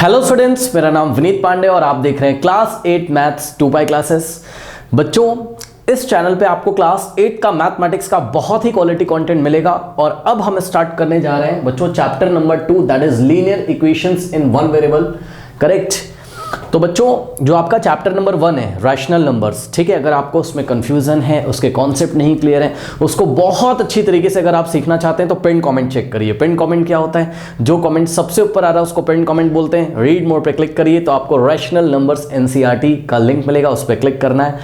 Hello students, मेरा नाम विनीत पांडे और आप देख रहे हैं क्लास 8 मैथ्स 2 क्लासेस। बच्चों, इस चैनल पे आपको क्लास 8 का मैथमेटिक्स का बहुत ही क्वालिटी कंटेंट मिलेगा और अब हम स्टार्ट करने जा रहे हैं बच्चों chapter number 2, that is linear equations in one variable. Correct. तो बच्चों, जो आपका चैप्टर नंबर 1 है रैशनल नंबर्स, ठीक है, अगर आपको उसमें कंफ्यूजन है, उसके कॉन्सेप्ट नहीं क्लियर है, उसको बहुत अच्छी तरीके से अगर आप सीखना चाहते हैं तो पिन कमेंट चेक करिए। पिन कमेंट क्या होता है? जो कमेंट सबसे ऊपर आ रहा है उसको पिन कमेंट बोलते हैं। रीड मोर पे क्लिक करिए तो आपको रैशनल नंबर्स एनसीईआरटी का लिंक मिलेगा, उस पर क्लिक करना है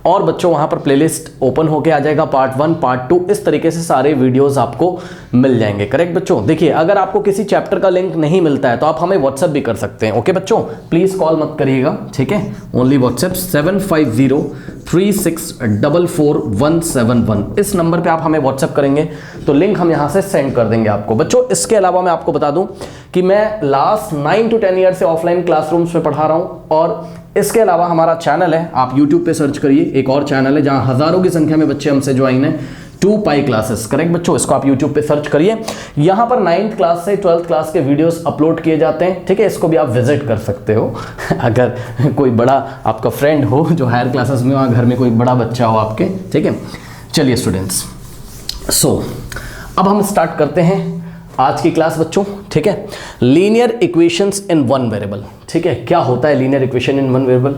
और बच्चों वहां पर प्लेलिस्ट ओपन होके आ जाएगा, पार्ट 1 पार्ट 2 इस तरीके से सारे वीडियोस आपको मिल जाएंगे। करेक्ट बच्चों। देखिए, अगर आपको किसी चैप्टर का लिंक नहीं मिलता है तो आप हमें व्हाट्सएप भी कर सकते हैं। ओके बच्चों, प्लीज कॉल मत करिएगा, ठीक है, ओनली व्हाट्सएप 7503644171। इस नंबर पे आप हमें व्हाट्सएप करेंगे तो लिंक हम यहां से सेंड कर देंगे आपको। बच्चों, इसके अलावा मैं आपको बता दूं कि मैं लास्ट 9 to 10 ईयर से ऑफलाइन क्लासरूम्स में पढ़ा रहा हूं और इसके अलावा हमारा चैनल है, आप YouTube पे सर्च करिए, एक और चैनल है जहां हजारों की संख्या में बच्चे हमसे ज्वाइन हैं, 2 क्लासेस। करेक्ट बच्चों, इसको आप YouTube पे सर्च करिए। यहां पर 9th क्लास से 12th क्लास के वीडियोस अपलोड किए जाते हैं, ठीक है, इसको भी आप विजिट कर सकते हो। अगर कोई बड़ा आपका फ्रेंड हो जो हायर क्लासेस में, वहां घर में कोई बड़ा बच्चा हो आपके, ठीक है। चलिए स्टूडेंट्स, अब हम स्टार्ट करते हैं आज की क्लास बच्चों, ठीक है। लीनियर इक्वेशंस इन वन वेरिएबल, ठीक है। क्या होता है linear equation in one variable?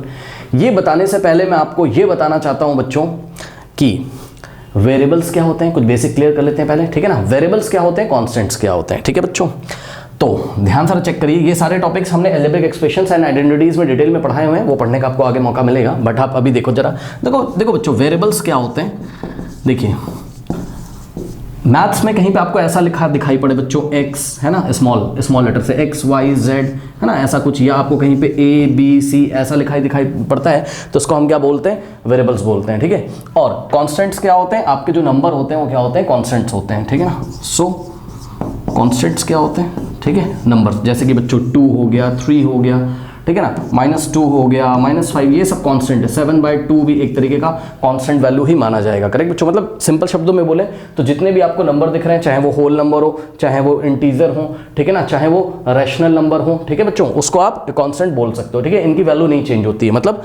ये बताने से पहले मैं आपको ये बताना चाहता हूं बच्चों कि वेरिएबल्स क्या होते हैं, कुछ बेसिक क्लियर कर लेते हैं पहले, ठीक है ना। वेरिएबल्स क्या होते हैं, कांस्टेंट्स क्या होते हैं, ठीक है बच्चों। तो ध्यान से चेक करिए, ये सारे टॉपिक्स हमने अलजेब्रिक एक्सप्रेशंस एंड आइडेंटिटीज में डिटेल में पढ़ाए हुए हैं, वो पढ़ने का आपको आगे मौका मिलेगा, बट आप अभी देखो जरा, देखो बच्चों, वेरिएबल्स क्या होते हैं। देखिए, मैथ्स में कहीं पे आपको ऐसा लिखा दिखाई पड़े बच्चों, x है ना, स्मॉल लेटर से x y z है ना, ऐसा कुछ, या आपको कहीं पे a b c ऐसा दिखाई पड़ता है तो उसको हम क्या बोलते हैं? वेरिएबल्स बोलते हैं, ठीक है। और कांस्टेंट्स क्या होते हैं? आपके जो नंबर होते हैं वो क्या होते हैं? कांस्टेंट्स होते हैं, ठीक है ना। सो कांस्टेंट्स क्या होते हैं, ठीक है, नंबर, जैसे कि बच्चों 2 हो गया, 3 हो गया, ठीक है ना, -2 हो गया, -5, ये सब कांस्टेंट है। 7/2 भी एक तरीके का कांस्टेंट वैल्यू ही माना जाएगा। करेक्ट बच्चों, मतलब सिंपल शब्दों में बोले तो जितने भी आपको नंबर दिख रहे हैं, चाहे वो होल नंबर हो, चाहे वो इंटीजर हो, ठीक है ना, चाहे वो रैशनल नंबर हो, ठीक है बच्चों, उसको आप कांस्टेंट बोल सकते हो, ठीक है। इनकी वैल्यू नहीं चेंज होती है, मतलब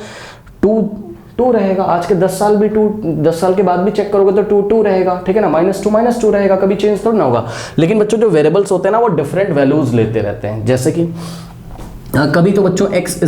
2 रहेगा, आज के 10 साल भी 2, 10 साल के बाद भी चेक करोगे तो 2 रहेगा, ठीक है ना, -2 रहेगा, कभी चेंज थोड़ा ना होगा। लेकिन बच्चों जो वेरिएबल्स होते हैं ना, वो डिफरेंट वैल्यूज लेते रहते हैं। जैसे कि कभी तो बच्चों x =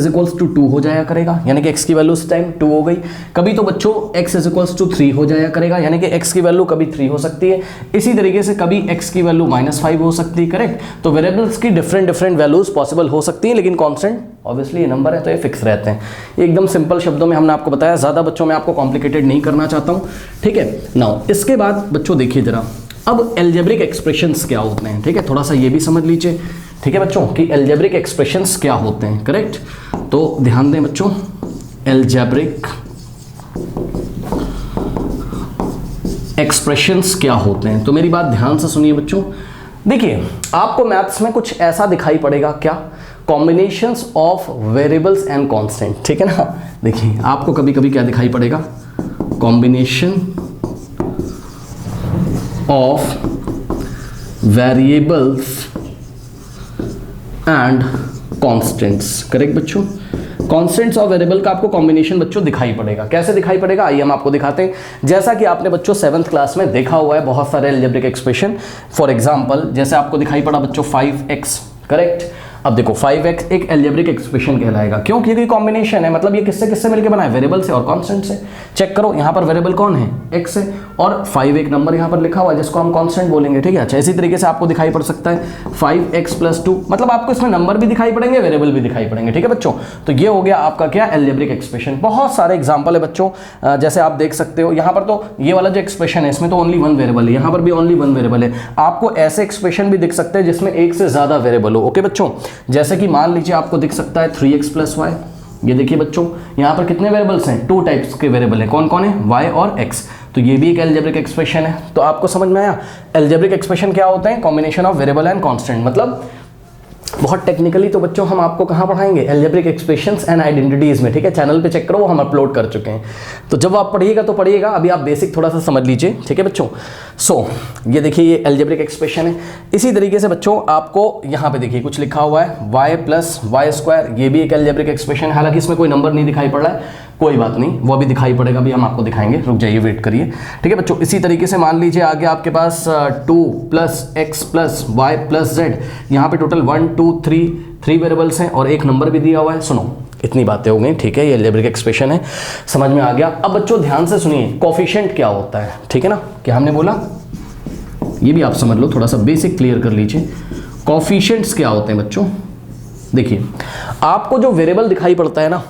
2 हो जाया करेगा, यानी कि x की वैल्यू इस टाइम 2 हो गई। कभी तो बच्चों x = 3 हो जाया करेगा, यानी कि x की वैल्यू कभी 3 हो सकती है। इसी तरीके से कभी x की वैल्यू -5 हो सकती है। करेक्ट। तो वेरिएबल्स की डिफरेंट वैल्यूज पॉसिबल हो सकती हैं, लेकिन कांस्टेंट ऑब्वियसली ये नंबर है तो ये फिक्स रहते हैं। एकदम सिंपल शब्दों में हमने आपको बताया, ज़्यादा बच्चों में आपको कॉम्प्लिकेटेड नहीं करना चाहता हूँ, ठीक है। नाउ इसके बाद बच्चों देखिए जरा, अब अलजेब्रिक एक्सप्रेशंस क्या होते हैं, ठीक है, थोड़ा सा ये भी समझ लीजिए, ठीक है बच्चों, कि अलजेब्रिक एक्सप्रेशंस क्या होते हैं। करेक्ट। तो ध्यान दें बच्चों, अलजेब्रिक एक्सप्रेशंस क्या होते हैं, तो मेरी बात ध्यान से सुनिए बच्चों। देखिए, आपको मैथ्स में कुछ ऐसा दिखाई पड़ेगा, क्या? Combinations of variables and constant, ठीक है ना। देखिए, आपको कभी कभी क्या दिखाई पड़ेगा? Combination of variables and constants. Correct बच्चों, कांस्टेंट्स और वेरिएबल का आपको कॉम्बिनेशन बच्चों दिखाई पड़ेगा। कैसे दिखाई पड़ेगा, आइए हम आपको दिखाते हैं। जैसा कि आपने बच्चों 7th क्लास में देखा हुआ है बहुत सारे अलजेब्रिक एक्सप्रेशन। फॉर एग्जांपल, जैसे आपको दिखाई पड़ा बच्चों 5x। करेक्ट। अब देखो 5x एक अलजेब्रिक एक्सप्रेशन कहलाएगा, क्यों? क्योंकि कॉम्बिनेशन है, मतलब ये किससे मिलकर बना है? वेरिएबल से और कांस्टेंट से। चेक करो, यहाँ पर वेरिएबल कौन है? x है, और 5 एक नंबर यहाँ पर लिखा हुआ है जिसको हम कांस्टेंट बोलेंगे, ठीक है। अच्छा, इसी तरीके से आपको दिखाई पड़ सकता है 5x + 2, मतलब आपको इसमें नंबर भी दिखाई पड़ेंगे, वेरिएबल भी दिखाई पड़ेंगे, ठीक है बच्चों। तो ये हो गया आपका क्या? Algebraic expression. बहुत सारे एग्जाम्पल है बच्चों, जैसे आप देख सकते हो यहाँ पर, तो ये वाला जो एक्सप्रेशन है इसमें तो ओनली 1 वेरिएबल है, यहाँ पर भी ओनली 1 वेरिएबल है। आपको ऐसे एक्सप्रेशन भी दिख सकते हैं जिसमें एक से ज्यादा वेरिएबल हो। ओके बच्चों, जैसे कि मान लीजिए आपको दिख सकता है 3x + y। ये देखिए बच्चों, यहाँ पर कितने वेरिएबल्स हैं? 2 टाइप्स के वेरिएबल हैं। कौन कौन है? y और x। तो ये भी एक अलजेब्रिक एक्सप्रेशन है। तो आपको समझ में आया अलजेब्रिक एक्सप्रेशन क्या होते हैं? Combination of variable and constant. मतलब बहुत टेक्निकली तो बच्चों हम आपको कहाँ पढ़ाएंगे, अलजेब्रिक एक्सप्रेशंस एंड आइडेंटिटीज में, ठीक है। चैनल पे चेक करो, वो हम अपलोड कर चुके हैं। तो जब आप पढ़िएगा तो पढ़िएगा, अभी आप बेसिक थोड़ा सा समझ लीजिए, ठीक है बच्चों। सो ये देखिए ये अलजेब्रिक एक्सप्रेशन है। इसी तरीके से बच्चों आपको यहाँ पे देखिए कुछ लिखा हुआ है y प्लस वाई स्क्वायर, ये भी एक अलजेब्रिक एक्सप्रेशन है। हालांकि इसमें कोई नंबर नहीं दिखाई पड़ रहा है, कोई बात नहीं, वो अभी दिखाई पड़ेगा, भी हम आपको दिखाएंगे, रुक जाइए, वेट करिए, ठीक है बच्चों। इसी तरीके से मान लीजिए आगे आपके पास 2 plus x plus y plus z, यहाँ पे टोटल 1 2 3 वेरिएबल्स हैं और एक नंबर भी दिया हुआ है। सुनो, इतनी बातें हो गई, ठीक है, ये अलजेब्रिक एक्सप्रेशन है, समझ में आ गया। अब बच्चों ध्यान से सुनिए, कोफिशिएंट क्या होता है, ठीक है ना, क्या हमने बोला, ये भी आप समझ लो, थोड़ा सा बेसिक क्लियर कर लीजिए। कोफिशिएंट्स क्या होते हैं बच्चों, देखिए आपको जो वेरिएबल दिखाई पड़ता है ना,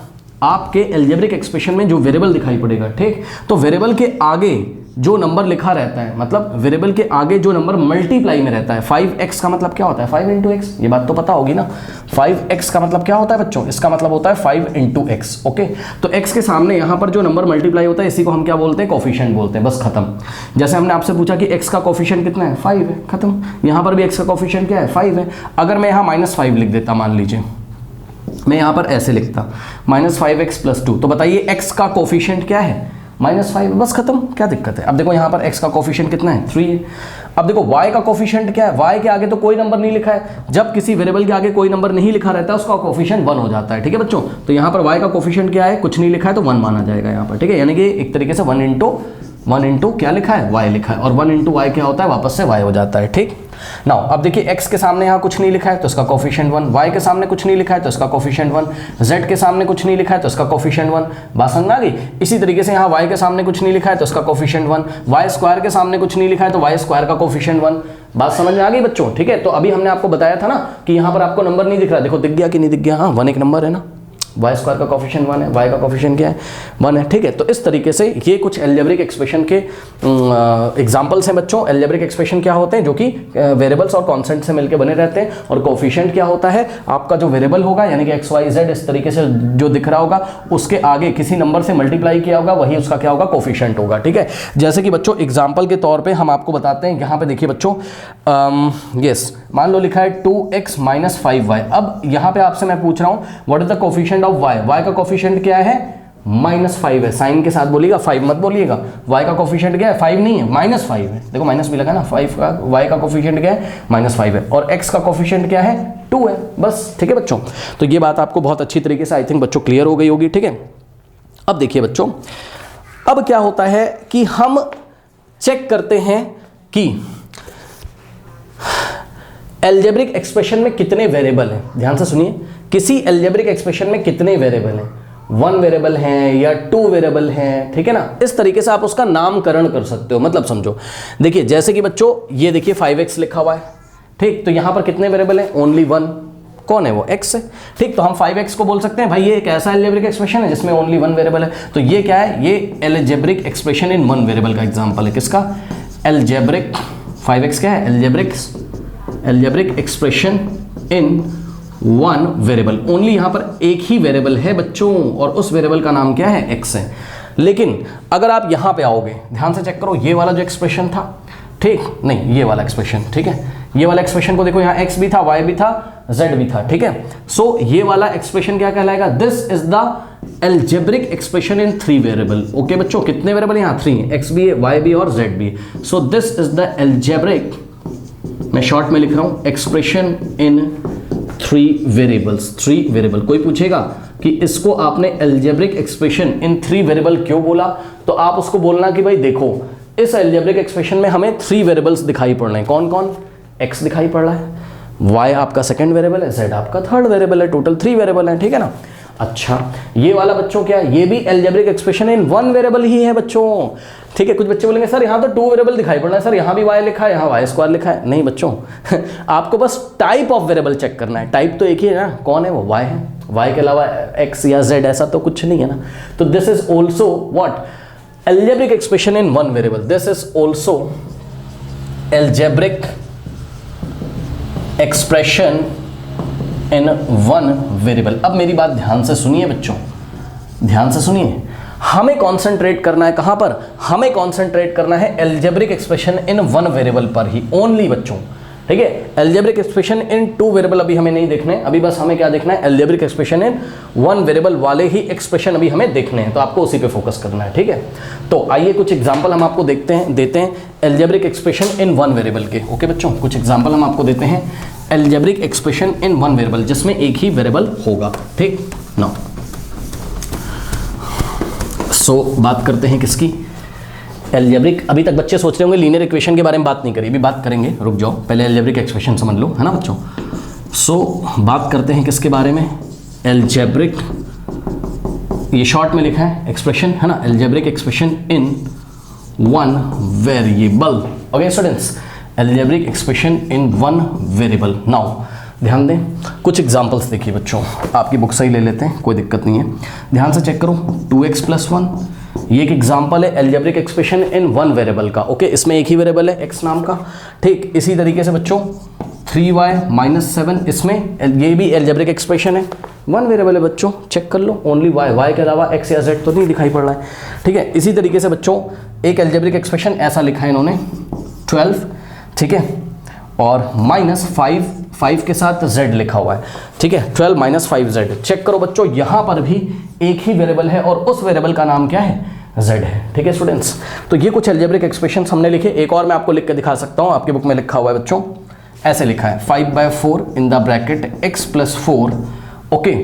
आपके अलजेब्रिक एक्सप्रेशन में जो वेरिएबल दिखाई पड़ेगा, ठीक, तो वेरिएबल के आगे जो नंबर लिखा रहता है, मतलब वेरिएबल के आगे जो नंबर मल्टीप्लाई में रहता है, 5x का मतलब क्या होता है, 5 इंटू एक्स, ये बात तो पता होगी ना। 5x का मतलब क्या होता है बच्चों, इसका मतलब होता है 5 इंटू एक्स, ओके। तो x के सामने यहाँ पर जो नंबर मल्टीप्लाई होता है, इसी को हम क्या बोलते हैं, कोफिशिएंट बोलते हैं, बस खत्म। जैसे हमने आपसे पूछा कि x का कोफिशिएंट कितना है, 5 है, खत्म। यहाँ पर भी x का कोफिशिएंट क्या है, 5 है। अगर मैं यहाँ -5 लिख देता, मान लीजिए मैं यहाँ पर ऐसे लिखता -5x प्लस 2, तो बताइए x का कोफिशिएंट क्या है, -5, बस खत्म, क्या दिक्कत है। अब देखो यहाँ पर x का कोफिशिएंट कितना है, 3 है। अब देखो y का कोफिशिएंट क्या है, y के आगे तो कोई नंबर नहीं लिखा है, जब किसी वेरिएबल के आगे कोई नंबर नहीं लिखा रहता है उसका कोफिशिएंट 1 हो जाता है, ठीक है बच्चों। तो यहाँ पर y का कोफिशिएंट क्या है, कुछ नहीं लिखा है तो 1 माना जाएगा यहाँ पर, ठीक है। यानी कि एक तरीके से 1 इंटू क्या लिखा है, y लिखा है, और 1 इंटू वाई क्या होता है, वापस से y हो जाता है, ठीक। नाउ अब देखिए x के सामने यहाँ कुछ नहीं लिखा है तो इसका कोफिशिएंट 1, y के सामने कुछ नहीं लिखा है तो इसका कोफिशिएंट 1, z के सामने कुछ नहीं लिखा है तो इसका कोफिशिएंट 1, बात समझ में आ गई। इसी तरीके से यहाँ y के सामने कुछ नहीं लिखा है तो इसका कोफिशिएंट 1, y स्क्वायर के सामने कुछ नहीं लिखा है तो y स्क्वायर का कोफिशिएंट 1, बात समझ में आ गई बच्चों, ठीक है। तो अभी हमने आपको बताया था ना कि यहाँ पर आपको नंबर नहीं दिख रहा, देखो दिख गया कि नहीं दिख गया, हाँ 1 एक नंबर है ना, वाई स्क्वायर का कोफिशिएंट 1 है, वाई का कोफिशिएंट क्या है, 1 है, ठीक है। तो इस तरीके से ये कुछ अलजेब्रिक एक्सप्रेशन के एग्जांपल्स हैं बच्चों। अलजेब्रिक एक्सप्रेशन क्या होते हैं, जो कि वेरिएबल्स और कॉन्स्टेंट से मिलकर बने रहते हैं, और कोफिशिएंट क्या होता है, आपका जो वेरिएबल होगा यानी कि एक्स वाई जेड इस तरीके से जो दिख रहा होगा, उसके आगे किसी नंबर से मल्टीप्लाई किया होगा, वही उसका क्या होगा, कोफिशिएंट होगा, ठीक है। जैसे कि बच्चों एग्जाम्पल के तौर पर हम आपको बताते हैं, यहाँ पे देखिए बच्चों, यस मान लो लिखा है 2x माइनस 5y। अब यहाँ पे आपसे मैं पूछ रहा हूँ what is the coefficient of y, y का कोफिशिएंट क्या है, -5 है, साइन के साथ बोलिएगा, 5 मत बोलिएगा। y का कोफिशिएंट क्या है, 5 नहीं है, -5 है, देखो माइनस भी लगा ना, 5 का y का कोफिशिएंट क्या है, -5 है, और x का कोफिशिएंट क्या है, 2 है, बस, ठीक है बच्चों। तो ये बात आपको बहुत अच्छी तरीके से आई थिंक बच्चों क्लियर हो गई होगी, ठीक है। अब देखिए बच्चों, अब क्या होता है कि हम चेक करते हैं कि अलजेब्रिक एक्सप्रेशन में कितने वेरिएबल हैं। ध्यान से सुनिए, किसी अलजेब्रिक एक्सप्रेशन में कितने वेरिएबल हैं, 1 वेरिएबल हैं या 2 वेरिएबल हैं, ठीक है ना। इस तरीके से आप उसका नामकरण कर सकते हो, मतलब समझो, देखिए जैसे कि बच्चों ये देखिए 5x लिखा हुआ है, ठीक, तो यहां पर कितने वेरिएबल हैं, ओनली 1, कौन है वो, x है, ठीक। तो हम 5x को बोल सकते हैं भाई ये एक ऐसा अलजेब्रिक एक्सप्रेशन है जिसमें ओनली 1 वेरिएबल है, तो ये क्या है, ये अलजेब्रिक एक्सप्रेशन इन 1 वेरिएबल का एग्जांपल है, किसका, अलजेब्रिक, 5x क्या है, algebraic expression in 1 variable, only यहां पर एक ही वेरिएबल है बच्चों, और उस वेरिएबल का नाम क्या है, x है। लेकिन अगर आप यहां पे आओगे, ध्यान से चेक करो, ये वाला जो एक्सप्रेशन था, ठीक, नहीं ये वाला एक्सप्रेशन, ठीक है, ये वाला एक्सप्रेशन को देखो, यहाँ x भी था, y भी था, z भी था, ठीक है। सो ये वाला एक्सप्रेशन क्या कहलाएगा, this is the algebraic expression in 3 variable, okay बच्चों, कितने वेरिएबल यहाँ 3 है, x भी है, y भी और z भी है। So this is the algebraic, मैं शॉर्ट में लिख रहा हूं, एक्सप्रेशन इन 3 वेरिएबल्स, 3 वेरिएबल। कोई पूछेगा कि इसको आपने अलजेब्रिक एक्सप्रेशन इन 3 वेरिएबल क्यों बोला, तो आप उसको बोलना कि भाई देखो इस अलजेब्रिक एक्सप्रेशन में हमें 3 वेरिएबल्स दिखाई पड़ रहे हैं, कौन कौन, x दिखाई पड़ रहा है, y आपका सेकंड वेरिएबल है, z आपका थर्ड वेरिएबल है, टोटल 3 वेरिएबल है, ठीक है ना। अच्छा ये वाला बच्चों क्या है, ये भी अलजेब्रिक एक्सप्रेशन इन 1 वेरिएबल ही है बच्चों, ठीक है। कुछ बच्चे बोलेंगे सर यहाँ तो 2 वेरिएबल दिखाई पड़ रहा है, सर यहाँ भी y लिखा है, यहाँ y स्क्वायर लिखा है, नहीं बच्चों आपको बस टाइप ऑफ वेरिएबल चेक करना है, टाइप तो एक ही है ना, कौन है वो, y है, y के अलावा x या z ऐसा तो कुछ नहीं है ना। तो this is also what, algebraic expression in 1 variable, this is also algebraic expression in 1 variable. अब मेरी बात ध्यान से सुनिए बच्चों, ध्यान से सुनिए, हमें कॉन्सेंट्रेट करना है कहां पर, हमें कॉन्सेंट्रेट करना है अलजेब्रिक एक्सप्रेशन इन 1 वेरिएबल पर ही ओनली बच्चों, ठीक है। एल्जेब्रिक एक्सप्रेशन इन 2 वेरिएबल अभी हमें नहीं देखने, अभी बस हमें क्या देखना है, एल्जेब्रिक एक्सप्रेशन इन 1 वेरिएबल वाले ही एक्सप्रेशन अभी हमें देखने हैं, तो आपको उसी पे फोकस करना है, ठीक है। तो आइए कुछ एग्जांपल हम आपको देते हैं एल्जेब्रिक एक्सप्रेशन इन 1 वेरिएबल के। ओके बच्चों, कुछ एग्जांपल हम आपको देते हैं एल्जेब्रिक एक्सप्रेशन इन 1 वेरिएबल जिसमें एक ही वेरिएबल होगा, ठीक। नाउ सो बात करते हैं किसकी, एल्जेब्रिक। अभी तक बच्चे सोच रहे होंगे लीनियर इक्वेशन के बारे में बात नहीं करी, अभी बात करेंगे, रुक जाओ, पहले एल्जेब्रिक एक्सप्रेशन समझ लो, है ना बच्चों। सो बात करते हैं किसके बारे में, एल्जेब्रिक, ये शॉर्ट में लिखा है एक्सप्रेशन, है ना, एल्जेब्रिक एक्सप्रेशन इन 1 variable. Okay students, algebraic expression इन 1 वेरिएबल। नाउ ध्यान दें, कुछ एग्जांपल्स देखिए बच्चों, आपकी बुक से ही ले लेते हैं, कोई दिक्कत नहीं है, ध्यान से चेक करो। 2x + 1 ये एक एग्जांपल है एल्जेब्रिक एक्सप्रेशन इन 1 वेरिएबल का। ओके, इसमें एक ही वेरिएबल है x नाम का, ठीक। इसी तरीके से बच्चों 3y - 7, इसमें ये भी एल्जेब्रिक एक्सप्रेशन है, 1 वेरिएबल है बच्चों, चेक कर लो, ओनली y के अलावा x या z तो नहीं दिखाई पड़ रहा है, ठीक है। इसी तरीके से बच्चों एक एल्जेब्रिक एक्सप्रेशन ऐसा लिखा है इन्होंने 12, ठीक है, और -5 के साथ z लिखा हुआ है, ठीक है, 12 - 5z। चेक करो बच्चों, यहाँ पर भी एक ही वेरिएबल है और उस वेरिएबल का नाम क्या है, z है, ठीक है स्टूडेंट्स। तो ये कुछ एल्जेब्रिक एक्सप्रेशन हमने लिखे, एक और मैं आपको लिख के दिखा सकता हूँ, आपकी बुक में लिखा हुआ है बच्चों, ऐसे लिखा है 5/4 in the bracket x + 4, okay,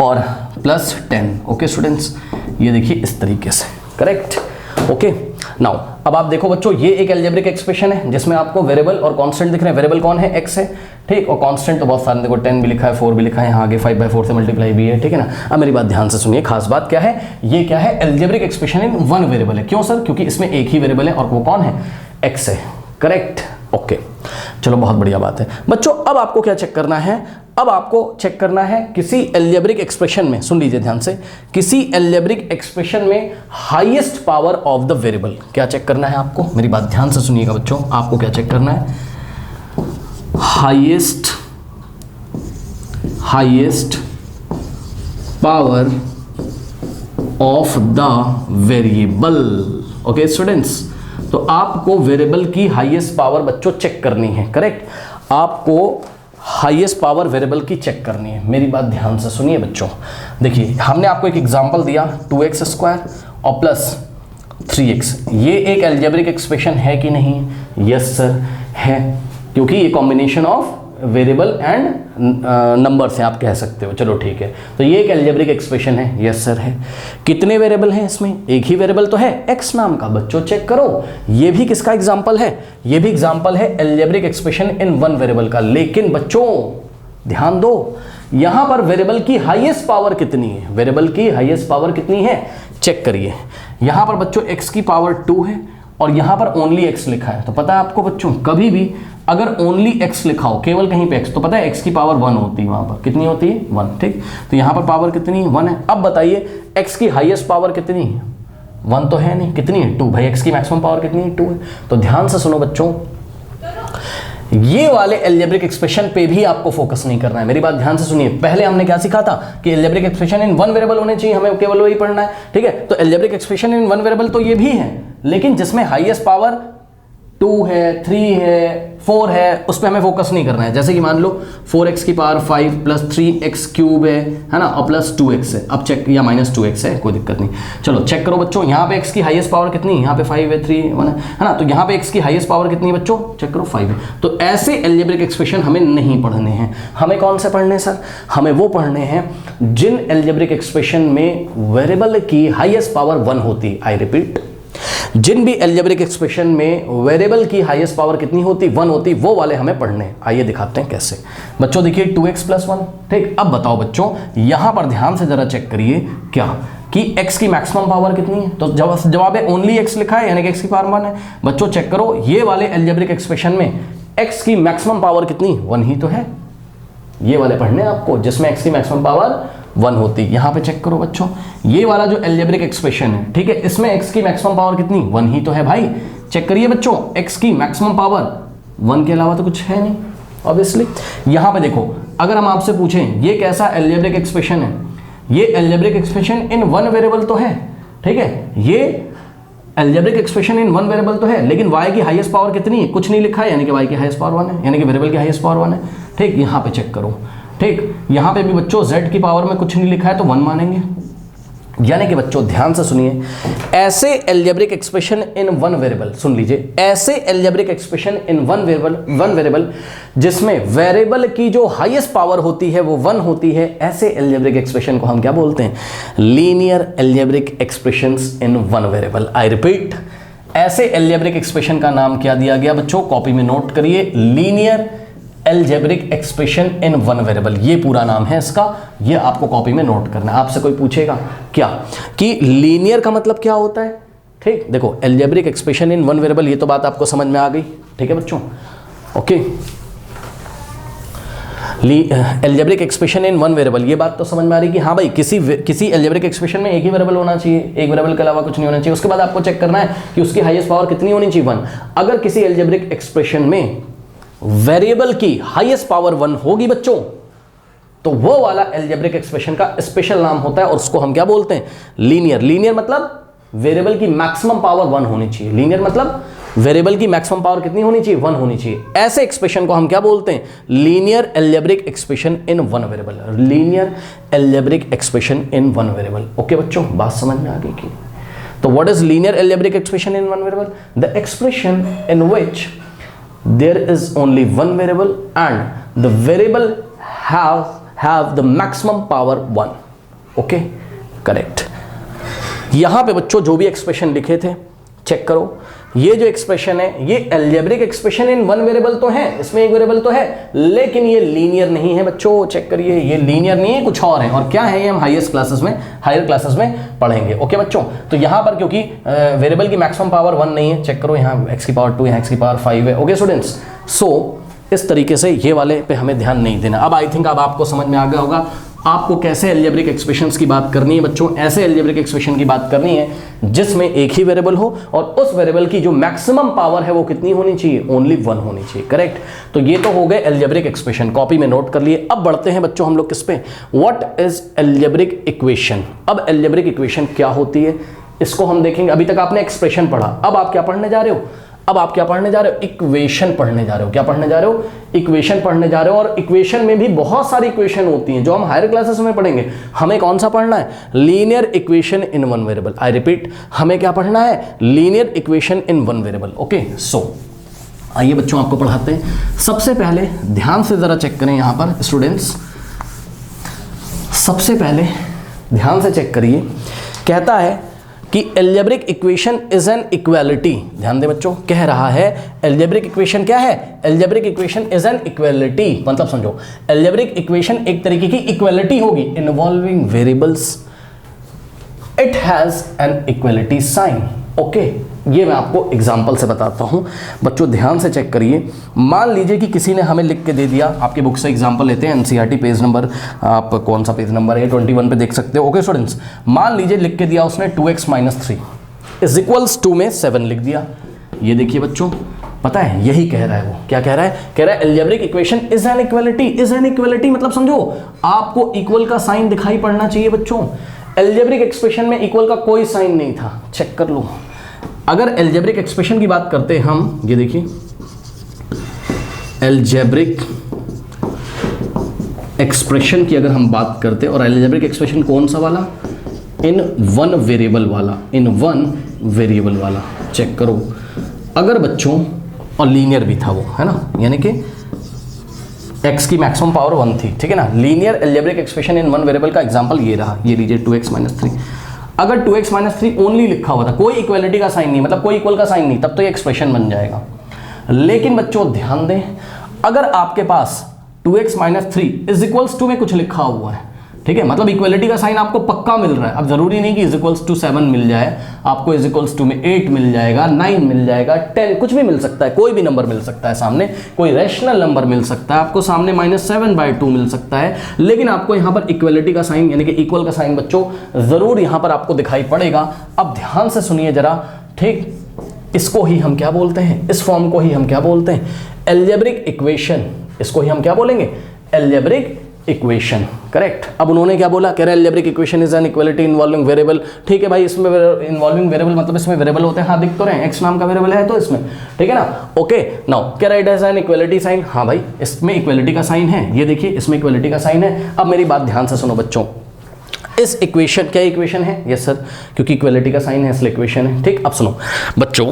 और +10। ओके स्टूडेंट्स, ये देखिए इस तरीके से, करेक्ट। ओके, नाउ अब आप देखो बच्चों, ये एक एल्जेब्रिक एक्सप्रेशन है जिसमें आपको वेरिएबल और कांस्टेंट दिख रहे हैं। वेरिएबल कौन है, x है, ठीक, और कांस्टेंट तो बहुत सारे, देखो 10 भी लिखा है, 4 भी लिखा है, यहाँ आगे 5/4 से मल्टीप्लाई भी है, ठीक है ना। अब मेरी बात ध्यान से सुनिए, खास बात क्या है, ये क्या है, एल्जेब्रिक एक्सप्रेशन इन 1 वेरिएबल है। क्यों सर, क्योंकि इसमें एक ही वेरिएबल है और वो कौन है, x है, करेक्ट। ओके, चलो बहुत बढ़िया बात है बच्चों। अब आपको क्या चेक करना है, अब आपको चेक करना है किसी एल्जेब्रिक एक्सप्रेशन में, सुन लीजिए ध्यान से, किसी एल्जेब्रिक एक्सप्रेशन में highest power of the variable क्या चेक करना है आपको, मेरी बात ध्यान से सुनिएगा बच्चों, आपको क्या चेक करना है, highest power of the variable. Okay students, तो आपको वेरिएबल की हाईएस्ट पावर बच्चों चेक करनी है, करेक्ट। आपको हाईएस्ट पावर वेरिएबल की चेक करनी है, मेरी बात ध्यान से सुनिए बच्चों। देखिए हमने आपको एक एग्जांपल दिया 2x² और +3x, ये एक एल्जेब्रिक एक्सप्रेशन है कि नहीं, यस सर है, क्योंकि ये combination of variable and numbers है, आप कह सकते हो, चलो ठीक है। तो ये एक एल्जेब्रिक एक्सप्रेशन है, यस सर है। कितने वेरिएबल हैं इसमें, एक ही वेरिएबल तो है x नाम का, बच्चों चेक करो, ये भी किसका एग्जांपल है, ये भी एग्जांपल है एल्जेब्रिक एक्सप्रेशन इन 1 वेरिएबल का। लेकिन बच्चों ध्यान दो, यहां पर वेरिएबल की हाईएस्ट पावर कितनी है, वेरिएबल की हाईएस्ट पावर कितनी है, चेक करिए। यहां पर बच्चों x की पावर 2 है और यहां पर ओनली x लिखा है, तो पता है आपको बच्चों, कभी भी अगर ओनली x लिखा हो, केवल कहीं पे x, तो पता है x की पावर 1 होती है, वहां पर कितनी होती है, 1, ठीक। तो यहां पर पावर कितनी है, 1 है। अब बताइए x की हाईएस्ट पावर कितनी है, 1 तो है नहीं, कितनी है, 2, भाई x की मैक्सिमम पावर कितनी है, 2 है। तो ध्यान से सुनो बच्चों, ये वाले एल्जेब्रिक एक्सप्रेशन पे भी आपको फोकस नहीं करना है, मेरी बात ध्यान से सुनिए। पहले हमने क्या सीखा था कि एल्जेब्रिक एक्सप्रेशन इन 1 वेरिएबल होने चाहिए, हमें केवल वही पढ़ना है, ठीक है। तो एल्जेब्रिक एक्सप्रेशन इन 1 वेरिएबल तो ये भी है, लेकिन जिसमें हाईएस्ट पावर 2 है, 3 है, 4 है, उस पर हमें फोकस नहीं करना है। जैसे कि मान लो 4x की पावर 5 + 3x³ है ना, और +2x है, अब चेक, या -2x है, कोई दिक्कत नहीं। चलो चेक करो बच्चों, यहाँ पे x की हाईएस्ट पावर कितनी है, यहाँ पे 5 है, 3 1 है ना, तो यहाँ पे x की हाईएस्ट पावर कितनी है बच्चों, चेक करो 5 है। तो ऐसे एल्जेब्रिक एक्सप्रेशन हमें नहीं पढ़ने हैं, हमें कौन से पढ़ने हैं सर, हमें वो पढ़ने हैं जिन एल्जेब्रिक एक्सप्रेशन में वेरिएबल की हाईएस्ट पावर 1 होती है। आई रिपीट, जिन भी एल्जेब्रिक एक्सप्रेशन में वेरिएबल की हाईएस्ट पावर कितनी होती, 1 होती, वो वाले हमें पढ़ने हैं। आइए दिखाते हैं कैसे। बच्चों देखिए 2x + 1, ठीक। अब बताओ बच्चों, यहां पर ध्यान से जरा चेक करिए क्या कि x की मैक्सिमम पावर कितनी है, तो जवाब है ओनली x लिखा है, यानी कि x की पावर 1 है। बच्चों चेक करो, ये वाले एल्जेब्रिक एक्सप्रेशन में x की मैक्सिमम पावर कितनी, 1 ही तो है। ये वाले पढ़ने आपको जिसमें x की मैक्सिमम पावर 1 होती। यहाँ पे चेक करो बच्चों, ये वाला जो एल्जेब्रिक एक्सप्रेशन है, ठीक है, इसमें x की मैक्सिमम पावर कितनी, 1 ही तो है भाई। चेक करिए बच्चों, x की मैक्सिमम पावर 1 के अलावा तो कुछ है नहीं ऑब्वियसली। यहाँ पे देखो, अगर हम आपसे पूछें ये कैसा एल्जेब्रिक एक्सप्रेशन है, ये एल्जेब्रिक एक्सप्रेशन इन 1 वेरिएबल तो है, ठीक है, ये algebraic expression in one variable तो है, लेकिन y की हाईएस्ट पावर कितनी है, कुछ नहीं लिखा है, यानी कि y की हाईएस्ट पावर 1 है, यानी कि वेरिएबल की हाईएस्ट पावर 1 है। ठीक, यहाँ पे चेक करो। ठीक, यहाँ पे भी बच्चों z की पावर में कुछ नहीं लिखा है तो 1 मानेंगे। यानी कि बच्चों ध्यान से सुनिए, ऐसे algebraic expression in one variable, सुन लीजिए, ऐसे algebraic expression in one variable जिसमें वेरिएबल की जो हाईएस्ट पावर होती है वो 1 होती है, ऐसे एल्जेब्रिक एक्सप्रेशन को हम क्या बोलते हैं, linear algebraic expressions in one variable. I repeat, ऐसे एल्जेब्रिक एक्सप्रेशन का नाम क्या दिया गया बच्चों, कॉपी में नोट करिए, linear algebraic expression in one variable, ये पूरा नाम है इसका, ये आपको कॉपी में नोट करना है। आपसे कोई पूछेगा क्या कि लीनियर का मतलब क्या होता है, ठीक, देखो algebraic expression in one variable, ये तो बात आपको समझ में आ गई, ठीक है बच्चों, okay. Algebraic expression in one variable, ये बात तो समझ में आ रही कि हाँ भाई किसी एल्जेब्रिक एक्सप्रेशन में एक ही वेरिएबल होना चाहिए, एक वेरिएबल के अलावा कुछ नहीं होना चाहिए। उसके बाद आपको चेक करना है कि उसकी हाईएस्ट पावर कितनी होनी चाहिए, 1। अगर किसी एल्जेब्रिक एक्सप्रेशन में वेरिएबल की हाईएस्ट पावर 1 होगी बच्चों, तो वो वाला एल्जेब्रिक एक्सप्रेशन का स्पेशल नाम होता है और उसको हम क्या बोलते हैं, लीनियर। लीनियर मतलब वेरिएबल की मैक्सिमम पावर 1 होनी चाहिए, लीनियर मतलब वेरिएबल की मैक्सिमम पावर कितनी होनी चाहिए, 1 होनी चाहिए। ऐसे एक्सप्रेशन को हम क्या बोलते हैं, linear algebraic expression in one variable, linear algebraic expression in one variable. Okay बच्चों, बात समझ में आ गई कि? तो what is linear algebraic expression in one variable, the expression in which there is only one variable and the variable have the maximum power 1. okay, correct। यहां पे बच्चों जो भी एक्सप्रेशन लिखे थे चेक करो, ये जो एक्सप्रेशन है ये algebraic expression in one variable तो है, इसमें एक वेरिएबल तो है, लेकिन ये लीनियर नहीं है बच्चों, चेक करिए, ये लीनियर नहीं है, कुछ और है। और क्या है ये हम हायर क्लासेस में पढ़ेंगे। ओके बच्चों, तो यहाँ पर क्योंकि वेरिएबल की मैक्सिमम पावर 1 नहीं है, चेक करो, यहाँ x की पावर 2, यहाँ x की पावर 5 है। ओके स्टूडेंट्स, सो इस तरीके से ये वाले पे हमें ध्यान नहीं देना। अब आई थिंक अब आपको समझ में आ गया होगा आपको कैसे एल्जेब्रिक एक्सप्रेशंस की बात करनी है बच्चों। ऐसे एल्जेब्रिक एक्सप्रेशन की बात करनी है जिसमें एक ही वेरिएबल हो और उस वेरिएबल की जो मैक्सिमम पावर है वो कितनी होनी चाहिए, ओनली 1 होनी चाहिए। करेक्ट, तो ये तो हो गए एल्जेब्रिक एक्सप्रेशन, कॉपी में नोट कर लिए। अब बढ़ते हैं बच्चों हम लोग किस पे, व्हाट इज एल्जेब्रिक इक्वेशन। अब एल्जेब्रिक इक्वेशन क्या होती है इसको हम देखेंगे। अभी तक आपने एक्सप्रेशन पढ़ा, अब आप क्या पढ़ने जा रहे हो, अब आप क्या पढ़ने जा रहे हो, इक्वेशन पढ़ने जा रहे हो। क्या पढ़ने जा रहे हो, इक्वेशन पढ़ने जा रहे हो। और इक्वेशन में भी बहुत सारी इक्वेशन होती हैं जो हम हायर क्लासेस में पढ़ेंगे। हमें कौन सा पढ़ना है, linear equation in one variable. I repeat, हमें क्या पढ़ना है, linear equation in one variable. Okay, so आइए बच्चों आपको पढ़ाते हैं। सबसे पहले ध्यान से जरा चेक करें यहाँ पर स्टूडेंट्स, सबसे पहले ध्यान से चेक करिए, कहता है कि algebraic equation is an equality. ध्यान दे बच्चों, कह रहा है एल्जेब्रिक इक्वेशन क्या है, algebraic equation is an equality, मतलब समझो एल्जेब्रिक इक्वेशन एक तरीके की इक्वालिटी होगी involving variables, it has an equality sign. Okay, ये मैं आपको एग्जांपल से बताता हूं बच्चों, ध्यान से चेक करिए। मान लीजिए कि किसी ने हमें लिख के दे दिया, आपकी बुक से एग्जांपल लेते हैं, एनसीईआरटी पेज नंबर, आप कौन सा पेज नंबर है 21 पे देख सकते हो। ओके स्टूडेंट्स, मान लीजिए लिख के दिया उसने 2x - 3 इज इक्वल्स 2 में 7 लिख दिया। ये देखिए बच्चों, पता है यही कह रहा है वो, क्या कह रहा है, कह रहा है algebraic equation is an equality. Is an equality मतलब समझो आपको इक्वल का साइन दिखाई पड़ना चाहिए बच्चों। एल्जेब्रिक एक्सप्रेशन में इक्वल का कोई साइन नहीं था, चेक कर लो। अगर एल्जेब्रिक एक्सप्रेशन की बात करते हैं हम, ये देखिए एल्जेब्रिक एक्सप्रेशन की अगर हम बात करते हैं, और एल्जेब्रिक एक्सप्रेशन कौन सा वाला, इन वन वेरिएबल वाला, इन वन वेरिएबल वाला, चेक करो। अगर बच्चों, और लीनियर भी था वो, है ना, यानी कि x की मैक्सिमम पावर 1 थी, ठीक है ना। Linear algebraic expression in one variable का एग्जांपल ये रहा, ये लीजिए 2x - 3। अगर 2x - 3 ओनली लिखा हुआ था, कोई इक्वालिटी का साइन नहीं, मतलब कोई इक्वल का साइन नहीं, तब तो ये एक्सप्रेशन बन जाएगा। लेकिन बच्चों ध्यान दें, अगर आपके पास 2x - 3 इज इक्वल्स टू में कुछ लिखा हुआ है, ठीक है, मतलब इक्वालिटी का साइन आपको पक्का मिल रहा है। अब जरूरी नहीं कि इज इक्वल्स टू 7 मिल जाए, आपको इज इक्वल्स टू में 8 मिल जाएगा, 9 मिल जाएगा, 10, कुछ भी मिल सकता है, कोई भी नंबर मिल सकता है सामने, कोई रैशनल नंबर मिल सकता है आपको सामने, -7/2 मिल सकता है। लेकिन आपको यहाँ पर इक्वालिटी का साइन यानी कि इक्वल का साइन बच्चों जरूर यहाँ पर आपको दिखाई पड़ेगा। अब ध्यान से सुनिए जरा, ठीक, इसको ही हम क्या बोलते हैं, इस फॉर्म को ही हम क्या बोलते हैं, एल्जेब्रिक इक्वेशन। इसको ही हम क्या बोलेंगे, एल्जेब्रिक इक्वेशन, करेक्ट। अब उन्होंने क्या बोला, कह रहे algebraic equation is an equality involving variable. ठीक है भाई, इसमें इन्वॉल्विंग वेरिएबल मतलब इसमें वेरिएबल होते हैं, हाँ दिख तो रहे हैं, एक्स नाम का वेरिएबल है तो इसमें, ठीक है ना। ओके नाउ कह रहा है it has an equality sign, हाँ भाई इसमें इक्वालिटी का साइन है, ये देखिए इसमें इक्वालिटी का साइन है। अब मेरी बात ध्यान से सुनो बच्चों, इस इक्वेशन, क्या इक्वेशन है, यस सर, क्योंकि इक्वालिटी का साइन है इसलिए इक्वेशन है, ठीक। अब सुनो बच्चों,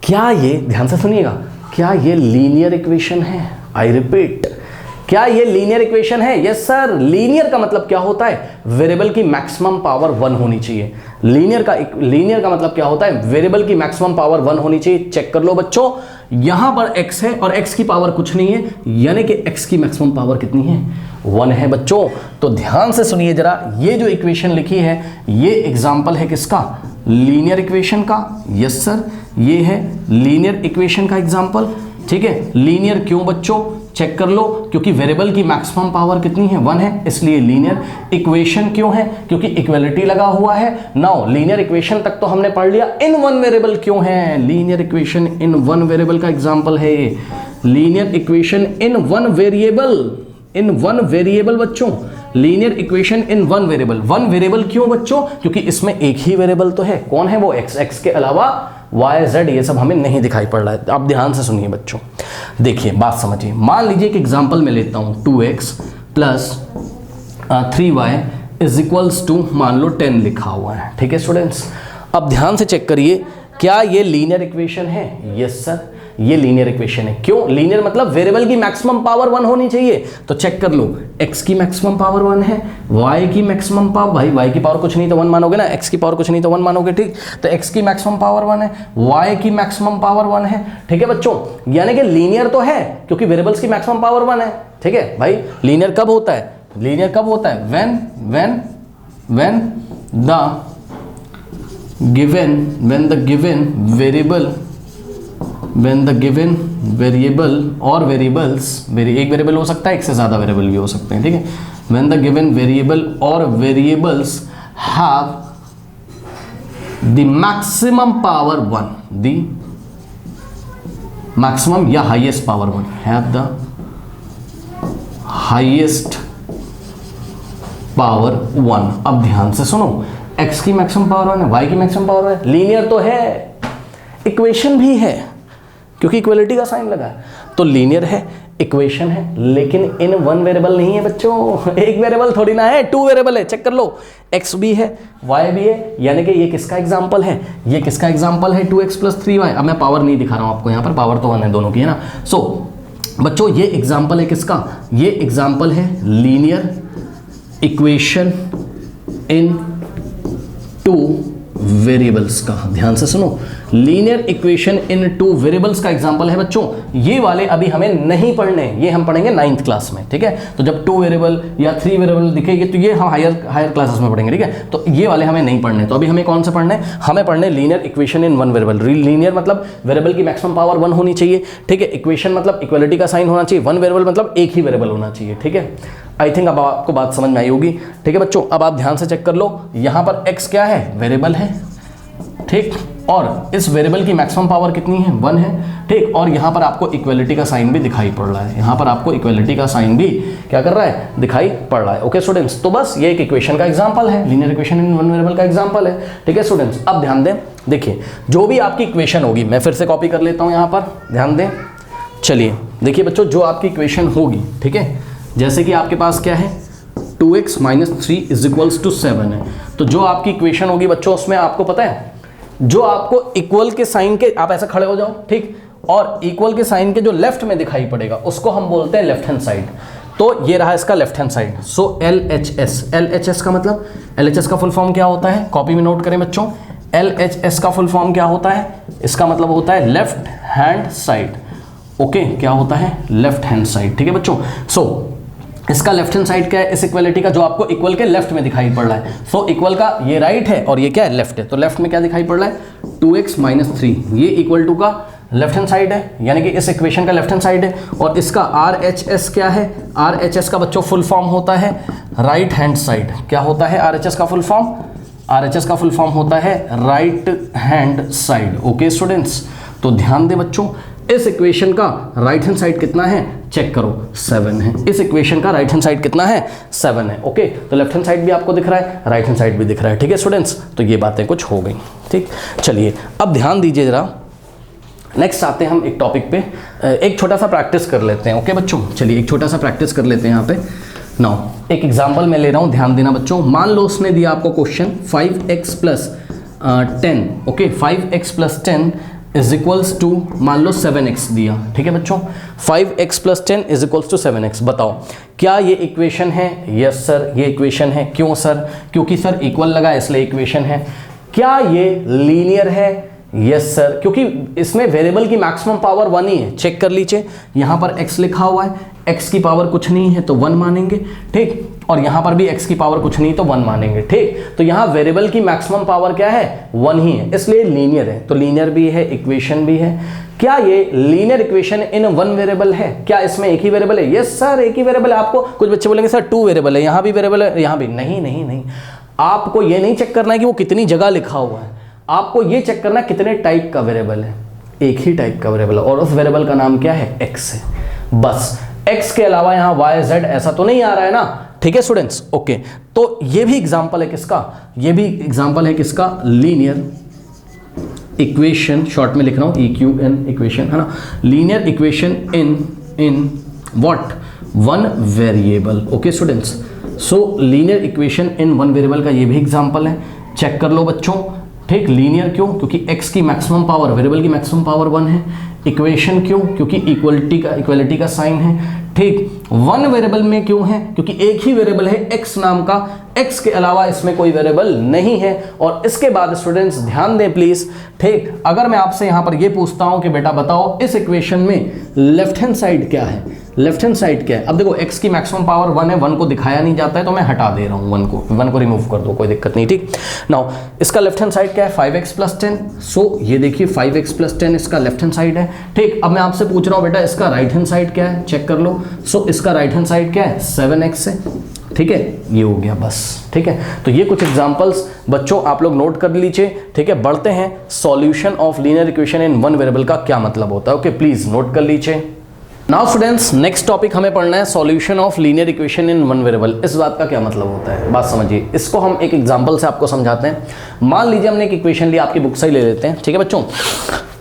क्या ये, ध्यान से सुनिएगा, क्या ये लीनियर इक्वेशन है? आई रिपीट, क्या ये लीनियर इक्वेशन है? Yes sir. लीनियर का मतलब क्या होता है, वेरिएबल की मैक्सिमम पावर 1 होनी चाहिए। लीनियर का मतलब क्या होता है, वेरिएबल की मैक्सिमम पावर 1 होनी चाहिए। चेक कर लो बच्चों, यहां पर x है और x की पावर कुछ नहीं है, यानी कि x की मैक्सिमम पावर कितनी है, 1 है बच्चों। तो ध्यान से सुनिए जरा, ये जो इक्वेशन लिखी है ये एग्जांपल है किसका, लीनियर इक्वेशन का। यस सर, ये है लीनियर इक्वेशन का एग्जांपल, ठीक है। लीनियर क्यों बच्चों, चेक कर लो, क्योंकि वेरिएबल की मैक्सिमम पावर कितनी है, 1 है, इसलिए लीनियर इक्वेशन क्यों है, क्योंकि इक्वालिटी लगा हुआ है। नाउ लीनियर इक्वेशन तक तो हमने पढ़ लिया, इन वन वेरिएबल क्यों है, linear equation in one variable का एग्जांपल है ये। Linear equation in one variable बच्चों, linear equation in one variable क्यों बच्चों, क्योंकि इसमें एक ही वेरिएबल तो है, कौन है वो, x के अलावा y z ये सब हमें नहीं दिखाई पड़ रहा है। आप ध्यान से सुनिए बच्चों, देखिए बात समझिए। मान लीजिए एक एग्जांपल में लेता हूं, 2x plus 3y is equals to, मान लो 10 लिखा हुआ है, ठीक है स्टूडेंट्स। अब ध्यान से चेक करिए, क्या ये लीनियर इक्वेशन है? यस सर, ये लीनियर इक्वेशन है। क्यों लीनियर, मतलब वेरिएबल की मैक्सिमम पावर 1 होनी चाहिए। तो चेक कर लो, x की मैक्सिमम पावर 1 है, y की मैक्सिमम पावर, भाई y की पावर कुछ नहीं तो 1 मानोगे ना, x की पावर कुछ नहीं तो 1 मानोगे, ठीक। तो x की मैक्सिमम पावर 1 है, y की मैक्सिमम पावर 1 है, ठीक है बच्चों। यानी कि लीनियर तो है क्योंकि वेरिएबल्स की मैक्सिमम पावर 1 है, ठीक है भाई। लीनियर कब होता है, लीनियर कब होता है, when the given variable or variables, एक वेरिएबल हो सकता है, एक से ज्यादा वेरिएबल भी हो सकते हैं, ठीक है। when the given variable or variables have the maximum power 1, the maximum या highest power 1, have the highest power 1। अब ध्यान से सुनो, x की मैक्सिमम पावर 1 है, y की मैक्सिमम पावर है, लीनियर तो है, इक्वेशन भी है क्योंकि इक्वालिटी का साइन लगा है, तो लीनियर है, इक्वेशन है, लेकिन इन वन वेरिएबल नहीं है बच्चों, एक वेरिएबल थोड़ी ना है, 2 वेरिएबल है। चेक कर लो, x भी है, y भी है, यानी कि ये किसका एग्जांपल है, ये किसका एग्जांपल है, 2x प्लस 3y। अब मैं पावर नहीं दिखा रहा हूं आपको, यहां पर पावर तो 1 है दोनों की, है ना। सो बच्चों ये एग्जांपल है किसका, ये एग्जांपल है लीनियर इक्वेशन इन 2 वेरिएबल्स का। ध्यान से सुनो, लीनियर इक्वेशन इन 2 वेरिएबल्स का एग्जांपल है बच्चों। ये वाले अभी हमें नहीं पढ़ने, ये हम पढ़ेंगे 9th क्लास में, ठीक है। तो जब 2 वेरिएबल या 3 वेरिएबल दिखेंगे तो ये हम हायर क्लासेस में पढ़ेंगे, ठीक है। तो ये वाले हमें नहीं पढ़ने, तो अभी हमें कौन से पढ़ने, हमें पढ़ने लीनियर इक्वेशन इन 1 वेरिएबल। लीनियर मतलब वेरिएबल की मैक्सिमम पावर 1 होनी चाहिए, ठीक है। इक्वेशन मतलब इक्वालिटी का साइन होना चाहिए, 1 वेरिएबल मतलब एक ही वेरिएबल होना चाहिए, ठीक है। आई थिंक अब आपको बात समझ में आई होगी, ठीक है बच्चों। अब आप ध्यान से चेक कर लो, यहाँ पर x क्या है, वेरिएबल है, ठीक, और इस वेरिएबल की मैक्सिमम पावर कितनी है, 1 है, ठीक। और यहाँ पर आपको इक्वालिटी का साइन भी दिखाई पड़ रहा है, यहाँ पर आपको इक्वालिटी का साइन भी क्या कर रहा है, दिखाई पड़ रहा है। ओके स्टूडेंट्स, तो बस ये एक इक्वेशन का एग्जांपल है, लीनियर इक्वेशन इन 1 वेरिएबल का एग्जांपल है, ठीक है स्टूडेंट्स। अब ध्यान दें, देखिए जो भी आपकी इक्वेशन होगी, मैं फिर से कॉपी कर लेता हूँ यहाँ पर, ध्यान दें। चलिए देखिए बच्चों, जो आपकी इक्वेशन होगी, ठीक है, जैसे कि आपके पास क्या है, 2x minus 3 is equals to 7 है। तो जो आपकी इक्वेशन होगी बच्चों, उसमें आपको पता है, जो आपको इक्वल के साइन के, आप ऐसे खड़े हो जाओ, ठीक, और इक्वल के साइन के जो लेफ्ट में दिखाई पड़ेगा उसको हम बोलते हैं लेफ्ट हैंड साइड। तो ये रहा इसका लेफ्ट हैंड साइड। सो LHS, LHS का मतलब, LHS का फुल फॉर्म क्या होता है, कॉपी में नोट करें बच्चों। LHS का फुल फॉर्म क्या होता है, इसका मतलब होता है लेफ्ट हैंड साइड। ओके, क्या होता है, लेफ्ट हैंड साइड, ठीक है बच्चों। सो इसका लेफ्ट हैंड साइड क्या है, इस इक्वालिटी का, जो आपको इक्वल के लेफ्ट में दिखाई पड़ रहा है। सो इक्वल का ये राइट है और ये क्या है, लेफ्ट है। तो लेफ्ट में क्या दिखाई पड़ रहा है, 2x माइनस 3, ये इक्वल टू का लेफ्ट हैंड साइड है, यानी कि इस इक्वेशन का लेफ्ट हैंड साइड है। और इसका RHS क्या है, RHS का बच्चों फुल फॉर्म होता है राइट हैंड साइड। क्या होता है RHS का फुल फॉर्म, RHS का फुल फॉर्म होता है right hand side. Okay students, तो ध्यान दें बच्चों, इस इक्वेशन का राइट हैंड साइड कितना है, चेक करो 7 है। इस इक्वेशन का राइट हैंड साइड कितना है, 7 है। ओके, तो लेफ्ट हैंड साइड भी आपको दिख रहा है, राइट हैंड साइड भी दिख रहा है। ठीक है स्टूडेंट्स, तो ये बातें कुछ हो गई। ठीक, चलिए अब ध्यान दीजिए जरा, नेक्स्ट आते हैं हम एक टॉपिक पे, एक छोटा सा प्रैक्टिस कर लेते हैं। ओके बच्चों, चलिए एक छोटा सा प्रैक्टिस कर लेते हैं यहाँ पे। नाउ एक एग्जांपल मैं ले रहा हूँ, ध्यान देना बच्चों। मान लो उसने दिया आपको question 5x + 10, okay 5x + 10 is equals to, मान लो 7x दिया। ठीक है बच्चों, 5x + 10 is equals to 7x। बताओ क्या ये इक्वेशन है? यस सर ये इक्वेशन है। क्यों सर? क्योंकि सर इक्वल लगा इसलिए इक्वेशन है। क्या ये लीनियर है? यस सर, क्योंकि इसमें वेरिएबल की मैक्सिमम पावर 1 ही है। चेक कर लीजिए, यहाँ पर x लिखा हुआ है, x की पावर कुछ नहीं है तो 1 मानेंगे। ठीक, और यहाँ पर भी x की पावर कुछ नहीं तो 1 मानेंगे। ठीक, तो यहाँ वेरिएबल की मैक्सिमम पावर क्या है, 1 ही है, इसलिए लीनियर है। तो लीनियर भी है, इक्वेशन भी है। क्या ये लीनियर इक्वेशन इन 1 वेरिएबल है? क्या इसमें एक ही वेरिएबल है? यस सर एक ही वेरिएबल है। आपको कुछ बच्चे बोलेंगे सर 2 वेरिएबल है, यहाँ भी वेरिएबल है, यहाँ भी। नहीं नहीं नहीं, आपको ये नहीं चेक करना है कि वो कितनी जगह लिखा हुआ है, आपको ये चेक करना कितने टाइप का वेरिएबल है। एक ही टाइप का वेरिएबल है और उस वेरिएबल का नाम क्या है, x है। बस x के अलावा यहाँ y z ऐसा तो नहीं आ रहा है ना। ठीक है स्टूडेंट्स, ओके, तो ये भी एग्जांपल है किसका, ये भी एग्जांपल है किसका, लीनियर इक्वेशन, शॉर्ट में लिख रहा हूँ EQN इक्वेशन, है ना। Linear equation in what, 1 variable. Okay students, so linear equation in 1 variable का ये भी एग्जांपल है। चेक कर लो बच्चों। ठीक, लीनियर क्यों? क्योंकि x की मैक्सिमम पावर, वेरिएबल की मैक्सिमम पावर 1 है। इक्वेशन क्यों? क्योंकि इक्वलिटी का साइन है। ठीक, 1 वेरिएबल में क्यों है? क्योंकि एक ही वेरिएबल है x नाम का, x के अलावा इसमें कोई वेरिएबल नहीं है। और इसके बाद स्टूडेंट्स ध्यान दें प्लीज। ठीक, अगर मैं आपसे यहाँ पर ये पूछता हूँ कि बेटा बताओ इस इक्वेशन में लेफ्ट हैंड साइड क्या है, लेफ्ट हैंड साइड क्या है? अब देखो x की मैक्सिमम पावर 1 है, 1 को दिखाया नहीं जाता है तो मैं हटा दे रहा हूँ 1 को रिमूव कर दो, कोई दिक्कत नहीं। ठीक, नाउ इसका लेफ्ट हैंड साइड क्या है, 5x + 10। सो ये देखिए 5x + 10 इसका लेफ्ट हैंड साइड है। ठीक, अब मैं आपसे पूछ रहा हूँ बेटा इसका राइट हैंड साइड क्या है, चेक कर लो। सो इसका राइट हैंड साइड क्या है, 7x है। ठीक है, ये हो गया बस। ठीक है, तो ये कुछ एग्जांपल्स बच्चों आप लोग नोट कर लीजिए। ठीक है, बढ़ते हैं solution of linear equation in 1 variable का क्या मतलब होता है। ओके, प्लीज नोट कर लीजिए। नाउ स्टूडेंट्स, नेक्स्ट टॉपिक हमें पढ़ना है solution of linear equation in 1 variable. इस बात का क्या मतलब होता है, बात समझिए। इसको हम एक एग्जांपल से आपको समझाते हैं। मान लीजिए हमने एक इक्वेशन ली, आपकी बुक से ही ले लेते हैं। ठीक है बच्चों,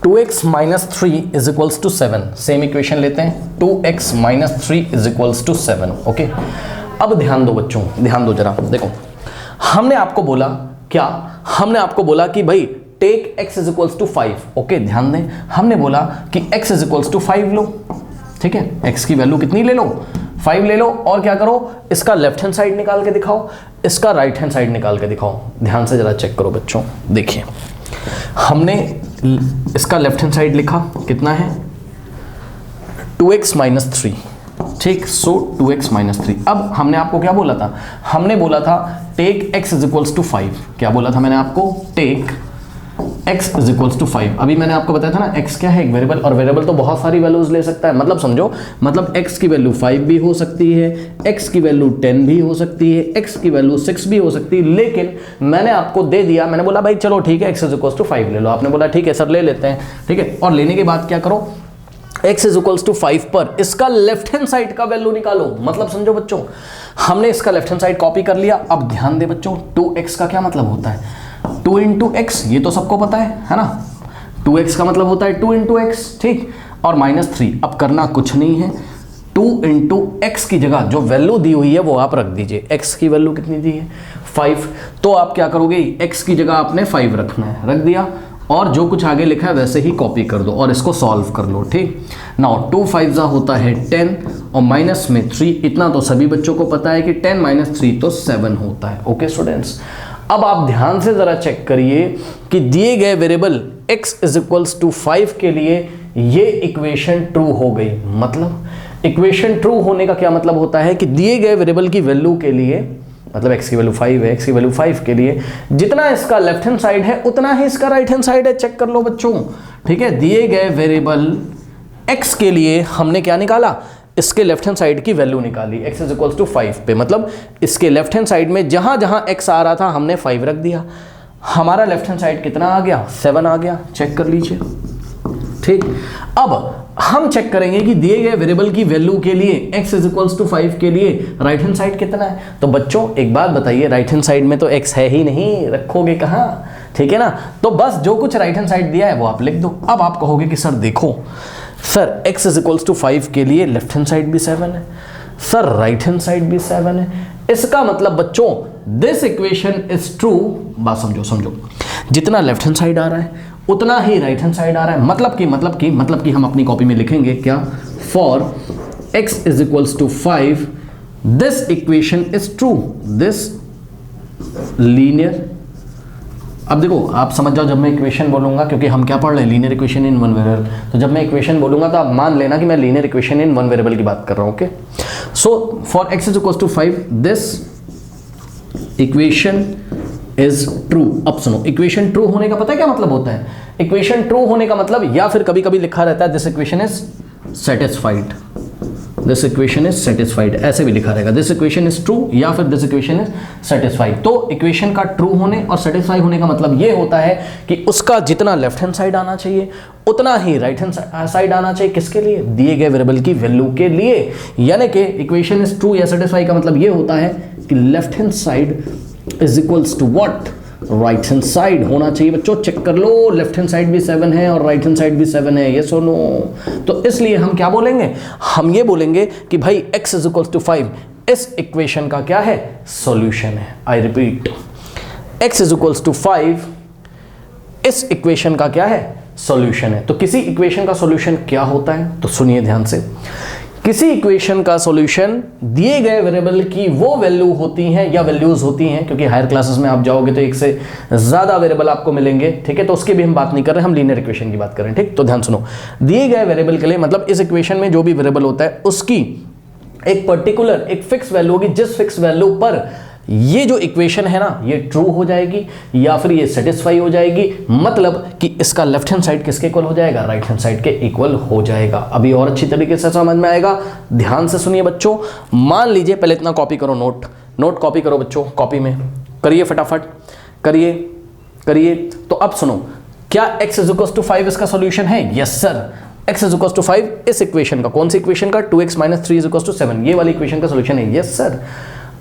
2x - 3 is equals to 7। Same equation लेते हैं, 2x - 3 is equals to 7। Okay, अब ध्यान दो बच्चों, ध्यान दो जरा। देखो हमने आपको बोला क्या, हमने आपको बोला कि भाई take x is equals to 5। Okay, ध्यान दें, हमने बोला कि x इज इक्वल्स टू 5 लो। ठीक है, x की वैल्यू कितनी ले लो, 5 ले लो। और क्या करो, इसका लेफ्ट हैंड साइड निकाल के दिखाओ, इसका राइट हैंड साइड निकाल के दिखाओ। ध्यान से जरा चेक करो बच्चों। देखिए हमने इसका लेफ्ट हैंड साइड लिखा, कितना है 2x - 3। ठीक, सो 2x - 3। अब हमने आपको क्या बोला था, हमने बोला था take x is equals to 5। क्या बोला था मैंने आपको, take x is equals to 5। अभी मैंने आपको बताया था ना x क्या है, एक वेरिएबल, और वेरिएबल तो बहुत सारी वैल्यूज ले सकता है। मतलब समझो, मतलब x की वैल्यू 5 भी हो सकती है, x की वैल्यू 10 भी हो सकती है, x की वैल्यू 6 भी हो सकती है। लेकिन मैंने आपको दे दिया, मैंने बोला भाई चलो ठीक है x इज इक्वल्स टू 5 ले लो। आपने बोला ठीक है सर ले लेते हैं। ठीक है, और लेने के बाद क्या करो, x इज इक्वल्स टू 5 पर इसका लेफ्ट हैंड साइड का वैल्यू निकालो। मतलब समझो बच्चों, हमने इसका लेफ्ट हैंड साइड कॉपी कर लिया। अब ध्यान दे बच्चों, 2x का क्या मतलब होता है, 2 × x, ये तो सबको पता है ना। 2x का मतलब होता है 2 × x। ठीक, और -3। अब करना कुछ नहीं है, 2 × x की जगह जो वैल्यू दी हुई है वो आप रख दीजिए। x की वैल्यू कितनी दी है, 5। तो आप क्या करोगे, x की जगह आपने 5 रखना है, रख दिया, और जो कुछ आगे लिखा है वैसे ही कॉपी कर दो और इसको सॉल्व कर लो। ठीक, नाउ 2 5 जा होता है 10 और माइनस में 3। इतना तो सभी बच्चों को पता है कि 10 - 3 तो 7 होता है। ओके स्टूडेंट्स, अब आप ध्यान से जरा चेक करिए कि दिए गए variable x is equals to 5 के लिए ये इक्वेशन ट्रू हो गई। मतलब इक्वेशन ट्रू होने का क्या मतलब होता है कि दिए गए वेरिएबल की वैल्यू के लिए, मतलब x की वैल्यू 5 है, x की वैल्यू 5 के लिए जितना इसका लेफ्ट हैंड साइड है उतना ही इसका राइट हैंड साइड है। चेक कर लो बच्चों। ठीक है, दिए गए वेरिएबल x के लिए हमने क्या निकाला, इसके लेफ्ट हैंड साइड की वैल्यू निकाली, x इज इक्वल्स टू 5 पे। मतलब इसके लेफ्ट हैंड साइड में जहां जहां x आ रहा था हमने 5 रख दिया। हमारा लेफ्ट हैंड साइड कितना आ गया, 7 आ गया। चेक कर लीजिए। ठीक। अब हम चेक करेंगे कि दिए गए वेरिएबल की वैल्यू के लिए x इज इक्वल्स टू 5 के लिए राइट हैंड साइड कितना है। तो बच्चों एक बात बताइए, राइट हैंड साइड में तो x है ही नहीं, रखोगे कहाँ, ठीक है ना। तो बस जो कुछ राइट हैंड साइड दिया है वो आप लिख दो। अब आप कहोगे कि सर देखो sir x is equals to 5 के लिए लेफ्ट हैंड साइड भी 7 है, सर राइट हैंड साइड भी 7 है, इसका मतलब बच्चों दिस इक्वेशन इज ट्रू। बात समझो, जितना लेफ्ट हैंड साइड आ रहा है उतना ही राइट हैंड साइड आ रहा है। मतलब कि हम अपनी कॉपी में लिखेंगे क्या, for x is equals to 5 this equation is true, this linear. अब देखो आप समझ जाओ, जब मैं इक्वेशन बोलूंगा, क्योंकि हम क्या पढ़ रहे हैं, linear equation in one variable, तो जब मैं इक्वेशन बोलूंगा तो आप मान लेना कि मैं linear equation in one variable की बात कर रहा हूं। Okay, so for x is equals to 5 this equation is true. अब सुनो, इक्वेशन ट्रू होने का पता है क्या मतलब होता है, इक्वेशन ट्रू होने का मतलब, या फिर कभी कभी लिखा रहता है this equation is satisfied, this equation is satisfied, ऐसे भी लिखा रहेगा, दिस इक्वेशन इज ट्रू या फिर दिस इक्वेशन इज सेटिस्फाइड। तो इक्वेशन का ट्रू होने और सेटिस्फाई होने का मतलब ये होता है कि उसका जितना लेफ्ट हैंड साइड आना चाहिए उतना ही राइट हैंड साइड आना चाहिए। किसके लिए, दिए गए वेरिएबल की वैल्यू के लिए। यानी कि इक्वेशन इज ट्रू या सेटिस्फाई का मतलब ये होता है कि left hand side is equals to what, right hand side होना चाहिए। बच्चों चेक कर लो, लेफ्ट हैंड साइड भी 7 है और राइट हैंड साइड भी 7 है, यस और नो। तो इसलिए हम क्या बोलेंगे, हम ये बोलेंगे कि भाई x इज इक्वल्स टू 5 इस इक्वेशन का क्या है, सॉल्यूशन है। I repeat, x is equals to 5 इस इक्वेशन का क्या है, सॉल्यूशन है। तो किसी इक्वेशन का सॉल्यूशन क्या होता है, तो सुनिए ध्यान से, किसी इक्वेशन का सॉल्यूशन दिए गए वेरिएबल की वो वैल्यू होती हैं या वैल्यूज होती हैं, क्योंकि हायर क्लासेस में आप जाओगे तो एक से ज्यादा वेरिएबल आपको मिलेंगे, ठीक है, तो उसके भी हम बात नहीं कर रहे, हम लीनियर इक्वेशन की बात कर रहे हैं। ठीक, तो ध्यान सुनो, दिए गए वेरिएबल के लिए मतलब इस इक्वेशन में जो भी वेरिएबल होता है उसकी एक पर्टिकुलर एक फिक्स वैल्यू होगी, जिस फिक्स वैल्यू पर ये जो इक्वेशन है ना ये ट्रू हो जाएगी या फिर ये सेटिस्फाई हो जाएगी। मतलब कि इसका लेफ्ट हैंड साइड किसके इक्वल हो जाएगा, राइट हैंड साइड के इक्वल हो जाएगा। अभी और अच्छी तरीके से समझ में आएगा, ध्यान से सुनिए बच्चों। मान लीजिए, पहले इतना कॉपी करो, नोट कॉपी करो बच्चों, कॉपी में करिए, फटाफट करिए। तो अब सुनो, क्या x इज इक्वल टू 5 इसका सॉल्यूशन है, yes sir, x is equal to 5 इस इक्वेशन का, कौन सी इक्वेशन का, 2x minus 3 is equal to 7, ये वाली इक्वेशन का सॉल्यूशन है, यस सर।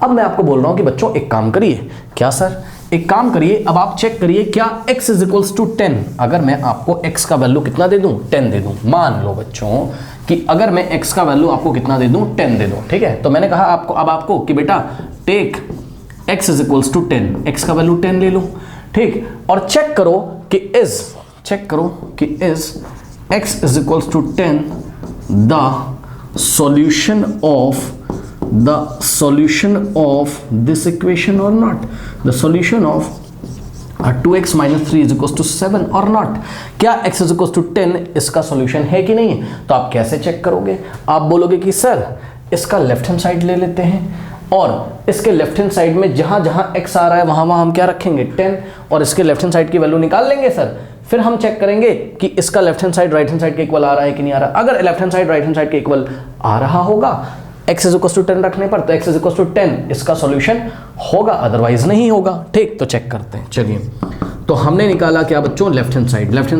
अब मैं आपको बोल रहा हूं कि बच्चों एक काम करिए, क्या सर, एक काम करिए, अब आप चेक करिए क्या x इज इक्वल्स टू 10, अगर मैं आपको x का वैल्यू कितना दे दूं, 10 दे दूं। मान लो बच्चों कि अगर मैं x का वैल्यू आपको कितना दे दूं, 10 दे दूं, ठीक है। तो मैंने कहा आपको, अब आपको कि बेटा take x is equals to 10, x का वैल्यू 10 ले लो, ठीक, और चेक करो कि is x is equals to 10 the solution of this equation or not, the solution of 2x minus 3 is equals to 7 or not, क्या x is equals to 10 इसका solution है कि नहीं है। तो आप कैसे चेक करोगे, आप बोलोगे कि सर इसका लेफ्ट हैंड साइड ले लेते हैं और इसके लेफ्ट हैंड साइड में जहां जहां x आ रहा है वहां हम क्या रखेंगे, 10, और इसके लेफ्ट हैंड साइड की वैल्यू निकाल लेंगे सर। फिर हम चेक करेंगे कि इसका left hand side right hand side के इक्वल आ रहा है कि नहीं आ रहा। अगर left hand side right hand side के इक्वल आ रहा होगा x इज इक्वल टू 10 रखने पर, तो x इज इक्वल टू 10 इसका सॉल्यूशन होगा, अदरवाइज नहीं होगा। ठीक, तो चेक करते हैं, चलिए। तो हमने निकाला क्या बच्चों, लेफ्ट हैंड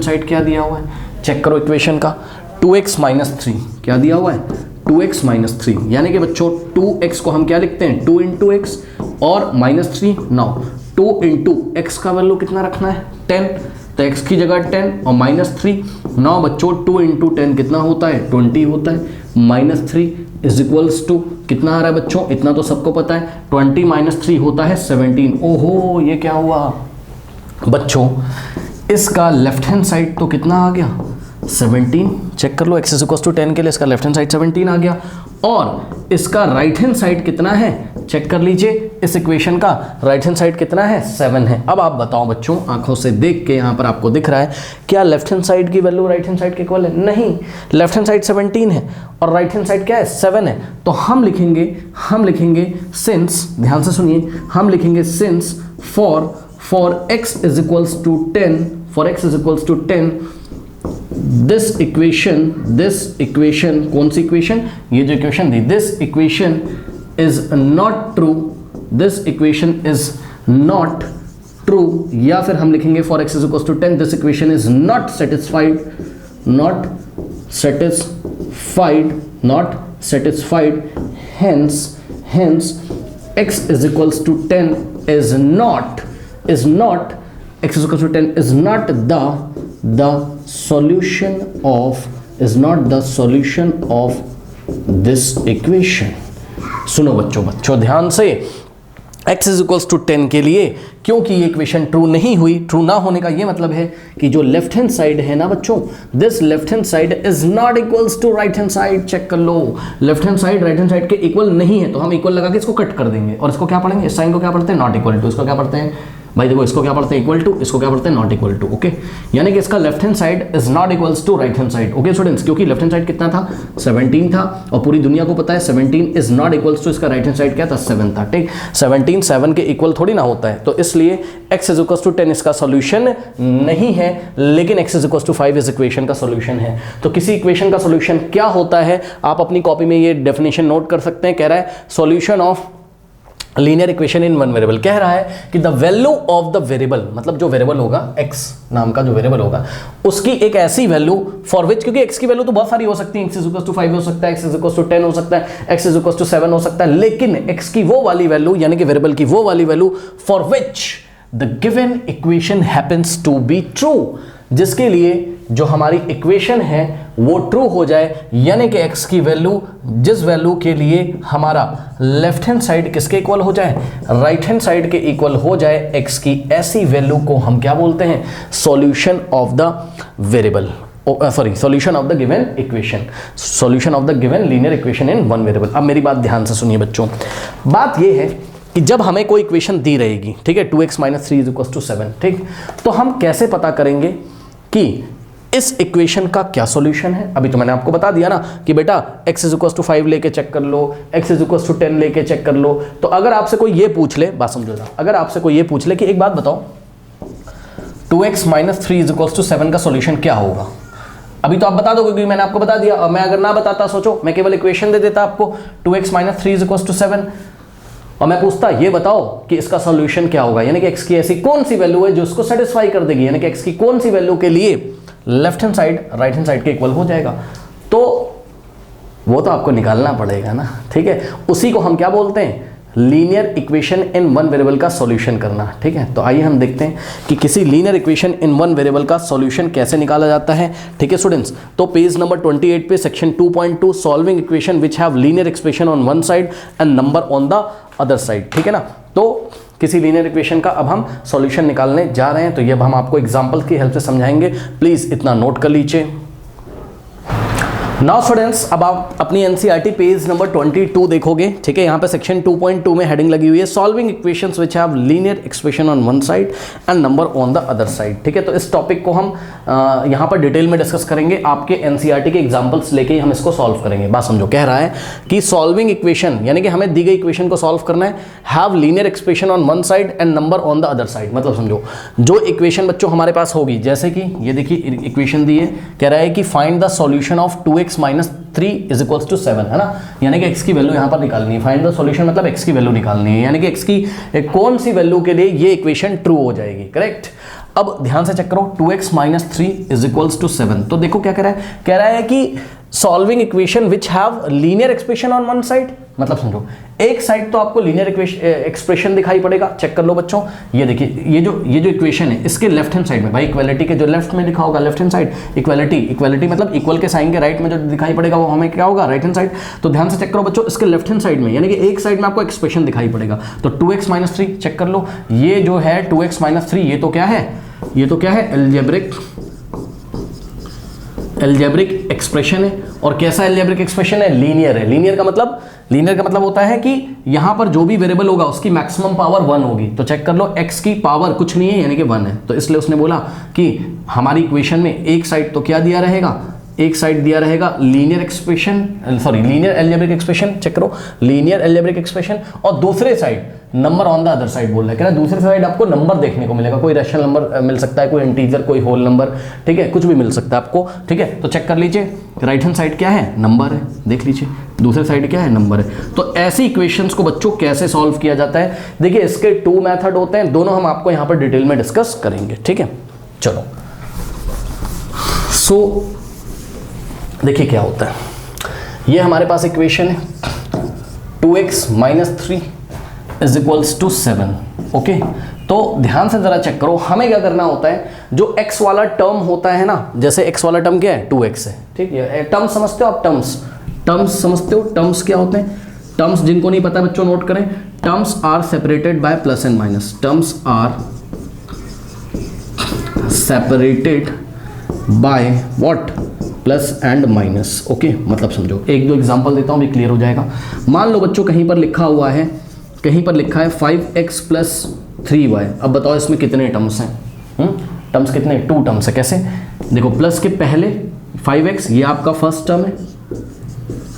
साइड क्या दिया हुआ है, चेक करो इक्वेशन का, 2x माइनस 3 क्या दिया हुआ है, 2x माइनस 3, यानी कि बच्चों 2x को हम क्या लिखते हैं, 2 इंटू एक्स और माइनस 3, नाउ 2 इंटू एक्स का वैल्यू कितना रखना है, 10, तो x की जगह 10 और माइनस 3, नाउ बच्चों 2 इंटू 10 कितना होता है, 20 होता है, माइनस 3 इज इक्वल्स टू कितना आ रहा है बच्चों, इतना तो सबको पता है, 20 माइनस 3 होता है 17। ओहो, ये क्या हुआ बच्चों, इसका लेफ्ट हैंड साइड तो कितना आ गया, 17, चेक कर लो, x इज इक्वल टू 10 के लिए इसका लेफ्ट हैंड साइड 17 आ गया, और इसका राइट हैंड साइड कितना है, चेक कर लीजिए, इस इक्वेशन का राइट हैंड साइड कितना है, 7 है। अब आप बताओ बच्चों, आंखों से देख के यहाँ पर आपको दिख रहा है, क्या लेफ्ट हैंड साइड की वैल्यू राइट हैंड साइड के इक्वल है, नहीं, लेफ्ट हैंड साइड 17 है और राइट हैंड साइड क्या है, 7 है। तो हम लिखेंगे सिंस, ध्यान से सुनिए, हम लिखेंगे since for x is equals to 10, for x is equals to 10, this equation कौन सी इक्वेशन, ये जो इक्वेशन दी, this equation is not true, this equation is not true, या फिर हम लिखेंगे for x is equal to 10 this equation is not satisfied, not satisfied, not satisfied, hence x is equals to 10 is not x is equals to 10 is not the solution of this equation. सुनो बच्चों ध्यान से, x is equals to 10 के लिए क्योंकि ये equation true नहीं हुई, ट्रू ना होने का ये मतलब है कि जो लेफ्ट हैंड साइड है ना बच्चों, this left hand side is not equals to right hand side. Check कर लो, left hand side right hand side के इक्वल नहीं है, तो हम इक्वल लगा के इसको कट कर देंगे और इसको क्या पढ़ेंगे, इस साइन को क्या पढ़ते हैं, नॉट इक्वल टू. इसको क्या पढ़ते हैं भाई, देखो इसको क्या पढ़ते हैं, इक्वल टू, इसको क्या पढ़ते हैं, नॉट इक्वल टू. ओके, यानी कि इसका left hand side is not equals to right hand side. Okay students, क्योंकि लेफ्ट हैंड साइड कितना था, 17 था, और पूरी दुनिया को पता है 17 इज नॉट इक्वल्स टू इसका राइट हैंड साइड क्या था, 7 था. ठीक, 17 7 के इक्वल थोड़ी ना होता है, तो इसलिए x इज इक्वल्स टू 10 इसका सॉल्यूशन नहीं है, लेकिन x इज इक्वल्स टू 5 इस इक्वेशन का सॉल्यूशन है. तो किसी इक्वेशन का सॉल्यूशन क्या होता है, आप अपनी कॉपी में ये डेफिनेशन नोट कर सकते हैं. कह रहा है solution of linear equation in one variable, कह रहा है कि the value of the variable, मतलब जो वेरिएबल होगा x नाम का जो वेरिएबल होगा, उसकी एक ऐसी वैल्यू फॉर विच, क्योंकि x की वैल्यू तो बहुत सारी हो सकती है, x इज इक्वल्स टू 5 हो सकता है, x इज इक्वल्स टू 10 हो सकता है, x इज इक्वल्स टू 7 हो सकता है, लेकिन x की वो वाली वैल्यू, यानी कि वेरिएबल की वो वाली value for which the given equation happens to be true, जिसके लिए जो हमारी इक्वेशन है वो ट्रू हो जाए, यानी कि x की वैल्यू, जिस वैल्यू के लिए हमारा लेफ्ट हैंड साइड किसके इक्वल हो जाए, राइट हैंड साइड के इक्वल हो जाए, x की ऐसी वैल्यू को हम क्या बोलते हैं, solution of the variable, solution of the given equation, solution of the given linear equation in one variable. अब मेरी बात ध्यान से सुनिए बच्चों, बात ये है कि जब हमें कोई इक्वेशन दी रहेगी, ठीक है, 2x - 3 = 7, ठीक, तो हम कैसे पता करेंगे कि इस इक्वेशन का क्या सॉल्यूशन है. अभी तो मैंने आपको बता दिया ना कि बेटा x इज इक्वल्स टू 5 लेके चेक कर लो, x इज इक्वल्स टू 10 लेके चेक कर लो. तो अगर आपसे कोई ये पूछ ले, बात समझो ना, अगर आपसे कोई ये पूछ ले कि एक बात बताओ 2x - 3 = 7 का सॉल्यूशन क्या होगा, अभी तो आप बता दोगे क्योंकि मैंने आपको बता दिया. और मैं अगर ना बताता, सोचो मैं केवल इक्वेशन दे देता आपको 2x - 3 = 7, और मैं पूछता ये बताओ कि इसका सॉल्यूशन क्या होगा, यानी कि x की ऐसी कौन सी वैल्यू है जो इसको सेटिस्फाई कर देगी, यानी कि x की कौन सी वैल्यू के लिए left hand side right hand side के इक्वल हो जाएगा, तो वो तो आपको निकालना पड़ेगा ना. ठीक है, उसी को हम क्या बोलते हैं, linear equation in one variable का सॉल्यूशन करना. ठीक है, तो आइए हम देखते हैं कि किसी linear equation in one variable का सॉल्यूशन कैसे निकाला जाता है. ठीक है स्टूडेंट्स, तो पेज नंबर 28 पे section 2.2 solving equation which have linear expression on one side and number on the other side. ठीक है ना, तो किसी लीनियर इक्वेशन का अब हम सॉल्यूशन निकालने जा रहे हैं, तो ये अब हम आपको एग्जांपल की हेल्प से समझाएंगे. प्लीज इतना नोट कर लीजिए. नाउ स्टूडेंट्स, अब आप अपनी एनसीईआरटी पेज नंबर 22 देखोगे. ठीक है, यहाँ पे सेक्शन 2.2 में हेडिंग लगी हुई है solving equations which have linear expression on one side and number on the other side. ठीक है, तो इस टॉपिक को हम यहाँ पर डिटेल में डिस्कस करेंगे, आपके एनसीईआरटी के एग्जांपल्स लेके ही हम इसको सॉल्व करेंगे. बात समझो, कह रहा है कि सॉल्विंग इक्वेशन यानी कि हमें दी गई इक्वेशन को सॉल्व करना है, have linear expression on one side and number on the other side. मतलब समझो, जो इक्वेशन बच्चों हमारे पास होगी, जैसे कि ये देखिए इक्वेशन दी है, कह रहा है कि find the solution of 2x - 3 = 7, है ना, यानी कि x की वैल्यू यहाँ पर निकालनी है. फाइंड द सॉल्यूशन मतलब x की वैल्यू निकालनी है, यानी कि x की कौन सी वैल्यू के लिए ये इक्वेशन ट्रू हो जाएगी. करेक्ट. अब ध्यान से चेक करो, 2x - 3 = 7. तो देखो क्या कह रहा है कि solving equation which have linear expression on one side, मतलब समझो एक साइड तो आपको लीनियर एक्सप्रेशन दिखाई पड़ेगा. चेक कर लो बच्चों, ये देखिए ये जो इक्वेशन है इसके लेफ्ट हैंड साइड में, भाई इक्वालिटी के जो लेफ्ट में लिखा होगा लेफ्ट हैंड साइड, इक्वालिटी मतलब इक्वल के साइन के राइट में जो दिखाई पड़ेगा वो हमें क्या होगा, राइट हैंड साइड. तो ध्यान से चेक करो बच्चों, इसके लेफ्ट हैंड साइड में यानी कि एक साइड में आपको एक्सप्रेशन दिखाई पड़ेगा. तो 2x - 3 चेक कर लो, ये जो है 2x - 3 ये तो क्या है, एल्जेब्रिक एक्सप्रेशन है. और कैसा एल्जेब्रिक एक्सप्रेशन है, लीनियर है. लीनियर का मतलब होता है कि यहां पर जो भी वेरिएबल होगा उसकी मैक्सिमम पावर 1 होगी. तो चेक कर लो, x की पावर कुछ नहीं है यानी कि 1 है, तो इसलिए उसने बोला कि हमारी इक्वेशन में एक साइड तो क्या दिया रहेगा, एक साइड दिया रहेगा लीनियर एल्जेब्रिक एक्सप्रेशन. चेक करो, लीनियर एल्जेब्रिक एक्सप्रेशन, और दूसरे side number on the other side बोल रहा है. दूसरे साइड आपको नंबर देखने को मिलेगा, कोई रैशनल नंबर मिल सकता है, कोई इंटीजर, कोई होल नंबर. ठीक है, कुछ भी मिल सकता है आपको. ठीक है, तो चेक कर लीजिए, राइट हैंड साइड क्या है, नंबर है, देख लीजिए, दूसरे साइड क्या है, नंबर है. तो ऐसी इक्वेशंस को बच्चों कैसे सॉल्व किया जाता है, देखिए इसके 2 मेथड होते हैं, दोनों हम आपको यहाँ पर डिटेल में डिस्कस करेंगे. ठीक है, चलो. सो देखिए क्या होता है, ये हमारे पास इक्वेशन है 2x minus 3 is equals to 7। Okay, तो ध्यान से जरा चेक करो, हमें क्या करना होता है, जो x वाला टर्म होता है ना, जैसे x वाला टर्म क्या है 2x है, ठीक है, टर्म समझते हो आप, टर्म्स समझते हो, टर्म्स क्या होते हैं, टर्म्स जिनको नहीं पता बच्चों नोट करें, terms are separated by plus and minus, terms are separated by what, plus and minus. Okay, मतलब समझो, एक दो एग्जांपल देता हूं, भी क्लियर हो जाएगा। मान लो बच्चों कहीं पर लिखा हुआ है, कहीं पर लिखा है 5x प्लस 3y। अब बताओ इसमें कितने टर्म्स हैं? टर्म्स कितने? 2 टर्म्स है। कैसे? देखो, प्लस के पहले 5x ये आपका फर्स्ट टर्म है,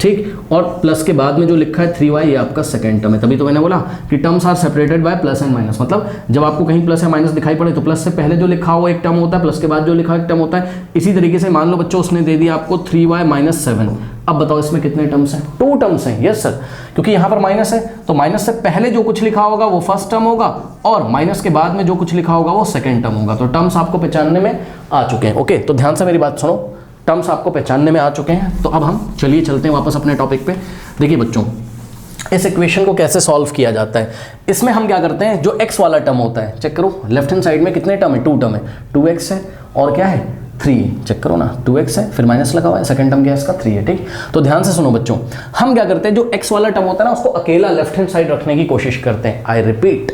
ठीक, और प्लस के बाद में जो लिखा है 3y ये आपका सेकंड टर्म है। तभी तो मैंने बोला कि terms are separated by plus and minus, मतलब जब आपको कहीं प्लस या माइनस दिखाई पड़े तो प्लस से पहले जो लिखा हुआ एक टर्म होता है, प्लस के बाद जो लिखा एक टर्म होता है। इसी तरीके से मान लो बच्चों उसने दे दिया आपको 3y माइनस 7। अब बताओ इसमें कितने टर्म्स हैं? 2 टर्म्स हैं। यस सर, क्योंकि यहाँ पर माइनस है तो माइनस से पहले जो कुछ लिखा होगा वो फर्स्ट टर्म होगा, और माइनस के बाद में जो कुछ लिखा होगा वो सेकंड टर्म होगा। तो टर्म्स आपको पहचानने में आ चुके हैं। ओके, तो ध्यान से मेरी बात सुनो, टर्म्स आपको पहचानने में आ चुके हैं। तो अब हम चलिए चलते हैं वापस अपने टॉपिक पे। देखिए बच्चों, इस इक्वेशन को कैसे सॉल्व किया जाता है। इसमें हम क्या करते हैं, जो x वाला टर्म होता है, चेक करो लेफ्ट हैंड साइड में कितने टर्म है, 2 टर्म है, 2x है और क्या है 3, चेक करो ना, 2x है फिर माइनस लगा हुआ है, सेकंड टर्म क्या है इसका 3 है, ठीक। तो ध्यान से सुनो बच्चों, हम क्या करते हैं, जो x वाला टर्म होता है ना उसको अकेला लेफ्ट हैंड साइड रखने की कोशिश करते हैं। आई रिपीट,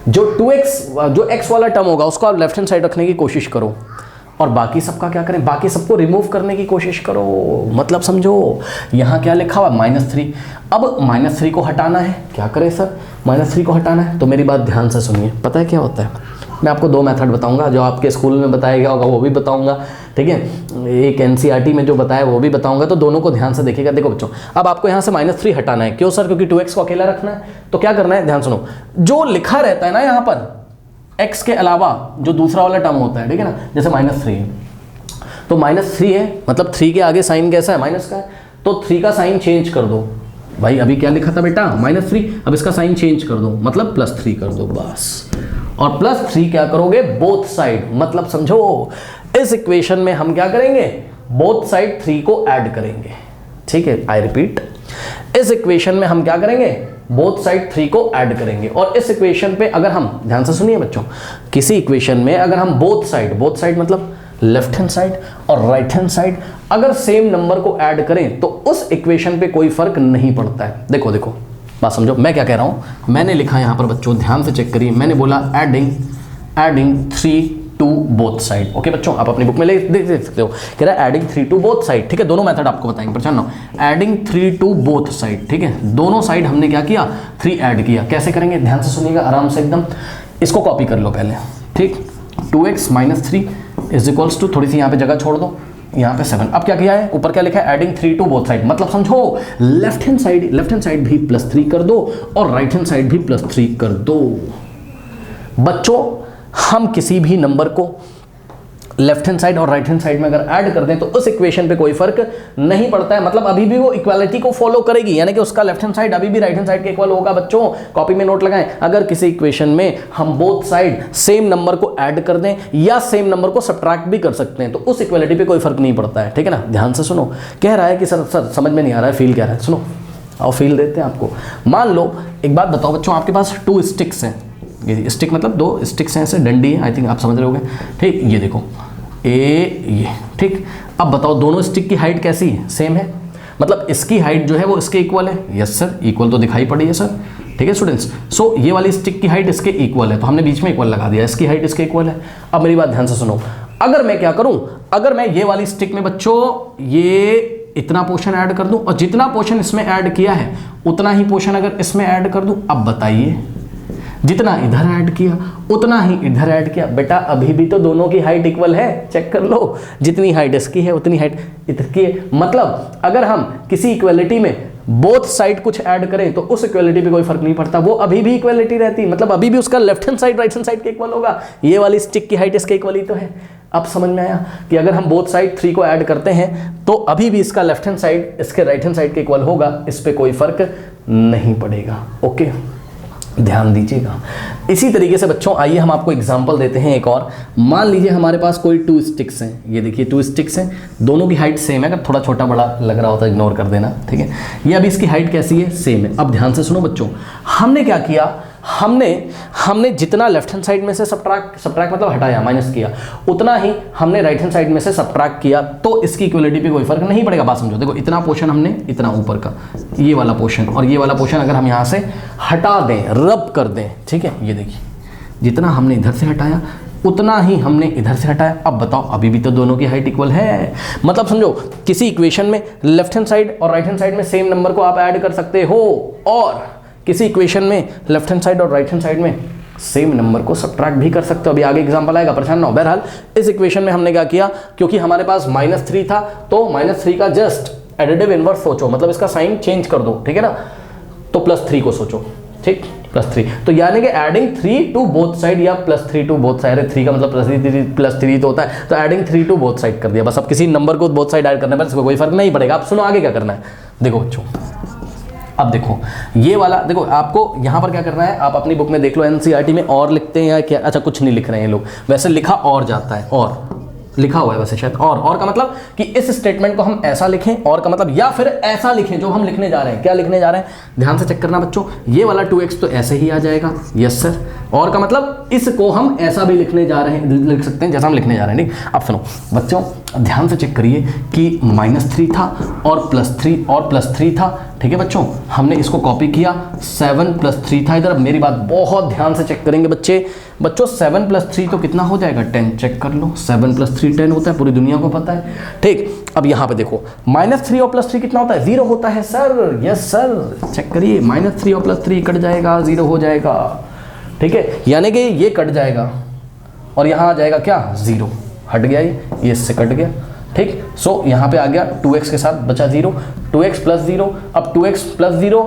जो x वाला टर्म होगा उसको आप लेफ्ट हैंड साइड रखने की कोशिश करो, और बाकी सबका क्या करें, बाकी सबको रिमूव करने की कोशिश करो। मतलब समझो, यहाँ क्या लिखा हुआ -3, अब -3 को हटाना है, क्या करें सर, -3 को हटाना है। तो मेरी बात ध्यान से सुनिए, पता है क्या होता है, मैं आपको 2 मेथड बताऊंगा, जो आपके स्कूल में बताया गया होगा वो भी बताऊंगा, ठीक है, एक NCERT में जो बताया वो भी बताऊंगा, तो दोनों को ध्यान से देखिएगा। देखो बच्चों, अब आपको यहाँ से -3 हटाना है, क्यों सर, क्योंकि 2x को अकेला रखना है। तो क्या करना है, ध्यान सुनो, जो लिखा रहता है ना यहाँ पर x के अलावा जो दूसरा वाला टर्म होता है, ठीक है ना, जैसे -3 है तो -3 है, मतलब 3 के आगे साइन कैसा है, माइनस का है, तो 3 का साइन चेंज कर दो। भाई अभी क्या लिखा था बेटा, -3, अब इसका साइन चेंज कर दो, मतलब +3 कर दो बस। और +3 क्या करोगे, बोथ साइड, मतलब समझो इस इक्वेशन में हम क्या करेंगे, बोथ साइड 3 को ऐड करेंगे, ठीक है। आई रिपीट, इस इक्वेशन में हम क्या करेंगे, बोथ साइड 3 को ऐड करेंगे। और इस इक्वेशन पे अगर हम, ध्यान से सुनिए बच्चों, किसी इक्वेशन में अगर हम बोथ साइड मतलब लेफ्ट हैंड साइड और राइट हैंड साइड अगर सेम नंबर को ऐड करें तो उस इक्वेशन पे कोई फर्क नहीं पड़ता है। देखो बात समझो, मैं क्या कह रहा हूं, मैंने लिखा यहां पर बच्चों, ध्यान से चेक करिए, मैंने बोला adding 3 to both side. Okay बच्चों, आप अपनी बुक में देख सकते हो, कह रहा है एडिंग 3 टू बोथ साइड, ठीक है। दोनों मेथड आपको बताएंगे, पहचान लो, एडिंग 3 टू बोथ साइड, ठीक है। दोनों साइड हमने क्या किया, 3 ऐड किया। कैसे करेंगे, ध्यान से सुनिएगा आराम से एकदम, इसको कॉपी कर लो पहले, ठीक। 2x minus 3 is equals to, थोड़ी सी यहाँ पे जगह छोड़ दो, यहाँ पे 7। अब क्या किया है, ऊपर क्या लिखा है, एडिंग 3 टू बोथ साइड, मतलब समझो लेफ्ट हैंड साइड भी +3 कर दो और राइट हैंड साइड भी +3 कर दो। बच्चों, हम किसी भी नंबर को लेफ्ट हैंड साइड और राइट हैंड साइड में अगर ऐड कर दें तो उस इक्वेशन पे कोई फर्क नहीं पड़ता है, मतलब अभी भी वो इक्वालिटी को फॉलो करेगी, यानी कि उसका लेफ्ट हैंड साइड अभी भी राइट हैंड साइड के इक्वल होगा। बच्चों कॉपी में नोट लगाएं, अगर किसी इक्वेशन में हम बोथ साइड सेम नंबर को ऐड कर दें या सेम नंबर को सब्ट्रैक्ट भी कर सकते हैं तो उस इक्वालिटी पे कोई फर्क नहीं पड़ता है, ठीक है ना। ध्यान से सुनो, कह रहा है कि सर समझ में नहीं आ रहा है, फील कह रहा है, सुनो आओ फील देते हैं आपको। मान लो एक बात बताओ बच्चों, आपके पास 2 स्टिक्स हैं, ये स्टिक मतलब 2 स्टिक्स हैं, ऐसे डंडी है, आई थिंक आप समझ रहे होंगे, ठीक। ये देखो ये, ठीक। अब बताओ दोनों स्टिक की हाइट कैसी है, सेम है, मतलब इसकी हाइट जो है वो इसके इक्वल है। यस सर, इक्वल तो दिखाई पड़ी है सर, ठीक है स्टूडेंट्स। सो ये वाली स्टिक की हाइट इसके इक्वल है, तो हमने बीच में इक्वल लगा दिया, इसकी हाइट इसके इक्वल है। अब मेरी बात ध्यान से सुनो, अगर मैं क्या करूं, अगर मैं ये वाली स्टिक में बच्चों ये इतना पोर्शन ऐड कर दूं और जितना पोर्शन इसमें ऐड किया है उतना ही पोर्शन अगर इसमें ऐड कर दूं, अब बताइए जितना इधर ऐड किया उतना ही इधर ऐड किया, बेटा अभी भी तो दोनों की हाइट इक्वल है, चेक कर लो, जितनी हाइट इसकी है उतनी हाइट इधर की है। मतलब अगर हम किसी इक्वालिटी में बोथ साइड कुछ ऐड करें तो उस इक्वालिटी पे कोई फर्क नहीं पड़ता, वो अभी भी इक्वालिटी रहती, मतलब अभी भी उसका left hand side right hand side के इक्वल होगा। ये वाली स्टिक की हाइट इसके इक्वल ही तो है। अब समझ में आया कि अगर हम बोथ साइड 3 को ऐड करते हैं तो अभी भी इसका लेफ्ट हैंड साइड इसके राइट हैंड साइड के इक्वल होगा, इस पर कोई फर्क नहीं पड़ेगा। ओके ध्यान दीजिएगा। इसी तरीके से बच्चों आइए हम आपको एग्जांपल देते हैं एक और। मान लीजिए हमारे पास कोई 2 स्टिक्स हैं, ये देखिए 2 स्टिक्स हैं, दोनों की हाइट सेम है। अगर थोड़ा छोटा बड़ा लग रहा होता है इग्नोर कर देना, ठीक है। ये अभी इसकी हाइट कैसी है, सेम है। अब ध्यान से सुनो बच्चों, हमने क्या किया, हमने जितना लेफ्ट हैंड साइड में से सब्ट्रैक्ट मतलब हटाया, माइनस किया, उतना ही हमने राइट हैंड साइड में से सब्ट्रैक्ट किया, तो इसकी इक्वलिटी पे कोई फर्क नहीं पड़ेगा। बात समझो, देखो इतना पोर्शन हमने, इतना ऊपर का ये वाला पोर्शन और ये वाला पोर्शन अगर हम यहाँ से हटा दें, रब कर दें, ठीक है, ये देखिए जितना हमने इधर से हटाया उतना ही हमने इधर से हटाया। अब बताओ, अभी भी तो दोनों की हाइट इक्वल है। मतलब समझो, किसी इक्वेशन में लेफ्ट हैंड साइड और राइट हैंड साइड में सेम नंबर को आप ऐड कर सकते हो, और किसी इक्वेशन में लेफ्ट हैंड साइड और राइट हैंड साइड में सेम नंबर को सब्ट्रैक्ट भी कर सकते हो। अभी आगे एग्जांपल आएगा, परेशान ना हो। बहरहाल इस इक्वेशन में हमने क्या किया, क्योंकि हमारे पास -3 था तो -3 का जस्ट एडिटिव इनवर्स सोचो, मतलब इसका साइन चेंज कर दो, ठीक है ना, तो +3 को सोचो, ठीक, +3। तो यानी कि एडिंग 3 टू बोथ साइड या +3 टू बोथ साइड, 3 का मतलब +3 तो होता है, तो एडिंग 3 टू बोथ साइड कर दिया। बस अब किसी नंबर को बोथ साइड ऐड करने पर कोई फर्क नहीं पड़ेगा। अब सुनो आगे क्या करना है, देखो बच्चों, अब देखो ये वाला, देखो आपको यहाँ पर क्या करना है, आप अपनी बुक में देख लो, एनसीईआरटी में और लिखते हैं या क्या, अच्छा कुछ नहीं लिख रहे हैं लोग, वैसे लिखा और जाता है, और लिखा हुआ है वैसे शायद, और का मतलब कि इस स्टेटमेंट को हम ऐसा लिखें, और का मतलब या फिर ऐसा लिखें जो हम लिखने जा रहे हैं। क्या लिखने जा रहे हैं, ध्यान से चेक करना बच्चों, ये वाला 2x तो ऐसे ही आ जाएगा, यस सर, और का मतलब इसको हम ऐसा भी लिखने जा रहे हैं, लिख सकते हैं जैसा हम लिखने जा रहे हैं, ठीक। अब सुनो बच्चों, ध्यान से चेक करिए कि -3 था और +3 था, ठीक है बच्चों, हमने इसको कॉपी किया, 7 + 3 था इधर। अब मेरी बात बहुत ध्यान से चेक करेंगे बच्चों 7 + 3 तो कितना हो जाएगा, 10, चेक कर लो, 7 + 3 10 होता है, पूरी दुनिया को पता है, ठीक। अब यहाँ पे देखो -3 और +3 कितना होता है, 0 होता है सर, यस सर, चेक करिए, -3 और +3 कट जाएगा, 0 हो जाएगा, ठीक है, यानी कि ये कट जाएगा और यहाँ आ जाएगा क्या, 0, हट गया ये इससे कट गया, ठीक। सो यहाँ पे आ गया 2x के साथ बचा 0, 2x + 0। अब 2x + 0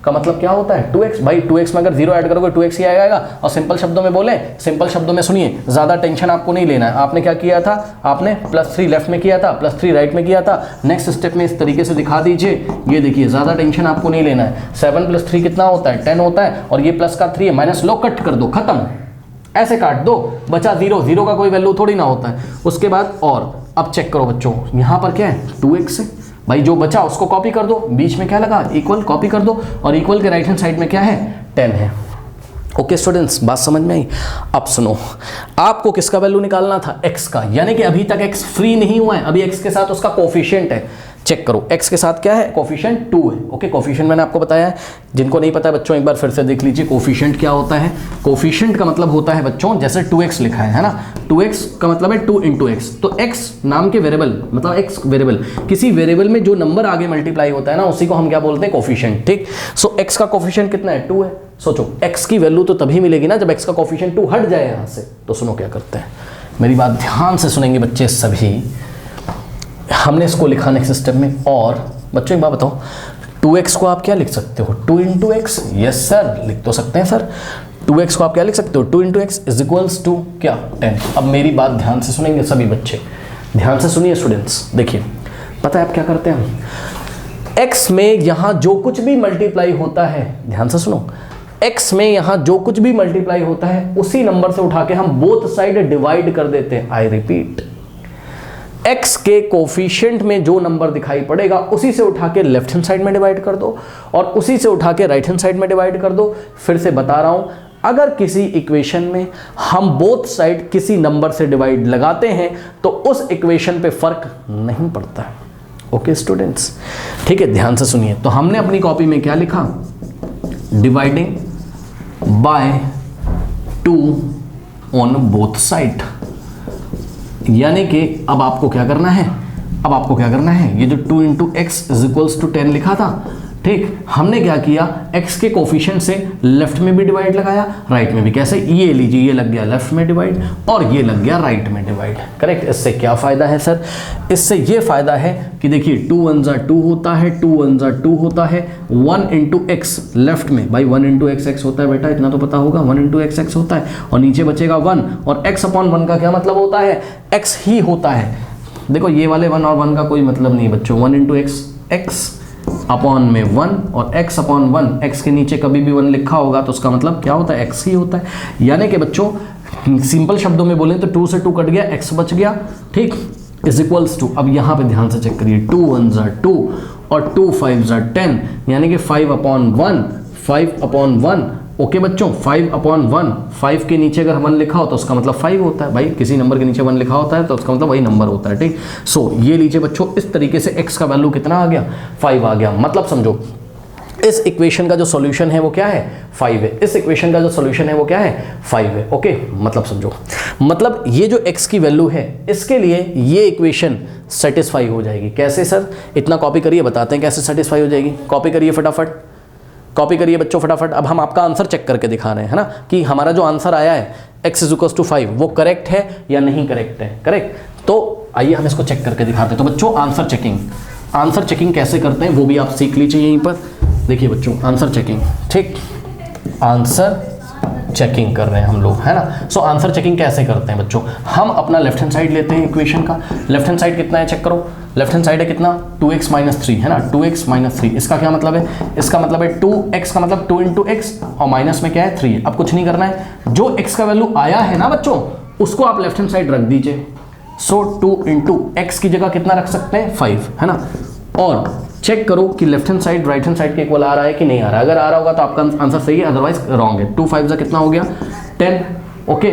का मतलब क्या होता है, 2x, भाई 2x में अगर 0 ऐड करोगे 2x ही आएगा। और सिंपल शब्दों में बोले, सिंपल शब्दों में सुनिए, ज़्यादा टेंशन आपको नहीं लेना है। आपने क्या किया था, आपने +3 लेफ्ट में किया था, +3 राइट में किया था। नेक्स्ट स्टेप में इस तरीके से दिखा दीजिए, ये देखिए, ज़्यादा टेंशन आपको नहीं लेना है। 7 + 3 कितना होता है, 10 होता है, और ये प्लस का 3 है, माइनस लो, कट कर दो, खत्म, ऐसे काट दो, बचा 0 का कोई वैल्यू थोड़ी ना होता है। उसके बाद और अब चेक करो बच्चों, यहाँ पर क्या है, 2x है, भाई जो बचा उसको कॉपी कर दो, बीच में क्या लगा, इक्वल, कॉपी कर दो, और इक्वल के राइट हैंड साइड में क्या है, 10 है। ओके स्टूडेंट्स, बात समझ में आई। अब सुनो, आपको किसका वैल्यू निकालना था, x का, यानी कि अभी तक x फ्री नहीं हुआ है, अभी x के साथ उसका कोफिशिएंट है। चेक करो, x के साथ क्या है, कोफिशिएंट 2 है। ओके, कोफिशिएंट मैंने आपको बताया है, जिनको नहीं पता है बच्चों एक बार फिर से देख लीजिए, कोफिशिएंट क्या होता है। कोफिशिएंट का मतलब होता है बच्चों, जैसे 2x लिखा है ना, 2x का मतलब है 2 × x, तो x नाम के वेरिएबल, मतलब x वेरिएबल, किसी वेरिएबल में जो नंबर आगे मल्टीप्लाई होता है ना, उसी को हम क्या बोलते हैं, कोफिशिएंट, ठीक। सो x का कोफिशिएंट कितना है, 2 है। सोचो x की वैल्यू तो तभी मिलेगी ना जब x का कोफिशिएंट 2 हट जाए यहाँ से। तो सुनो क्या करते हैं, मेरी बात ध्यान से सुनेंगे बच्चे सभी। हमने इसको लिखा नेक्स्ट स्टेप में, और बच्चों एक बात बताओ, 2x को आप क्या लिख सकते हो, 2 × x, यस सर, लिख तो सकते हैं सर। 2x को आप क्या लिख सकते हो, 2 × x = क्या, 10। अब मेरी बात ध्यान से सुनेंगे सभी बच्चे, ध्यान से सुनिए स्टूडेंट्स। देखिए, पता है आप क्या करते हैं, x में यहाँ जो कुछ भी मल्टीप्लाई होता है, ध्यान से सुनो, x में यहाँ जो कुछ भी मल्टीप्लाई होता है उसी नंबर से उठा के हम बोथ साइड डिवाइड कर देते हैं। आई रिपीट, x के कोफिशिएंट में जो नंबर दिखाई पड़ेगा उसी से उठा के लेफ्ट हैंड साइड में डिवाइड कर दो, और उसी से उठा के राइट हैंड साइड में डिवाइड कर दो। फिर से बता रहा हूं, अगर किसी इक्वेशन में हम बोथ साइड किसी नंबर से डिवाइड लगाते हैं तो उस इक्वेशन पे फर्क नहीं पड़ता है। ओके स्टूडेंट्स, ठीक है, ध्यान से सुनिए। तो हमने अपनी कॉपी में क्या लिखा, dividing by 2 on both side, यानी कि अब आपको क्या करना है, ये जो 2 × x = 10 लिखा था, ठीक, हमने क्या किया, x के कोफिशिएंट से लेफ्ट में भी डिवाइड लगाया, राइट में भी। कैसे, ये लीजिए, ये लग गया लेफ्ट में डिवाइड और ये लग गया राइट में डिवाइड, करेक्ट। इससे क्या फ़ायदा है सर, इससे ये फ़ायदा है कि देखिए 2 × 1 = 2 होता है, 2 × 1 = 2 होता है, 1 × x लेफ्ट में, भाई 1 × x होता है बेटा, इतना तो पता होगा, 1 × x होता है, और नीचे बचेगा 1, और x/1 का क्या मतलब होता है, x ही होता है। देखो ये वाले 1 और 1 का कोई मतलब नहीं बच्चों, 1 × x अपॉन में 1 और x अपॉन 1, x के नीचे कभी भी 1 लिखा होगा तो उसका मतलब क्या होता है, x ही होता है। यानी कि बच्चों सिंपल शब्दों में बोलें तो 2 से 2 कट गया, x बच गया, ठीक, इज इक्वल्स टू, अब यहाँ पे ध्यान से चेक करिए, 2 1 ज़ा 2 और 2 5 ज़ा 10, यानी कि 5 अपॉन 1, 5 अपॉन 1, ओके बच्चों, 5 अपॉन 1, 5 के नीचे अगर 1 लिखा हो तो उसका मतलब 5 होता है भाई, किसी नंबर के नीचे 1 लिखा होता है तो उसका मतलब वही नंबर होता है, ठीक। सो ये लीजिए बच्चों, इस तरीके से x का वैल्यू कितना आ गया, 5 आ गया। मतलब समझो इस इक्वेशन का जो सॉल्यूशन है वो क्या है, 5 है। इस इक्वेशन का जो सॉल्यूशन है वो क्या है, 5 है, ओके। मतलब समझो, मतलब ये जो x की वैल्यू है इसके लिए ये इक्वेशन सेटिस्फाई हो जाएगी। कैसे सर, इतना कॉपी करिए, बताते हैं कैसे सेटिस्फाई हो जाएगी। कॉपी करिए फटाफट, कॉपी करिए बच्चों फटाफट। अब हम आपका आंसर चेक करके दिखा रहे हैं, है ना, कि हमारा जो आंसर आया है x = 5 वो करेक्ट है या नहीं करेक्ट है, करेक्ट। तो आइए हम इसको चेक करके दिखाते हैं। तो बच्चों आंसर चेकिंग, आंसर चेकिंग कैसे करते हैं वो भी आप सीख लीजिए यहीं पर। देखिए बच्चों आंसर चेकिंग, ठीक, आंसर चेकिंग कर रहे हैं हम लोग, है ना। सो आंसर चेकिंग कैसे करते हैं बच्चों, हम अपना लेफ्ट हैंड साइड लेते हैं इक्वेशन का। लेफ्ट हैंड साइड कितना है चेक करो, लेफ्ट हैंड साइड है कितना, 2x - 3, है ना, 2x - 3। इसका क्या मतलब है, इसका मतलब है 2x का मतलब 2 × x और माइनस में क्या है 3। अब कुछ नहीं करना है, जो x का वैल्यू आया है ना बच्चों उसको आप लेफ्ट हैंड साइड रख दीजिए। सो 2 × x की जगह कितना रख सकते हैं, 5, है ना। और चेक करो कि left hand side right hand side के इक्वल आ रहा है कि नहीं आ रहा है। अगर आ रहा होगा तो आपका आंसर सही है, अदरवाइज रॉन्ग है। 2 5 कितना हो गया, 10, ओके।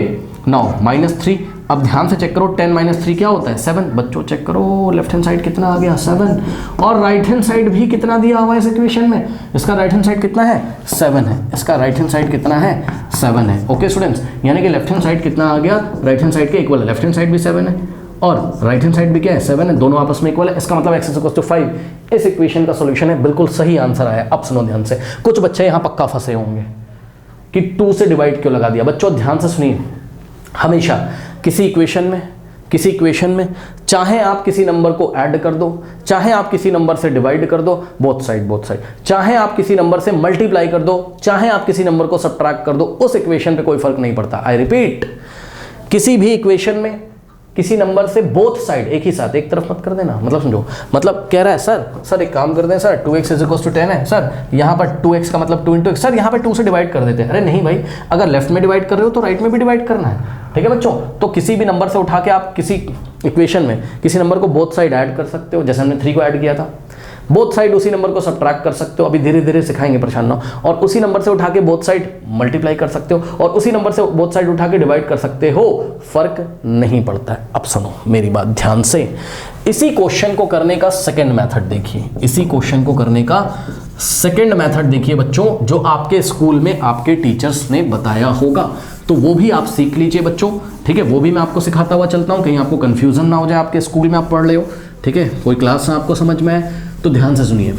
नाउ -3, अब ध्यान से चेक करो, 10 - 3 क्या होता है, 7। बच्चों चेक करो लेफ्ट हैंड साइड कितना आ गया, 7, और राइट हैंड साइड भी कितना दिया हुआ है इस इक्वेशन में, इसका राइट हैंड साइड कितना है, 7 है, इसका राइट हैंड साइड कितना है, 7 है, ओके स्टूडेंट्स। यानी कि लेफ्ट हैंड साइड कितना आ गया, राइट हैंड साइड के इक्वल है, लेफ्ट हैंड साइड भी 7 है और राइट हैंड साइड भी क्या है, 7 है, दोनों आपस में इक्वल है। इसका मतलब x = 5 इस इक्वेशन का सॉल्यूशन है, बिल्कुल सही आंसर आया। अब सुनो ध्यान से, कुछ बच्चे यहाँ पक्का फंसे होंगे कि 2 से डिवाइड क्यों लगा दिया। बच्चों ध्यान से सुनिए, हमेशा किसी इक्वेशन में चाहे आप किसी नंबर को ऐड कर दो, चाहे आप किसी नंबर से डिवाइड कर दो, बोथ साइड, चाहे आप किसी नंबर से मल्टीप्लाई कर दो, चाहे आप किसी नंबर को सब्ट्रैक्ट कर दो, उस इक्वेशन पे कोई फर्क नहीं पड़ता। आई रिपीट, किसी भी इक्वेशन में किसी नंबर से बोथ साइड एक ही साथ, एक तरफ मत कर देना। मतलब समझो, मतलब कह रहा है सर एक काम कर दें सर, 2x = 10 है सर, यहाँ पर 2x का मतलब 2 × x, सर यहाँ पर 2 से डिवाइड कर देते हैं। अरे नहीं भाई, अगर लेफ्ट में डिवाइड कर रहे हो तो राइट में भी डिवाइड करना है, ठीक है बच्चों। तो किसी भी नंबर से उठा के आप किसी इक्वेशन में किसी नंबर को बोथ साइड ऐड कर सकते हो, जैसे हमने 3 को ऐड किया था। बोथ साइड उसी नंबर को सब्ट्रैक्ट कर सकते हो, अभी धीरे धीरे सिखाएंगे, परेशान ना हो। और उसी नंबर से उठा के बोथ साइड मल्टीप्लाई कर सकते हो, और उसी नंबर से बोथ साइड उठा के डिवाइड कर सकते हो, फर्क नहीं पड़ता है। अब सुनो मेरी बात ध्यान से, इसी क्वेश्चन को करने का सेकंड मेथड देखिए, इसी क्वेश्चन को करने का सेकंड मेथड देखिए बच्चों, जो आपके स्कूल में आपके टीचर्स ने बताया होगा, तो वो भी आप सीख लीजिए बच्चों, ठीक है। वो भी मैं आपको सिखाता हुआ चलता हूँ, कहीं आपको कंफ्यूजन ना हो जाए, आपके स्कूल में आप पढ़ रहे हो, ठीक है, कोई क्लास में आपको समझ में आए तो ध्यान से सुनिए।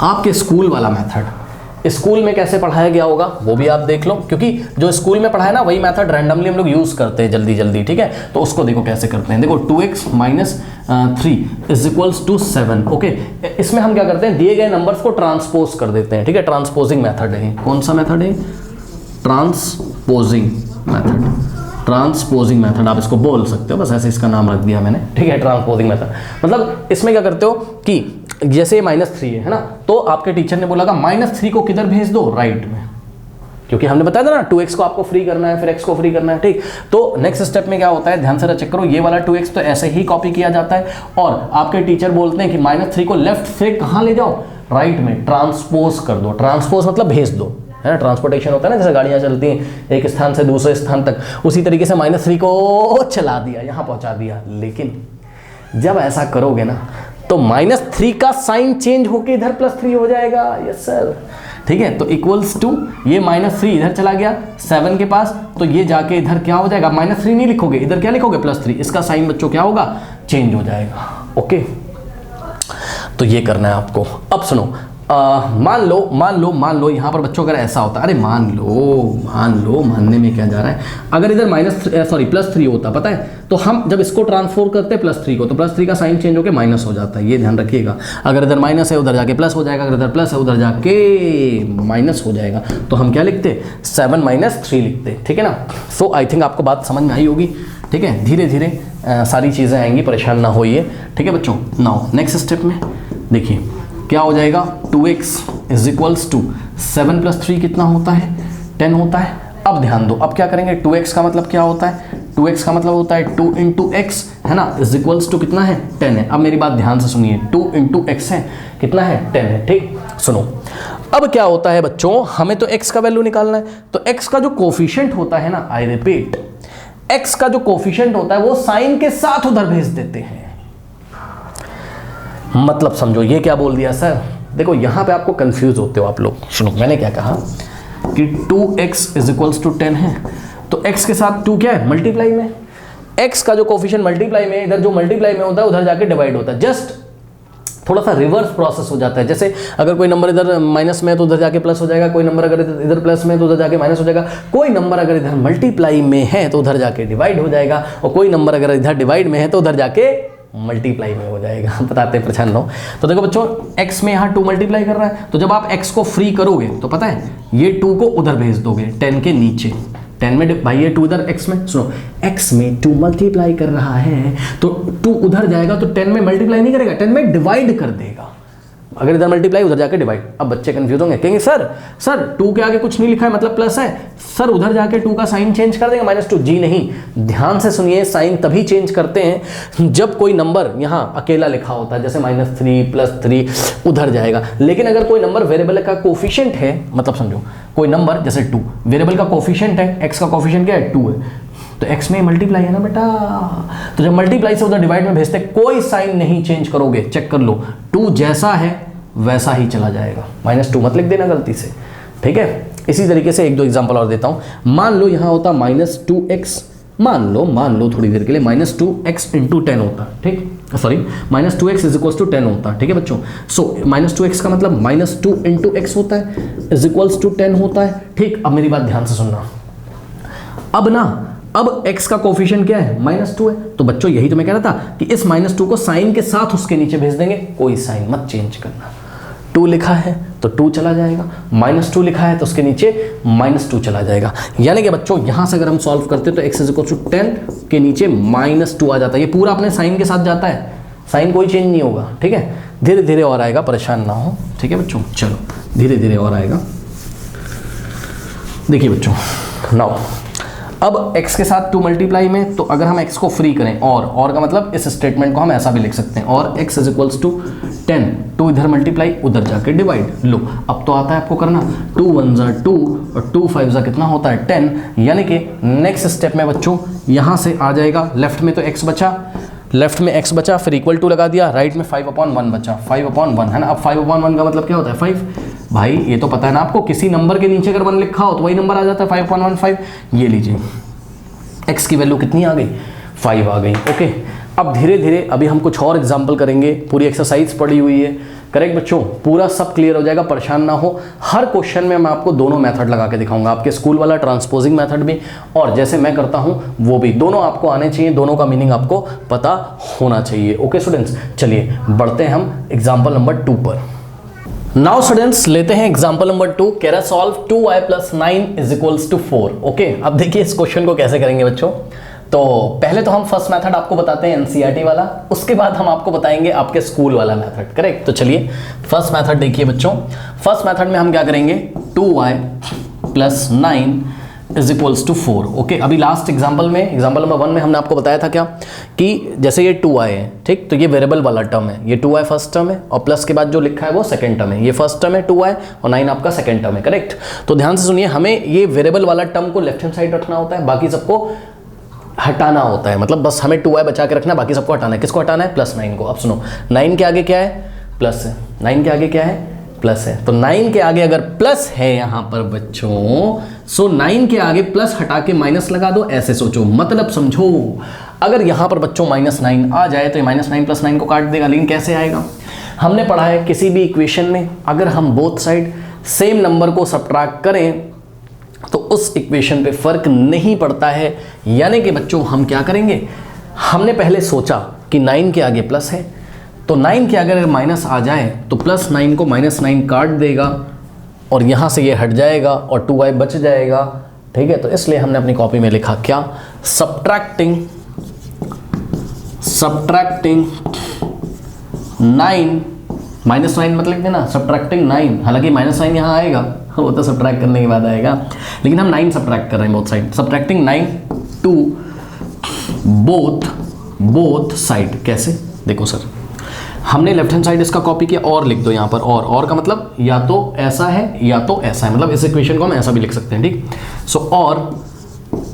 आपके स्कूल वाला मेथड स्कूल में कैसे पढ़ाया गया होगा वो भी आप देख लो, क्योंकि जो स्कूल में पढ़ाया ना वही मेथड रैंडमली हम लोग यूज करते हैं जल्दी, ठीक है। तो उसको देखो कैसे करते हैं। देखो 2x - 3 = 7, ओके। इसमें हम क्या करते हैं, दिए गए नंबर्स को ट्रांसपोज कर देते हैं, ठीक है। ट्रांसपोजिंग मेथड है। कौन सा मेथड है, ट्रांसपोजिंग मेथड, ट्रांसपोजिंग मेथड आप इसको बोल सकते हो, बस ऐसे इसका नाम रख दिया मैंने, ठीक है, ट्रांसपोजिंग मेथड। मतलब इसमें क्या करते हो कि जैसे -3 है ना, तो आपके टीचर ने बोला -3 को किधर भेज दो, राइट में, क्योंकि हमने बताया था ना 2x को आपको फ्री करना है, फिर x को फ्री करना है, ठीक। तो नेक्स्ट स्टेप में क्या होता है, ध्यान से चेक करो, ये वाला 2x तो ऐसे ही कॉपी किया जाता है, और आपके टीचर बोलते हैं कि -3 को लेफ्ट से कहाँ ले जाओ, राइट में, ट्रांसपोज कर दो। ट्रांसपोज मतलब भेज दो, है ना। ट्रांसपोर्टेशन होता है ना, जैसे गाड़ियाँ चलती हैं एक स्थान से दूसरे स्थान तक, उसी तरीके से -3 को चला दिया, यहाँ पहुँचा दिया। लेकिन जब ऐसा करोगे ना तो -3 का साइन चेंज होके इधर +3 हो जाएगा, यस सर, ठीक है। तो = ये -3 इधर चला गया 7 के पास, तो ये जाके इधर क्या हो जाएगा, -3 नहीं लिखोगे, इधर क्या लिखोगे, +3, इसका साइन बच्चों क्या होगा, चेंज हो जाएगा, ओके। तो ये करना है आपको। अब सुनो, मान लो यहाँ पर बच्चों अगर ऐसा होता, अरे मान लो मानने में क्या जा रहा है, अगर इधर +3 होता, पता है, तो हम जब इसको ट्रांसफॉर करते हैं +3 को, तो +3 का साइन चेंज होकर माइनस हो जाता है, ये ध्यान रखिएगा। अगर इधर माइनस है उधर जाके प्लस हो जाएगा, अगर इधर प्लस है उधर जाके माइनस हो जाएगा, तो हम क्या लिखते, 7 - 3 लिखते, ठीक है ना। सो आई थिंक आपको बात समझ में आई होगी, ठीक है। धीरे धीरे सारी चीज़ें आएंगी, परेशान ना होइए, ठीक है बच्चों। नाउ नेक्स्ट स्टेप में देखिए, क्या हो जाएगा 2x इज इक्वल्स टू 7 + 3 कितना होता है 10 होता है। अब ध्यान दो, अब क्या करेंगे 2x का मतलब क्या होता है 2x का मतलब होता है 2 × x है ना इज इक्वल्स टू कितना है 10 है। अब मेरी बात ध्यान से सुनिए 2 × x है कितना है 10 है। ठीक सुनो, अब क्या होता है बच्चों, हमें तो x का वैल्यू निकालना है, तो x का जो कोफिशिएंट होता है ना, आई रिपीट x का जो कोफिशिएंट होता है वो साइन के साथ उधर भेज देते हैं। मतलब समझो ये क्या बोल दिया सर, देखो यहां पे आपको कंफ्यूज होते हो आप लोग। सुनो मैंने क्या कहा कि 2x इज इक्वल्स टू 10 है, तो x के साथ 2 क्या है मल्टीप्लाई में, x का जो कोफिशिएंट मल्टीप्लाई में, इधर जो मल्टीप्लाई में होता है उधर जाके डिवाइड होता है। जस्ट थोड़ा सा रिवर्स प्रोसेस हो जाता है। जैसे अगर कोई नंबर इधर माइनस में है तो उधर जाके प्लस हो जाएगा, कोई नंबर अगर इधर प्लस में है तो उधर जाके माइनस हो जाएगा, कोई नंबर अगर इधर मल्टीप्लाई में है तो उधर जाके डिवाइड हो जाएगा, और कोई नंबर अगर इधर डिवाइड में है तो उधर जाके मल्टीप्लाई में हो जाएगा। बताते परेशान लो। तो देखो बच्चों x में यहाँ 2 मल्टीप्लाई कर रहा है, तो जब आप x को फ्री करोगे तो पता है ये 2 को उधर भेज दोगे 10 के नीचे, 10 में भाई ये 2 इधर x में, सुनो x में 2 मल्टीप्लाई कर रहा है तो 2 उधर जाएगा तो 10 में मल्टीप्लाई नहीं करेगा, 10 में डिवाइड कर देगा। अगर इधर मल्टीप्लाई उधर जाके डिवाइड। अब बच्चे कंफ्यूज होंगे, कहेंगे सर 2 के आगे कुछ नहीं लिखा है मतलब प्लस है, सर उधर जाके 2 का साइन चेंज कर देंगे -2। जी नहीं, ध्यान से सुनिए, साइन तभी चेंज करते हैं जब कोई नंबर यहाँ अकेला लिखा होता है, जैसे -3 +3 उधर जाएगा। लेकिन अगर कोई नंबर वेरिएबल का कोफिशिएंट है, मतलब समझो कोई नंबर जैसे 2 वेरिएबल का कोफिशिएंट है, x का कोफिशिएंट क्या है 2 है, तो x में मल्टीप्लाई है ना बेटा, तो जब मल्टीप्लाई से उधर डिवाइड में भेजते कोई साइन नहीं चेंज करोगे, चेक कर लो 2 जैसा है वैसा ही चला जाएगा, -2 मत लिख देना गलती से। ठीक है, इसी तरीके से 1-2 एग्जांपल और देता हूं। मान लो यहां होता -2x, मान लो थोड़ी देर के लिए -2x × 10 होता, ठीक sorry -2x is equals to 10 होता, ठीक है बच्चों। सो -2x का मतलब -2 × x होता है इज इक्वल्स टू 10 होता है। ठीक, अब मेरी बात ध्यान से सुनना, अब x का कोफिशिएंट क्या है -2 है, तो बच्चों यही तो मैं कह रहा था कि इस -2 को साइन के साथ उसके नीचे भेज देंगे, कोई साइन मत चेंज करना। 2 लिखा है तो 2 चला जाएगा, -2 लिखा है तो उसके नीचे -2 चला जाएगा। यानी कि बच्चों यहां से अगर हम सॉल्व करते तो x इज इक्वल टू 10 के नीचे -2 आ जाता है। ये पूरा अपने साइन के साथ जाता है, साइन कोई चेंज नहीं होगा। ठीक है, धीरे धीरे और आएगा, परेशान ना हो। ठीक है बच्चों, चलो धीरे धीरे और आएगा। देखिए बच्चों, नाउ अब x के साथ 2 मल्टीप्लाई में, तो अगर हम x को फ्री करें, और का मतलब इस स्टेटमेंट को हम ऐसा भी लिख सकते हैं, और x इज इक्वल्स टू 10, 2 इधर मल्टीप्लाई उधर जाके डिवाइड। लो अब तो आता है आपको करना, 2 1 जा 2 और 2 5 जा कितना होता है 10। यानी कि नेक्स्ट स्टेप में बच्चों यहाँ से आ जाएगा, लेफ्ट में तो x बचा, लेफ्ट में x बचा, फिर इक्वल टू लगा दिया, राइट में 5/1 बचा, 5/1 है ना। अब 5/1 का मतलब क्या होता है 5, भाई ये तो पता है ना आपको, किसी नंबर के नीचे अगर 1 लिखा हो तो वही नंबर आ जाता है 5/15। ये लीजिए x की वैल्यू कितनी आ गई 5 आ गई। ओके, अब धीरे धीरे अभी हम कुछ और एग्जाम्पल करेंगे, पूरी एक्सरसाइज पड़ी हुई है। करेक्ट बच्चों, पूरा सब क्लियर हो जाएगा, परेशान ना हो। हर क्वेश्चन में मैं आपको दोनों मेथड लगा के दिखाऊंगा, आपके स्कूल वाला ट्रांसपोजिंग मेथड भी और जैसे मैं करता हूं वो भी, दोनों आपको आने चाहिए, दोनों का मीनिंग आपको पता होना चाहिए। ओके स्टूडेंट्स, चलिए बढ़ते हैं हम एग्जाम्पल नंबर 2 पर। नाउ स्टूडेंट्स लेते हैं एग्जाम्पल नंबर 2, कह रहा solve 2y + 9 is equals to 4। Okay, अब देखिए इस क्वेश्चन को कैसे करेंगे बच्चों। तो पहले तो हम फर्स्ट मेथड आपको बताते हैं एनसीईआरटी वाला, उसके बाद हम आपको बताएंगे आपके स्कूल वाला मेथड। करेक्ट, तो चलिए फर्स्ट मेथड देखिए बच्चों। फर्स्ट मेथड में हम क्या करेंगे 2y + 9 is equals to 4। Okay, अभी लास्ट एग्जाम्पल में, एग्जाम्पल नंबर 1 में हमने आपको बताया था क्या कि जैसे ये 2y है, ठीक, तो ये वेरिएबल वाला टर्म है, ये 2y फर्स्ट टर्म है और प्लस के बाद जो लिखा है वो सेकंड टर्म है। ये फर्स्ट टर्म है 2y और 9 आपका सेकंड टर्म है। करेक्ट, तो ध्यान से सुनिए, हमें ये वेरिएबल वाला टर्म को लेफ्ट हैंड साइड रखना होता है, बाकी सबको हटाना होता है, मतलब बस हमें 2y बचा के रखना, बाकी सबको हटाना है। किसको हटाना है +9 को। अब सुनो, 9 के आगे क्या है प्लस है, 9 के आगे क्या है प्लस है, तो 9 के आगे अगर प्लस है यहां पर बच्चों, सो 9 के आगे प्लस हटा के माइनस लगा दो, ऐसे सोचो, मतलब समझो। अगर यहां पर बच्चों -9 आ जाए तो ये -9 + 9 को काट देगा, लेकिन कैसे आएगा। हमने पढ़ा है किसी भी इक्वेशन में अगर हम बोथ साइड सेम नंबर को सब्ट्रैक्ट करें तो उस इक्वेशन पे फर्क नहीं पड़ता है। यानी कि बच्चों हम क्या करेंगे, हमने पहले सोचा कि 9 के आगे प्लस है, तो 9 के आगे अगर माइनस आ जाए तो +9 को -9 काट देगा और यहाँ से ये हट जाएगा और 2y बच जाएगा। ठीक है, तो इसलिए हमने अपनी कॉपी में लिखा क्या, सब्ट्रैक्टिंग 9 -9 मतलब लिख देना सब्ट्रैक्टिंग 9, हालांकि -9 यहाँ आएगा, वो तो सब्ट्रैक्ट करने के बाद आएगा, लेकिन हम 9 सब्ट्रैक्ट कर रहे हैं both side, subtracting 9 to both side. कैसे? देखो सर, हमने लेफ्ट हैंड साइड इसका कॉपी किया, और लिख दो यहाँ पर, और का मतलब या तो ऐसा है या तो ऐसा है, मतलब इस इक्वेशन को हम ऐसा भी लिख सकते हैं, ठीक। सो और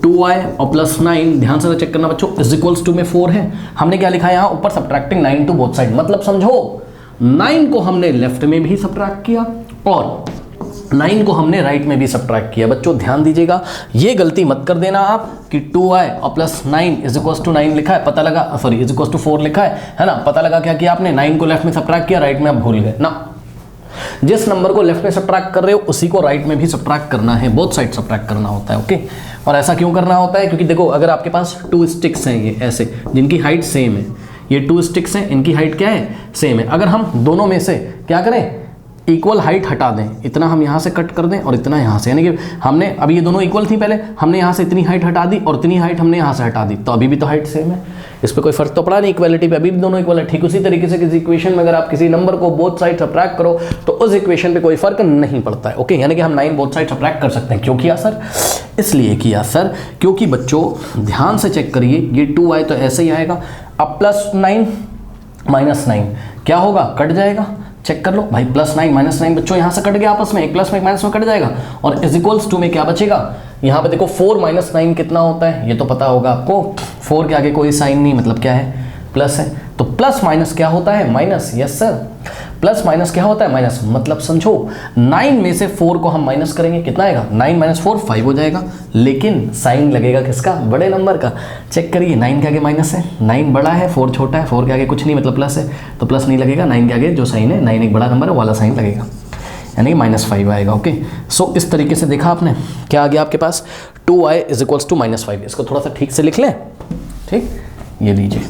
2y और प्लस 9, ध्यान से चेक करना बच्चों, इज इक्वल्स टू में 4 है, हमने क्या लिखा है यहाँ ऊपर सब्ट्रैक्टिंग 9 टू बोथ साइड, मतलब समझो 9 को हमने लेफ्ट में भी सब्ट्रैक्ट किया और 9 को हमने राइट में भी सब्ट्रैक्ट किया। बच्चों ध्यान दीजिएगा, ये गलती मत कर देना आप कि 2y और प्लस 9 इज इक्वल्स टू 9 लिखा है, पता लगा, सॉरी इज इक्वल्स टू 4 लिखा है ना, पता लगा क्या किया आपने, 9 को लेफ्ट में सब्ट्रैक्ट किया, राइट में आप भूल गए ना। जिस नंबर को लेफ्ट में सब्ट्रैक्ट कर रहे हो उसी को राइट में भी सब्ट्रैक्ट करना है, बोथ साइड सब्ट्रैक्ट करना होता है, ओके। और ऐसा क्यों करना होता है? क्योंकि देखो अगर आपके पास 2 स्टिक्स हैं ये ऐसे, जिनकी हाइट सेम है, ये 2 स्टिक्स हैं, इनकी हाइट क्या है? सेम है। अगर हम दोनों में से क्या करें, इक्वल हाइट हटा दें, इतना हम यहाँ से कट कर दें और इतना यहाँ से, यानी कि हमने अभी ये दोनों इक्वल थी, पहले हमने यहाँ से इतनी हाइट हटा दी और इतनी हाइट हमने यहाँ से हटा दी, तो अभी भी तो हाइट सेम है, इस पर कोई फर्क तो पड़ा नहीं, इक्वालिटी पे अभी भी दोनों इक्वल है। ठीक उसी तरीके से किसी इक्वेशन में अगर आप किसी नंबर को बोथ साइड सब्ट्रैक्ट करो तो उस इक्वेशन पे कोई फर्क नहीं पड़ता है, ओके। यानी कि हम 9 बोथ साइड सब्ट्रैक्ट कर सकते हैं। क्यों किया सर? इसलिए किया सर क्योंकि बच्चों ध्यान से चेक करिए, ये 2y तो ऐसे ही आएगा, अब प्लस 9 माइनस 9 क्या होगा? कट जाएगा, चेक कर लो भाई, प्लस 9 माइनस 9 बच्चों यहाँ से कट गया आपस में, एक प्लस में एक माइनस में कट जाएगा, और इज इक्वल्स टू में क्या बचेगा? यहाँ पे देखो 4 माइनस 9 कितना होता है, ये तो पता होगा आपको, 4 के आगे कोई साइन नहीं, मतलब क्या है? प्लस है। तो प्लस माइनस क्या होता है? Minus. Yes sir, plus minus क्या होता है? माइनस। मतलब समझो 9 में से 4 को हम माइनस करेंगे, कितना आएगा? 9 माइनस 4 5 हो जाएगा, लेकिन साइन लगेगा किसका? बड़े नंबर का। चेक करिए, 9 के आगे माइनस है, 9 बड़ा है, 4 छोटा है, 4 के आगे कुछ नहीं मतलब प्लस है, तो प्लस नहीं लगेगा, 9 के आगे जो साइन है, 9 एक बड़ा नंबर है वाला साइन लगेगा, यानी कि -5 आएगा, ओके। सो इस तरीके से देखा आपने, क्या आ गया आपके पास? 2y is equals to -5। इसको थोड़ा सा ठीक से लिख लें, ठीक, ये लीजिए,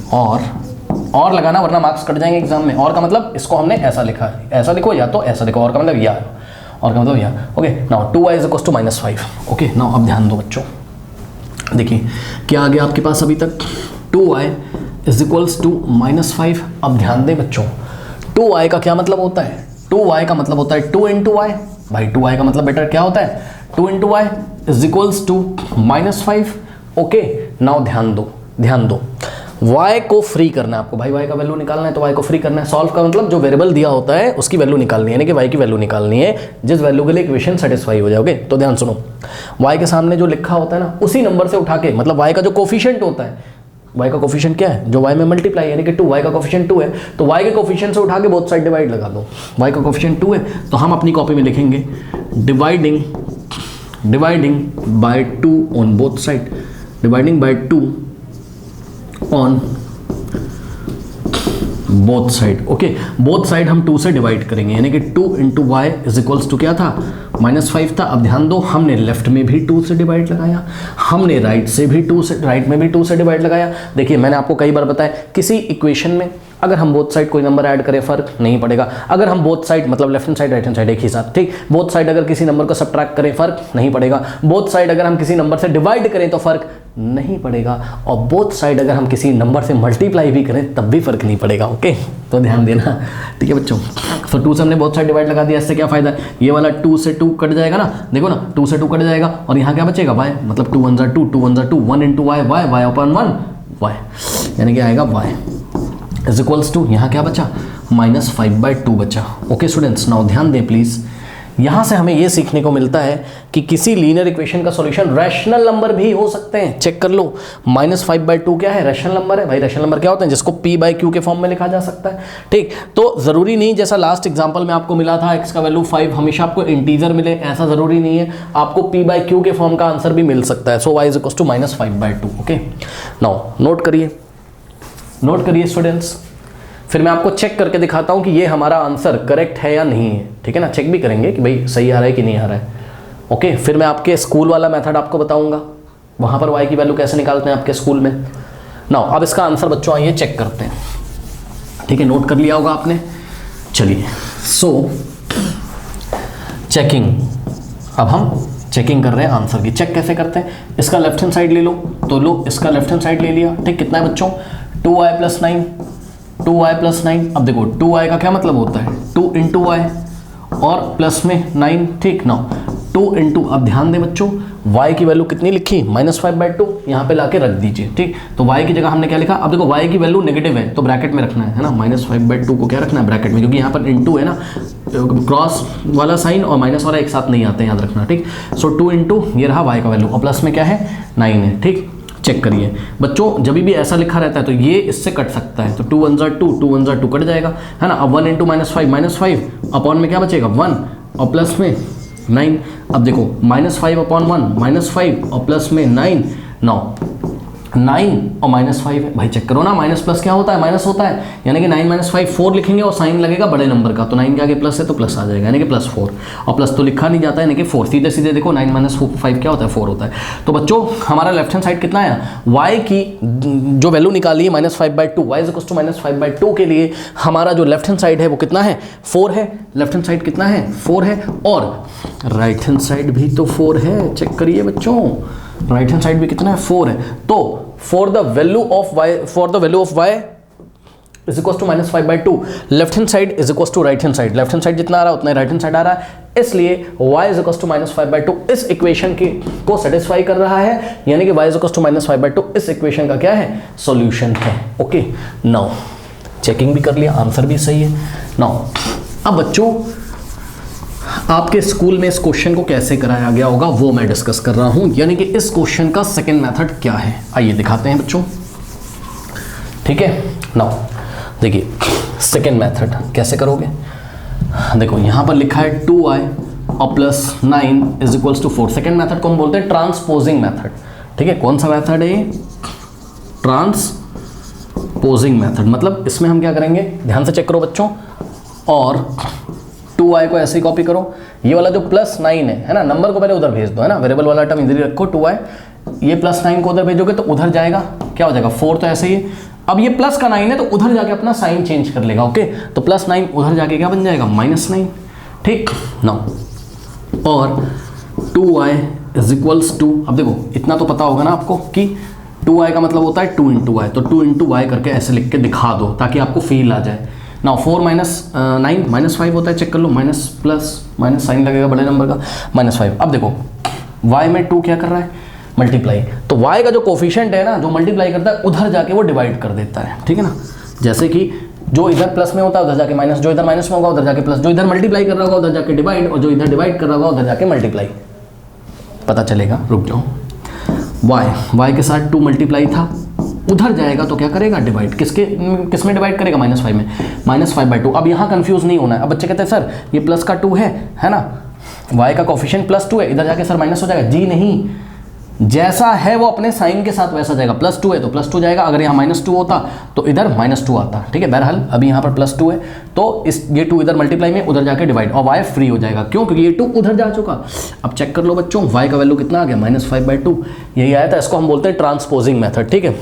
और लगाना वरना मार्क्स कट जाएंगे एग्जाम में। और का मतलब इसको हमने ऐसा लिखा है, ऐसा लिखो या तो ऐसा लिखो, और का मतलब या, और का मतलब या, okay. Now 2y is equals to -5, okay. Now अब ध्यान दो बच्चों, देखिए क्या आ गया आपके पास अभी तक? 2y is equals to -5। अब ध्यान दें बच्चों, 2y का क्या मतलब होता है? 2y का मतलब होता है 2 इंटू वाई। भाई 2y का मतलब बेटर क्या होता है? 2 into y is equals to -5, okay. Now ध्यान दो, y को फ्री करना है आपको, भाई y का वैल्यू निकालना है तो y को फ्री करना है। सॉल्व का मतलब जो वेरिएबल दिया होता है उसकी वैल्यू निकालनी है, यानी कि y की वैल्यू निकालनी है जिस वैल्यू के लिए इक्वेशन सेटिस्फाई हो जाओगे। तो ध्यान सुनो, y के सामने जो लिखा होता है ना, उसी नंबर से उठा के, मतलब y का जो कोफिशिएंट होता है, y का कोफिशिएंट क्या है? जो y में मल्टीप्लाई, यानी कि 2, y का कोफिशिएंट 2 है, तो y के कोफिशिएंट से उठा के बोथ साइड डिवाइड लगा दो। y का कोफिशिएंट 2 है तो हम अपनी कॉपी में लिखेंगे dividing by 2 on both side, dividing by 2 on both side, okay. Both side हम 2 से डिवाइड करेंगे, यानी कि 2 into y is equals to क्या था? -5 था। अब ध्यान दो, हमने लेफ्ट में भी 2 से डिवाइड लगाया, हमने राइट में भी 2 से डिवाइड लगाया। देखिए मैंने आपको कई बार बताया, किसी इक्वेशन में अगर हम बोथ साइड कोई नंबर ऐड करें फर्क नहीं पड़ेगा, अगर हम बोथ साइड मतलब left hand side right hand side एक ही साथ, ठीक। बोथ साइड अगर किसी नंबर को सब्ट्रैक्ट करें फर्क नहीं पड़ेगा, बोथ साइड अगर हम किसी नंबर से डिवाइड करें तो फर्क नहीं पड़ेगा, और बोथ साइड अगर हम किसी नंबर से मल्टीप्लाई भी करें तब भी फर्क नहीं पड़ेगा, ओके। तो ध्यान देना, ठीक है बच्चों। तो 2 से हमने बोथ साइड डिवाइड लगा दिया, इससे क्या फायदा? ये वाला 2 से 2 कट जाएगा ना, देखो ना 2 से 2 कट जाएगा, और यहाँ क्या बचेगा? y, मतलब 2 1 2 2 1 2 1 into y, y upon 1 y, यानी कि आएगा y इज इक्वल्स टू, यहाँ क्या बचा? -5/2 बचा, ओके स्टूडेंट्स। नाउ ध्यान दें प्लीज, यहाँ से हमें ये सीखने को मिलता है कि किसी लीनियर इक्वेशन का सॉल्यूशन रैशनल नंबर भी हो सकते हैं। चेक कर लो, -5/2 क्या है? रैशनल नंबर है। भाई रैशनल नंबर क्या होते हैं? जिसको p/q के फॉर्म में लिखा जा सकता है, ठीक। तो जरूरी नहीं जैसा लास्ट एग्जांपल में आपको मिला था x का वैल्यू 5 हमेशा आपको इंटीजर मिले, ऐसा जरूरी नहीं है, आपको p/q के फॉर्म का आंसर भी मिल सकता है। So y is equals to -5/2, okay. Now note करिए स्टूडेंट्स, फिर मैं आपको चेक करके दिखाता हूं कि ये हमारा आंसर करेक्ट है या नहीं है, ठीक है ना। चेक भी करेंगे कि भाई सही आ रहा है कि नहीं आ रहा है, ओके। फिर मैं आपके स्कूल वाला मेथड आपको बताऊंगा, वहां पर y की वैल्यू कैसे निकालते हैं आपके स्कूल में। नाउ अब इसका आंसर बच्चों आइए चेक करते हैं, ठीक है। नोट कर लिया होगा आपने, चलिए। सो चेकिंग, अब हम चेकिंग कर रहे हैं आंसर की। चेक कैसे करते हैं? इसका लेफ्ट हैंड साइड ले लो, तो लो इसका लेफ्ट हैंड साइड ले लिया, ठीक। कितना है बच्चों? 2y + 9, 2y plus 9। अब देखो 2y का क्या मतलब होता है 2 इंटू वाई और प्लस में 9, ठीक ना 2 इंटू, अब ध्यान दें बच्चों y की वैल्यू कितनी लिखी -5/2, यहाँ पे लाके रख दीजिए, ठीक। तो y की जगह हमने क्या लिखा, अब देखो y की वैल्यू नेगेटिव है तो ब्रैकेट में रखना है ना, -5/2 को क्या रखना है ब्रैकेट में, क्योंकि यहाँ पर इंटू है ना, क्रॉस वाला साइन और माइनस वाला एक साथ नहीं आते, याद रखना, ठीक। सो 2 इंटू ये रहा y का वैल्यू और प्लस में क्या है 9 है, ठीक। चेक करिए बच्चों, जब भी ऐसा लिखा रहता है तो ये इससे कट सकता है, तो 2 1 ज़ा 2, 2 1 ज़ा 2 कट जाएगा, है ना। अब 1 इंटू -5 अपॉन में क्या बचेगा 1 और प्लस में 9। अब देखो -5 अपॉन 1 -5 और प्लस में 9, 9 और -5 है भाई, चेक करो ना, माइनस प्लस क्या होता है माइनस होता है, यानी कि 9 - 5 4 लिखेंगे और साइन लगेगा बड़े नंबर का, तो 9 के आगे प्लस है तो प्लस आ जाएगा, यानी कि +4, और प्लस तो लिखा नहीं जाता है, यानी कि 4, सीधे सीधे देखो 9 - 5 क्या होता है 4 होता है। तो बच्चों हमारा लेफ्ट हैंड साइड कितना है, y की जो वैल्यू निकाली है -5/2, y = -5/2 के लिए हमारा जो लेफ्ट हैंड साइड है वो कितना है 4 है, लेफ्ट हैंड साइड कितना है 4 है, और राइट हैंड साइड भी तो 4 है, चेक करिए बच्चों, राइट हैंड साइड भी कितना है 4 है। तो for the value of y is equal to -5/2, left hand side is equal to right hand side, left hand side जितना आ रहा है उतना राइट हैंड साइड आ रहा है, इसलिए y इज इक्वल टू -5/2 इस इक्वेशन को सेटिस्फाई कर रहा है, यानी कि y इज इक्वल टू -5/2 इस इक्वेशन का क्या है सॉल्यूशन है। ओके, नाउ चेकिंग भी कर लिया, आंसर भी सही है। नाउ अब बच्चों आपके स्कूल में इस क्वेश्चन को कैसे कराया गया होगा वो मैं डिस्कस कर रहा हूं, यानी कि इस क्वेश्चन का सेकंड मेथड क्या है, आइए दिखाते हैं बच्चों, ठीक है। नाउ देखिए सेकंड मेथड कैसे करोगे, देखो यहां पर लिखा है 2y और plus 9 is equals to 4। Second method को हम बोलते हैं ट्रांसपोजिंग मेथड, ठीक है। कौन सा मेथड है, ट्रांसपोजिंग मेथड, मतलब इसमें हम क्या करेंगे, ध्यान से चेक करो बच्चों, और 2y को ऐसे ही कॉपी करो, ये वाला जो +9 है ना, नंबर को पहले उधर भेज दो, है ना, वेरिएबल वाला टर्म इधर ही रखो 2y, ये +9 को उधर भेजोगे तो उधर जाएगा, क्या हो जाएगा 4, तो ऐसे ही, अब ये प्लस का 9 है तो उधर जाके अपना साइन चेंज कर लेगा, ओके, तो +9 उधर जाके क्या बन जाएगा -9, ठीक ना। और 2y इज इक्वल्स टू, अब देखो इतना तो पता होगा ना आपको कि 2y का मतलब होता है 2 इंटू वाई, तो 2 इंटू वाई करके ऐसे लिख के दिखा दो ताकि आपको फील आ जाए ना। 4 - 9 -5 होता है, चेक कर लो, माइनस प्लस माइनस साइन लगेगा बड़े नंबर का -5। अब देखो y में 2 क्या कर रहा है मल्टीप्लाई, तो y का जो कोफिशिएंट है ना जो मल्टीप्लाई करता है उधर जाके वो डिवाइड कर देता है, ठीक है ना। जैसे कि जो इधर प्लस में होता है उधर जाके माइनस, जो इधर माइनस में होगा उधर जाके प्लस, जो इधर मल्टीप्लाई कर रहा होगा उधर जाके डिवाइड, और जो इधर डिवाइड कर रहा होगा उधर जाके मल्टीप्लाई, पता चलेगा, रुक जाओ। y के साथ 2 मल्टीप्लाई था, उधर जाएगा तो क्या करेगा डिवाइड, किस में डिवाइड करेगा -5 में, -5/2। अब यहाँ कंफ्यूज नहीं होना है। अब बच्चे कहते हैं सर ये प्लस का 2 है ना, y का कोफिशिएंट +2 है, इधर जाके सर माइनस हो जाएगा, जी नहीं, जैसा है वो अपने साइन के साथ वैसा जाएगा, +2 है तो +2 जाएगा, अगर यहाँ -2 होता तो इधर -2 आता, ठीक है। बहरहाल अभी यहाँ पर +2 है तो ये 2 इधर मल्टीप्लाई में उधर जाके डिवाइड, और y फ्री हो जाएगा, क्यों, क्योंकि ये 2 उधर जा चुका। अब चेक कर लो बच्चों y का वैल्यू कितना आ गया -5/2, यही आया था, इसको हम बोलते हैं ट्रांसपोजिंग मेथड, ठीक है।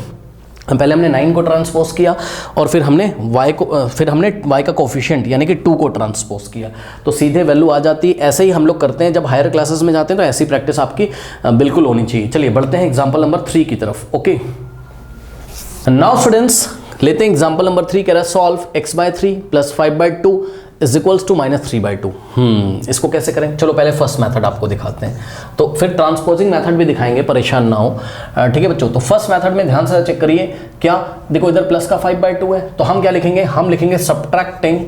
पहले हमने 9 को ट्रांसपोज किया और फिर हमने y का कोफिशिएंट यानी कि 2 को ट्रांसपोज किया, तो सीधे वैल्यू आ जाती है। ऐसे ही हम लोग करते हैं जब हायर क्लासेस में जाते हैं, तो ऐसी प्रैक्टिस आपकी बिल्कुल होनी चाहिए। चलिए बढ़ते हैं एग्जांपल नंबर 3 की तरफ। ओके, नाउ स्टूडेंट्स लेते हैं एग्जांपल नंबर 3, कह रहा है solve x/3 + 5/2 is equals to -3/2। इसको कैसे करें, चलो पहले फर्स्ट मेथड आपको दिखाते हैं, तो फिर ट्रांसपोजिंग मेथड भी दिखाएंगे, परेशान ना हो, ठीक है बच्चों। तो फर्स्ट मेथड में ध्यान से चेक करिए, क्या देखो इधर प्लस का 5/2 है, तो हम क्या लिखेंगे, हम लिखेंगे subtracting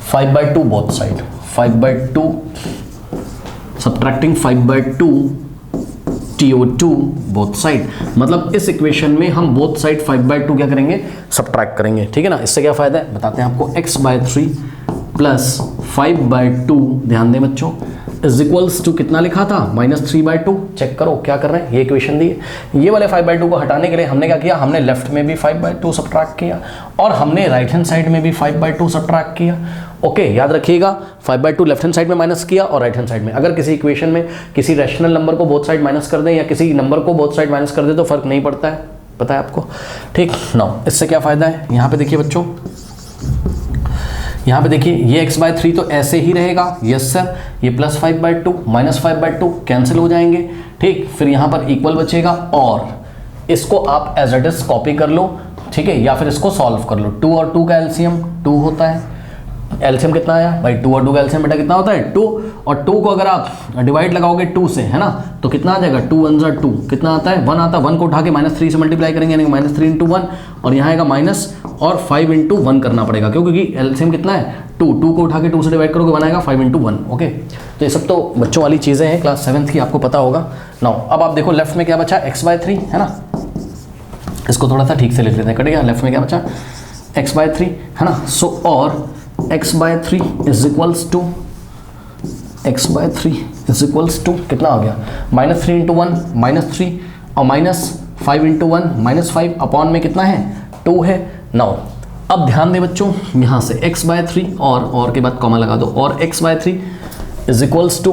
5/2 both side, 5/2 subtracting 5/2 TO2 both side, मतलब इस इक्वेशन में हम बोथ साइड 5/2 क्या करेंगे सब्ट्रैक्ट करेंगे, ठीक है ना। इससे क्या फायदा है बताते हैं आपको, x/3 + 5/2, ध्यान दें बच्चों, इज इक्वल्स टू कितना लिखा था -3/2। चेक करो क्या कर रहे हैं, ये इक्वेशन दी है, ये वाले 5/2 को हटाने के लिए हमने क्या किया, हमने लेफ्ट में भी 5/2 सब्ट्रैक्ट किया और हमने राइट हैंड साइड में भी 5/2 सब्ट्रैक्ट किया। ओके, याद रखिएगा 5/2 लेफ्ट हैंड साइड में माइनस किया और राइट हैंड साइड में। अगर किसी इक्वेशन में किसी रैशनल नंबर को बोथ साइड माइनस कर दें या किसी नंबर को बोथ साइड माइनस कर दें तो फर्क नहीं पड़ता है, पता है आपको, ठीक। नाउ इससे क्या फायदा है, यहाँ पे देखिए बच्चों, यहाँ पे देखिए ये x/3 तो ऐसे ही रहेगा, यस सर, ये +5/2 -5/2 कैंसिल हो जाएंगे, ठीक। फिर यहाँ पर इक्वल बचेगा और इसको आप एज इट इज कॉपी कर लो, ठीक है, या फिर इसको सॉल्व कर लो। 2 और 2 का एलसीएम 2 होता है, एलसीएम कितना आया भाई, 2 और 2 का एलसीएम बेटा कितना होता है 2, और 2 को अगर आप डिवाइड लगाओगे 2 से, है ना, तो कितना आ जाएगा 2 1 2, कितना आता है 1 आता है, 1 को उठा के -3 से मल्टीप्लाई करेंगे, यानी -3 × 1, और यहाँ आएगा माइनस और 5 × 1 करना पड़ेगा, क्योंकि एलसीएम कितना है 2 को उठा के 2 से डिवाइड करोगे 1 आएगा, 5 × 1। ओके, तो ये सब तो बच्चों वाली चीज़ें हैं, क्लास 7th की, आपको पता होगा। नाउ अब आप देखो लेफ्ट में क्या बचा, x/3, है ना, इसको थोड़ा सा ठीक से लिख लेते हैं, कट गया, लेफ्ट में क्या बचा x/3, है ना। सो और x/3 इज इक्वल्स टू कितना हो गया, -3 × 1 -3 और -5 × 1 -5 अपॉन में कितना है 2 है। नाउ अब ध्यान दें बच्चों, यहाँ से x/3 और के बाद कॉमा लगा दो, और x/3 इज इक्वल्स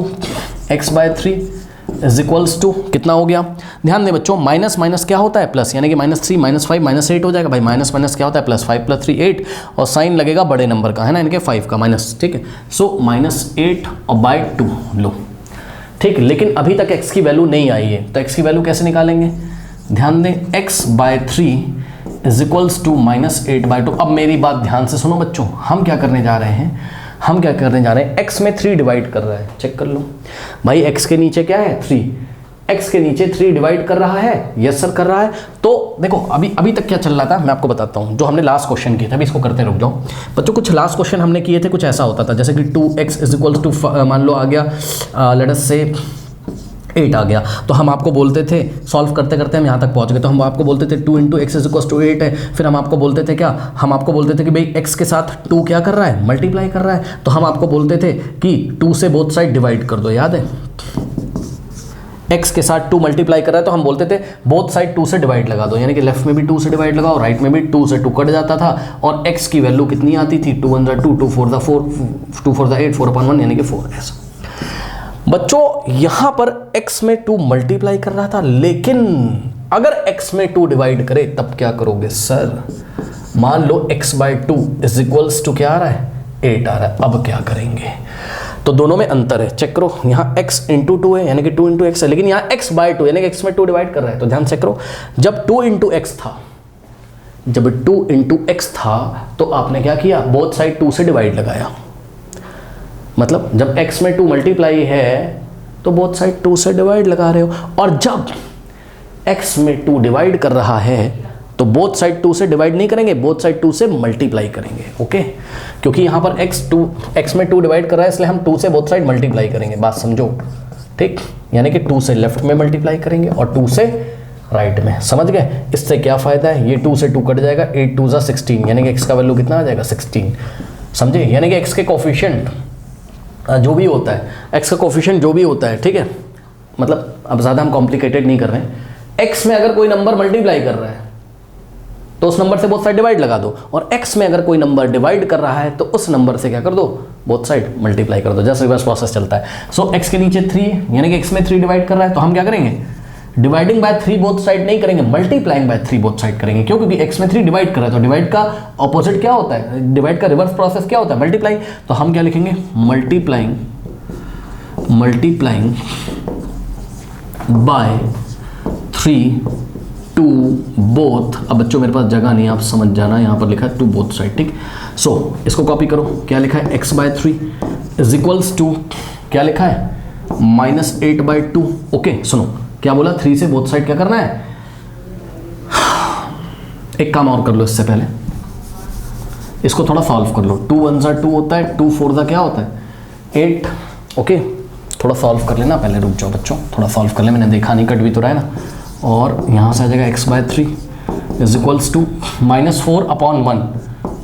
टू कितना हो गया। ध्यान दें बच्चों, माइनस माइनस क्या होता है प्लस, यानी कि -3 -5 -8 हो जाएगा भाई, माइनस माइनस क्या होता है प्लस, 5 + 3 8, और साइन लगेगा बड़े नंबर का, है ना, इनके 5 का माइनस, ठीक है। सो -8 और बाय 2 लो, ठीक। लेकिन अभी तक x की वैल्यू नहीं आई है, तो x की वैल्यू कैसे निकालेंगे, ध्यान दें, x/3 इज इक्वल्स टू -8/2। अब मेरी बात ध्यान से सुनो बच्चों, हम क्या करने जा रहे हैं, x में 3 डिवाइड कर रहा है, चेक कर लो भाई, x के नीचे क्या है 3, x के नीचे 3 डिवाइड कर रहा है, यस सर कर रहा है। तो देखो अभी तक क्या चल रहा था मैं आपको बताता हूँ, जो हमने लास्ट क्वेश्चन किए थे, अभी इसको करते रुक जाओ बच्चों। कुछ लास्ट क्वेश्चन हमने किए थे, कुछ ऐसा होता था जैसे कि 2x इज इक्वल्स टू मान लो आ गया लेट अस से 8 आ गया, तो हम आपको बोलते थे, सॉल्व करते करते हम यहाँ तक पहुँच गए, तो हम आपको बोलते थे 2 × x इज इक्वल्स टू 8 है, फिर हम आपको बोलते थे क्या, हम आपको बोलते थे कि भाई x के साथ 2 क्या कर रहा है, मल्टीप्लाई कर रहा है, तो हम आपको बोलते थे कि 2 से बोथ साइड डिवाइड कर दो, याद है, x के साथ 2 मल्टीप्लाई कर रहा है, तो हम बोलते थे बोथ साइड 2 से डिवाइड लगा दो, यानी कि लेफ्ट में भी 2 से डिवाइड लगाओ, राइट में भी 2 से 2 कट जाता था, और x की वैल्यू कितनी आती थी 2 1 2, 2 4 4, 2 4 8, 4/1 यानी कि 4। ऐसा बच्चों यहाँ पर x में 2 मल्टीप्लाई कर रहा था, लेकिन अगर x में 2 डिवाइड करे तब क्या करोगे सर, मान लो x/2 इज इक्वल्स टू क्या आ रहा है 8 आ रहा है, अब क्या करेंगे, तो दोनों में अंतर है, चेक करो, यहाँ x × 2 है यानी कि 2 × x है, लेकिन यहाँ x/2 यानी कि x में 2 डिवाइड कर रहा है, तो ध्यान चेक करो, जब 2 × x था तो आपने क्या किया, बोथ साइड 2 से डिवाइड लगाया, मतलब जब x में 2 मल्टीप्लाई है तो बोथ साइड 2 से डिवाइड लगा रहे हो, और जब x में 2 डिवाइड कर रहा है तो बोथ साइड 2 से डिवाइड नहीं करेंगे, बोथ साइड 2 से मल्टीप्लाई करेंगे। ओके, क्योंकि यहाँ पर x में 2 डिवाइड कर रहा है, इसलिए हम 2 से बोथ साइड मल्टीप्लाई करेंगे, बात समझो, ठीक, यानी कि 2 से लेफ्ट में मल्टीप्लाई करेंगे और 2 से राइट में, समझ गए। इससे क्या फ़ायदा है, ये 2 से 2 कट जाएगा, 8 2 16, यानी कि x का वैल्यू कितना आ जाएगा 16, समझे, यानी कि x के कोफिशिएंट जो भी होता है, x का कोफिशिएंट जो भी होता है, ठीक है, मतलब अब ज़्यादा हम कॉम्प्लिकेटेड नहीं कर रहे हैं, x में अगर कोई नंबर मल्टीप्लाई कर रहा है तो उस नंबर से बोथ साइड डिवाइड लगा दो, और x में अगर कोई नंबर डिवाइड कर रहा है तो उस नंबर से क्या कर दो, बोथ साइड मल्टीप्लाई कर दो, जैसे रिवर्स प्रोसेस चलता है। सो x के नीचे 3 है, यानी कि x में 3 डिवाइड कर रहा है, तो हम क्या करेंगे, डिवाइडिंग बाय 3 बोथ साइड नहीं करेंगे, मल्टीप्लाइंग बाय 3 बोथ साइड करेंगे, क्यों, क्योंकि x में 3 डिवाइड कर रहा है, तो डिवाइड का ऑपोजिट क्या होता है, डिवाइड का रिवर्स प्रोसेस क्या होता है, मल्टीप्लाई, तो हम क्या लिखेंगे, मल्टीप्लाइंग बाय 3 टू बोथ। अब बच्चों मेरे पास जगह नहीं है, आप समझ जाना, यहाँ पर लिखा है टू बोथ साइड, ठीक। सो इसको कॉपी करो, क्या लिखा है, x/3 इज इक्वल्स टू क्या लिखा है, -8/2। ओके सुनो, क्या बोला, 3 से बोथ साइड क्या करना है, एक काम और कर लो इससे पहले, इसको थोड़ा सॉल्व कर लो, 2 1 2 होता है, 2 4 क्या होता है 8। ओके, थोड़ा सॉल्व कर लेना, पहले रुक जाओ बच्चों, थोड़ा सॉल्व कर ले, मैंने देखा नहीं, कट भी तो रहा है ना, और यहाँ से आ जाएगा x/3 इज इक्वल्स टू -4/1।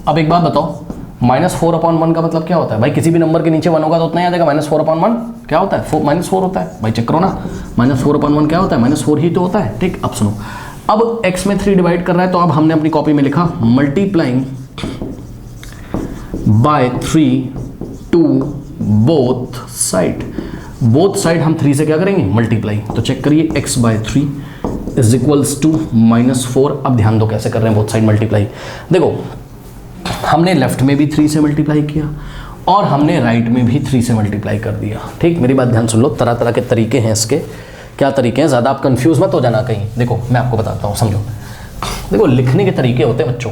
अब एक बात बताओ, -4/1 का मतलब क्या होता है भाई, किसी भी नंबर के नीचे 1 होगा तो उतना ही आ जाएगा, -4/1 क्या होता है, -4 होता है भाई, चेक करो ना, -4/1 क्या होता है, -4 ही तो होता है, ठीक। अब सुनो, अब x में 3 डिवाइड कर रहा है, तो अब हमने अपनी कॉपी में लिखा multiplying by 3 to both side, both side हम 3 से क्या करेंगे, मल्टीप्लाई, तो चेक करिए, x/3 इज इक्वल्स टू -4। अब ध्यान दो कैसे कर रहे हैं बोथ साइड मल्टीप्लाई, देखो हमने लेफ्ट में भी 3 से मल्टीप्लाई किया और हमने राइट में भी 3 से मल्टीप्लाई कर दिया, ठीक। मेरी बात ध्यान सुन लो, तरह तरह के तरीके हैं इसके क्या तरीके हैं, ज़्यादा आप कंफ्यूज मत हो जाना कहीं। देखो मैं आपको बताता हूँ, समझो। देखो लिखने के तरीके होते हैं बच्चों।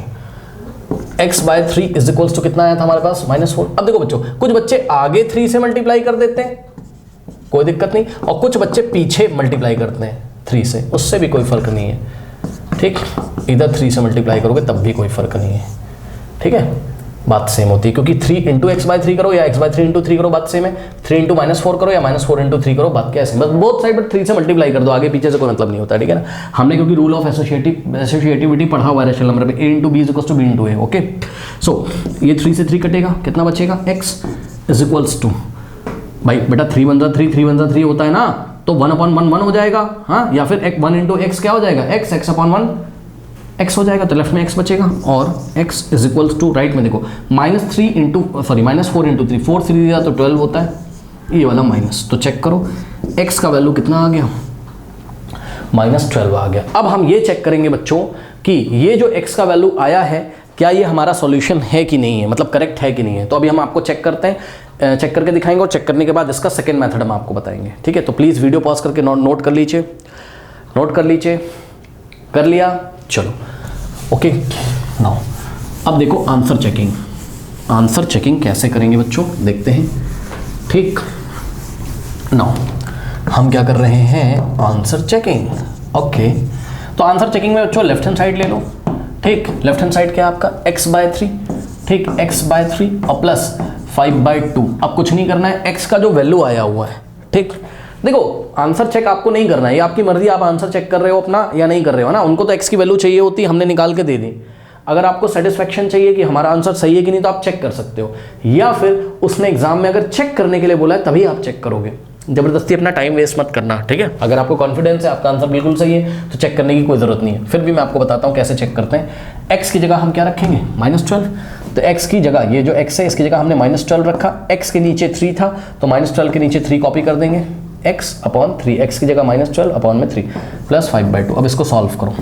x/3 इज इक्वल्स टू कितना आया था हमारे पास, -4। अब देखो बच्चों, कुछ बच्चे आगे 3 से मल्टीप्लाई कर देते हैं, कोई दिक्कत नहीं, और कुछ बच्चे पीछे मल्टीप्लाई करते हैं 3 से, उससे भी कोई फर्क नहीं है, ठीक। इधर 3 से मल्टीप्लाई करोगे तब भी कोई फर्क नहीं है, ठीक है, बात सेम होती है, क्योंकि 3 इंटू x/3 करो या x/3 इंटू 3 करो, बात सेम है। 3 इंटू -4 करो या -4 इंटू 3 करो, बात क्या है, बस बोथ साइड पर 3 से मल्टीप्लाई कर दो, आगे पीछे से कोई मतलब नहीं होता, ठीक है ना। हमने क्योंकि रूल ऑफ एसोसिएटिविटी पढ़ा हुआ है रेशनल नंबर में, a into B is equals to b into a, okay. So ये 3 से 3 कटेगा, कितना बचेगा, x इज इक्वल्स टू, भाई बेटा 3 1 जा 3, 3 1 जा 3 होता है ना, तो 1/1 1 हो जाएगा, हाँ, या फिर 1 इंटू x क्या हो जाएगा, x अपॉन 1 x हो जाएगा, तो लेफ्ट में x बचेगा, और x is equals to, right में देखो -4 इंटू 3, 4 3 दिया तो 12 होता है, ये वाला माइनस, तो चेक करो x का वैल्यू कितना आ गया, -12 आ गया। अब हम ये चेक करेंगे बच्चों कि ये जो x का वैल्यू आया है, क्या ये हमारा सॉल्यूशन है कि नहीं है, मतलब करेक्ट है कि नहीं है। तो अभी हम आपको चेक करते हैं, चेक करके दिखाएंगे, और चेक करने के बाद इसका सेकेंड मेथड हम आपको बताएंगे, ठीक है। तो प्लीज़ वीडियो पॉज करके नोट कर लीजिए, कर लिया, चलो ओके। नाउ अब देखो आंसर चेकिंग कैसे करेंगे बच्चों, देखते हैं, ठीक। नाउ हम क्या कर रहे हैं, आंसर चेकिंग, ओके। तो आंसर चेकिंग में बच्चों लेफ्ट हैंड साइड ले लो, ठीक। लेफ्ट हैंड साइड क्या है आपका, x/3, ठीक, x/3 और प्लस 5/2। अब कुछ नहीं करना है, x का जो वैल्यू आया हुआ है, ठीक। देखो आंसर चेक आपको नहीं करना है, ये आपकी मर्जी, आप आंसर चेक कर रहे हो अपना या नहीं कर रहे हो ना। उनको तो x की वैल्यू चाहिए होती है, हमने निकाल के दे दी। अगर आपको सेटिस्फेक्शन चाहिए कि हमारा आंसर सही है कि नहीं, तो आप चेक कर सकते हो, या फिर उसने एग्जाम में अगर चेक करने के लिए बोला है तभी आप चेक करोगे। जबरदस्ती अपना टाइम वेस्ट मत करना, ठीक है। अगर आपको कॉन्फिडेंस है आपका आंसर बिल्कुल सही है तो चेक करने की कोई जरूरत नहीं है। फिर भी मैं आपको बताता हूँ कैसे चेक करते हैं। x की जगह हम क्या रखेंगे, -12। तो x की जगह, ये जो x है इसकी जगह हमने -12 रखा, x के नीचे 3 था तो -12 के नीचे 3 कॉपी कर देंगे, x/3, x की जगह -12 अपॉन में 3 प्लस 5/2। अब इसको सॉल्व करो,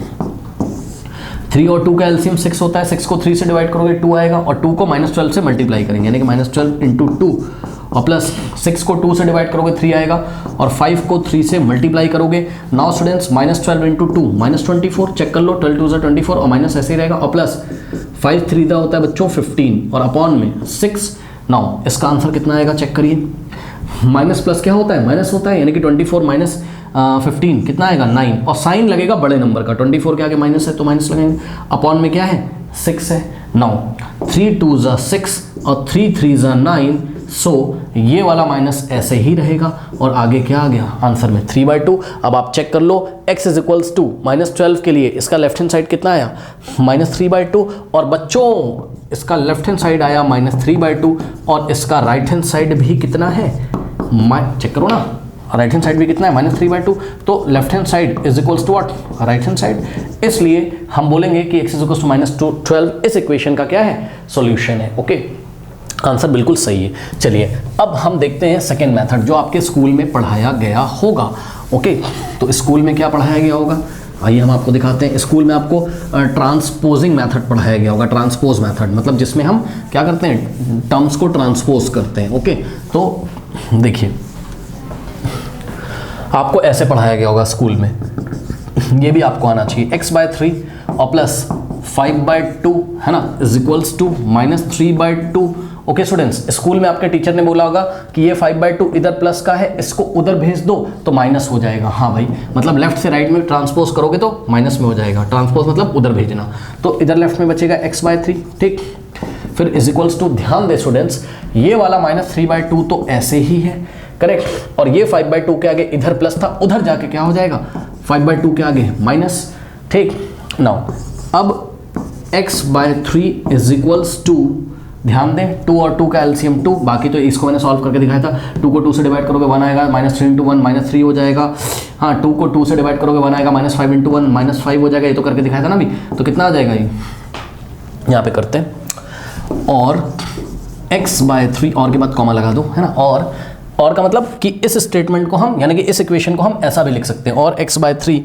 3 और 2 का एलसीएम 6 होता है, 6 को 3 से डिवाइड करोगे 2 आएगा, और 2 को -12 से मल्टीप्लाई करेंगे, यानी कि -12 इंटू 2, और प्लस 6 को 2 से डिवाइड करोगे 3 आएगा, और 5 को 3 से मल्टीप्लाई करोगे। नाउ स्टूडेंट्स -12 इंटू 2 -24, चेक कर लो, 12 2 24, और माइनस ऐसे ही रहेगा, और प्लस 5 3 का होता है बच्चों 15, और अपॉन में 6। नाउ इसका आंसर कितना आएगा, चेक करिए। माइनस प्लस क्या होता है, माइनस होता है, यानी कि 24 माइनस 15 कितना आएगा, 9, और साइन लगेगा बड़े नंबर का, 24 के आगे माइनस है तो माइनस लगेंगे, अपॉन में क्या है, 6 है। नाउ 3 2 ज़ा 6 और 3 3 ज़ा 9, सो ये वाला माइनस ऐसे ही रहेगा, और आगे क्या आ गया आंसर में 3/2। अब आप चेक कर लो, x इज इक्वल्स टू -12 के लिए इसका लेफ्ट हैंड साइड कितना आया, -3/2, और बच्चों इसका लेफ्ट हैंड साइड आया -3/2, और इसका राइट हैंड साइड भी कितना है, चेक करो ना, राइट हैंड साइड भी कितना है, -3/2। तो left hand side is equals to what, right hand side. इसलिए हम बोलेंगे कि x इज इक्वल्स टू -12 इस इक्वेशन का क्या है, सॉल्यूशन है, ओके। आंसर बिल्कुल सही है। चलिए अब हम देखते हैं सेकेंड मेथड जो आपके स्कूल में पढ़ाया गया होगा, ओके। तो स्कूल में क्या पढ़ाया गया होगा, आइए हम आपको दिखाते हैं। स्कूल में आपको ट्रांसपोजिंग मेथड पढ़ाया गया होगा, ट्रांसपोज मेथड, मतलब जिसमें हम क्या करते हैं, टर्म्स को ट्रांसपोज करते हैं, ओके। तो देखिए आपको ऐसे पढ़ाया गया होगा स्कूल में, ये भी आपको आना चाहिए, x/3 और प्लस 5/2 है ना, is equals to -3/2। Okay students, school में आपके टीचर ने बोला होगा कि ये 5/2 इधर प्लस का है, इसको उधर भेज दो तो माइनस हो जाएगा। हाँ भाई, मतलब लेफ्ट से राइट में ट्रांसपोज करोगे तो माइनस में हो जाएगा, ट्रांसपोज मतलब उधर भेजना, तो इधर लेफ्ट में बचेगा x/3, ठीक। फिर इज इक्वल्स टू, ध्यान दे स्टूडेंट्स, ये वाला -3/2 तो ऐसे ही है, करेक्ट, और ये 5/2 के आगे इधर प्लस था, उधर जाके क्या हो जाएगा, 5/2 के आगे माइनस, ठीक। नाउ अब x/3 इज इक्वल्स टू, ध्यान दें 2 और 2 का एलसीएम 2, बाकी तो इसको मैंने सॉल्व करके दिखाया था। 2 को 2 से डिवाइड करोगे 1 आएगा, -3 इंटू 1 -3 हो जाएगा। हाँ, 2 को 2 से डिवाइड करोगे 1 आएगा, -5 इंटू 1 -5 हो जाएगा, ये तो करके दिखाया था ना अभी। तो कितना आ जाएगा ये, यहाँ पे करते हैं, और x/3 और के बाद कॉमा लगा दो, है ना। और का मतलब कि इस स्टेटमेंट को हम, यानी कि इस इक्वेशन को हम ऐसा भी लिख सकते हैं, और x/3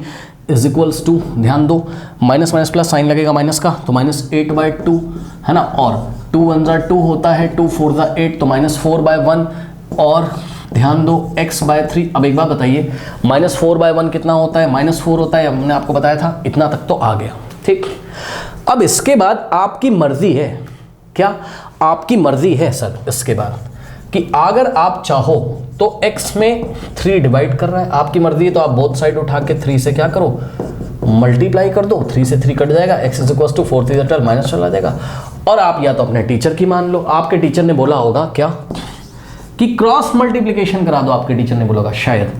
इज इक्वल्स टू, ध्यान दो माइनस माइनस प्लस साइन लगेगा माइनस का, तो -8/2 है ना, और 2 1 2 होता है, 2 4 8 तो -4/1, और ध्यान दो x/3। अब एक बात बताइए, -4/1 कितना होता है? -4 होता है, हमने आपको बताया था। इतना तक तो आ गया, ठीक। अब इसके बाद आपकी मर्जी है, क्या आपकी मर्जी है सर इसके बाद कि अगर आप चाहो तो x में 3 डिवाइड कर रहा है, आपकी मर्जी है, तो आप बोथ साइड उठा के 3 से क्या करो, मल्टीप्लाई कर दो। 3 से 3 कट जाएगा, x = 4 3 12 माइनस चला जाएगा। और आप या तो अपने टीचर की मान लो, आपके टीचर ने बोला होगा क्या कि क्रॉस मल्टीप्लिकेशन करा दो। आपके टीचर ने बोला होगा, शायद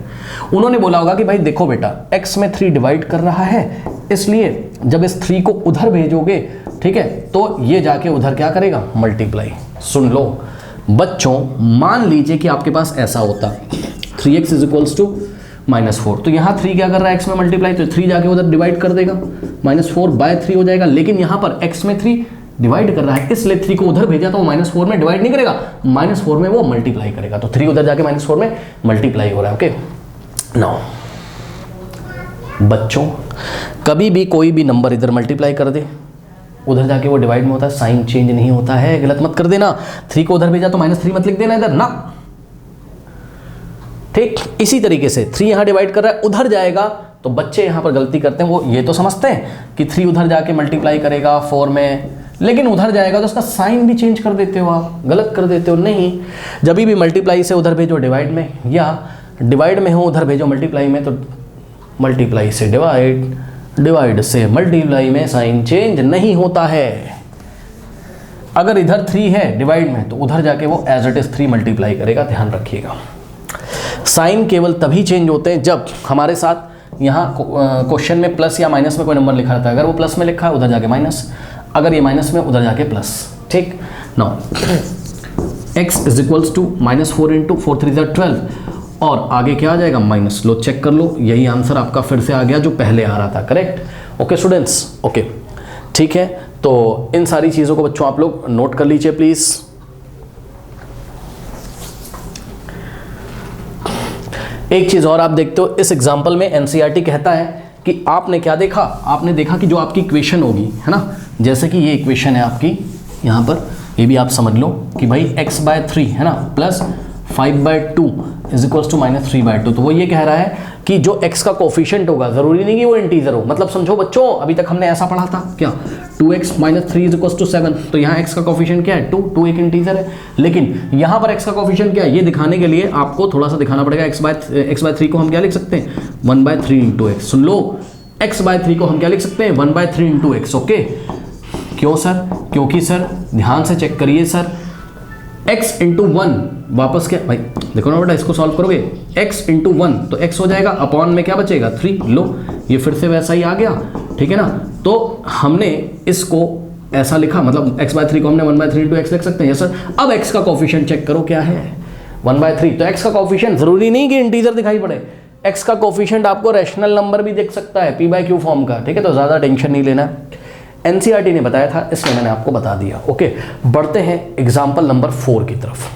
उन्होंने बोला होगा कि भाई देखो बेटा, x में 3 डिवाइड कर रहा है, इसलिए जब इस 3 को उधर भेजोगे, ठीक है, तो ये जाके उधर क्या करेगा, मल्टीप्लाई। सुन लो बच्चों, मान लीजिए कि आपके पास ऐसा होता 3x = -4, तो यहाँ 3 क्या कर रहा है, x में मल्टीप्लाई, तो 3 जाके उधर डिवाइड कर देगा, -4/3 हो जाएगा। लेकिन यहाँ पर x में 3 डिवाइड कर रहा है, इसलिए 3 को उधर भेजा तो वो -4 में डिवाइड नहीं करेगा, -4 में वो मल्टीप्लाई करेगा। तो 3 उधर जाके -4 में मल्टीप्लाई हो रहा है। ओके, नाउ बच्चों, कभी भी कोई भी नंबर इधर मल्टीप्लाई कर दे, उधर जाके वो डिवाइड में होता है, साइन चेंज नहीं होता है। गलत मत कर देना, 3 को उधर भेजा तो -3 मत लिख देना इधर ना, ठीक। इसी तरीके से 3 यहां डिवाइड कर रहा है, उधर जाएगा, तो बच्चे यहां पर गलती करते हैं, वो ये तो समझते हैं कि 3 उधर जाके मल्टीप्लाई करेगा 4 में, लेकिन उधर जाएगा तो उसका साइन भी चेंज कर देते हो, आप गलत कर देते हो। नहीं, जब भी मल्टीप्लाई से उधर भेजो डिवाइड में, या डिवाइड में हो उधर भेजो मल्टीप्लाई में, तो मल्टीप्लाई से डिवाइड, डिवाइड से मल्टीप्लाई में साइन चेंज नहीं होता है। अगर इधर 3 है डिवाइड में, तो उधर जाके वो एज इट इज 3 मल्टीप्लाई करेगा, ध्यान रखिएगा। साइन केवल तभी चेंज होते हैं जब हमारे साथ यहाँ क्वेश्चन में प्लस या माइनस में कोई नंबर लिखा रहता है। अगर वो प्लस में लिखा है उधर जाके माइनस, अगर ये माइनस में उधर जाके प्लस, ठीक। नाउ x = -4 × 4 3 12, और आगे क्या आ जाएगा, माइनस। लो चेक कर लो, यही आंसर आपका फिर से आ गया जो पहले आ रहा था, करेक्ट। ओके स्टूडेंट्स, ओके ठीक है। तो इन सारी चीज़ों को बच्चों आप लोग नोट कर लीजिए प्लीज़। एक चीज़ और आप देखते हो इस एग्जाम्पल में, एनसीईआरटी कहता है कि आपने क्या देखा, आपने देखा कि जो आपकी इक्वेशन होगी, है ना, जैसे कि ये इक्वेशन है आपकी, यहाँ पर ये भी आप समझ लो कि भाई x/3 है ना, प्लस 5/2 = -3/2। तो वो ये कह रहा है कि जो x का कोफिशिएंट होगा, ज़रूरी नहीं कि वो इंटीजर हो। मतलब समझो बच्चों, अभी तक हमने ऐसा पढ़ा था क्या, 2x - 3 = 7, तो यहाँ x का कोफिशिएंट क्या है, 2 एक इंटीजर है। लेकिन यहाँ पर x का कोफिशिएंट क्या है, ये दिखाने के लिए आपको थोड़ा सा दिखाना पड़ेगा। x/3 को हम क्या लिख सकते हैं, 1/3 × x। सुन लो, x/3 को हम क्या लिख सकते हैं, 1/3 × x। ओके, क्यों सर, क्योंकि सर ध्यान से चेक करिए सर, x × 1 वापस क्या, भाई देखो ना बेटा, इसको सॉल्व करोगे, x × 1 तो x हो जाएगा, अपॉन में क्या बचेगा, 3। लो ये फिर से वैसा ही आ गया, ठीक है ना। तो हमने इसको ऐसा लिखा, मतलब x/3 को हमने 1/3 × x लिख सकते हैं। Yes sir. अब x का कोफिशिएंट चेक करो क्या है, 1/3। तो x का कोफिशिएंट जरूरी नहीं कि इंटीजर दिखाई पड़े, x का कोफिशिएंट आपको रैशनल नंबर भी दिख सकता है, p/q फॉर्म का, ठीक है। तो ज़्यादा टेंशन नहीं लेना, एनसीईआरटी ने बताया था इसलिए मैंने आपको बता दिया। ओके, बढ़ते हैं एग्जाम्पल नंबर 4 की तरफ।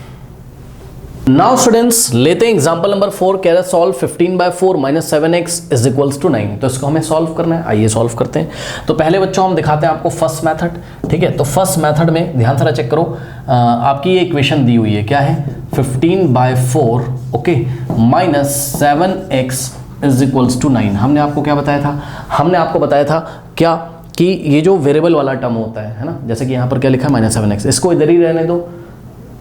नाउ स्टूडेंट्स, लेते हैं एग्जाम्पल नंबर 4। कह रहा है सॉल्व 15/4 - 7x = 9। तो इसको हमें सॉल्व करना है, आइए सॉल्व करते हैं। तो पहले बच्चों हम दिखाते हैं आपको फर्स्ट मेथड, ठीक है। तो फर्स्ट मेथड में ध्यान से चेक करो, आपकी ये इक्वेशन दी हुई है, क्या है, 15/4 ओके -7x = 9। हमने आपको क्या बताया था, हमने आपको बताया था क्या कि ये जो वेरिएबल वाला टर्म होता है ना, जैसे कि यहाँ पर क्या लिखा है, -7x, इसको इधर ही रहने दो,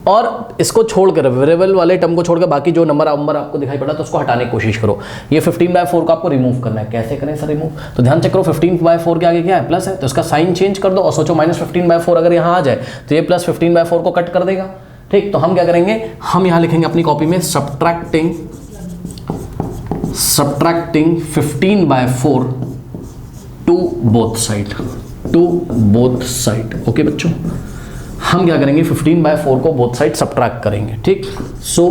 और इसको छोड़कर, वेरिएबल वाले टर्म को छोड़कर बाकी जो नंबर आपको दिखाई पड़ा तो उसको हटाने की कोशिश करो। ये 15/4 को आपको रिमूव करना है। कैसे करें सर रिमूव, तो ध्यान चेक करो, 15/4 के आगे क्या है, प्लस है, तो इसका साइन चेंज कर दो और सोचो -15/4 अगर यहाँ आ जाए तो ये प्लस 15/4 को कट कर देगा, ठीक। तो हम क्या करेंगे, हम यहाँ लिखेंगे अपनी कॉपी में subtracting 15/4 to both side, okay बच्चों। हम क्या करेंगे, 15/4 को बोथ साइड सब्ट्रैक्ट करेंगे, ठीक। सो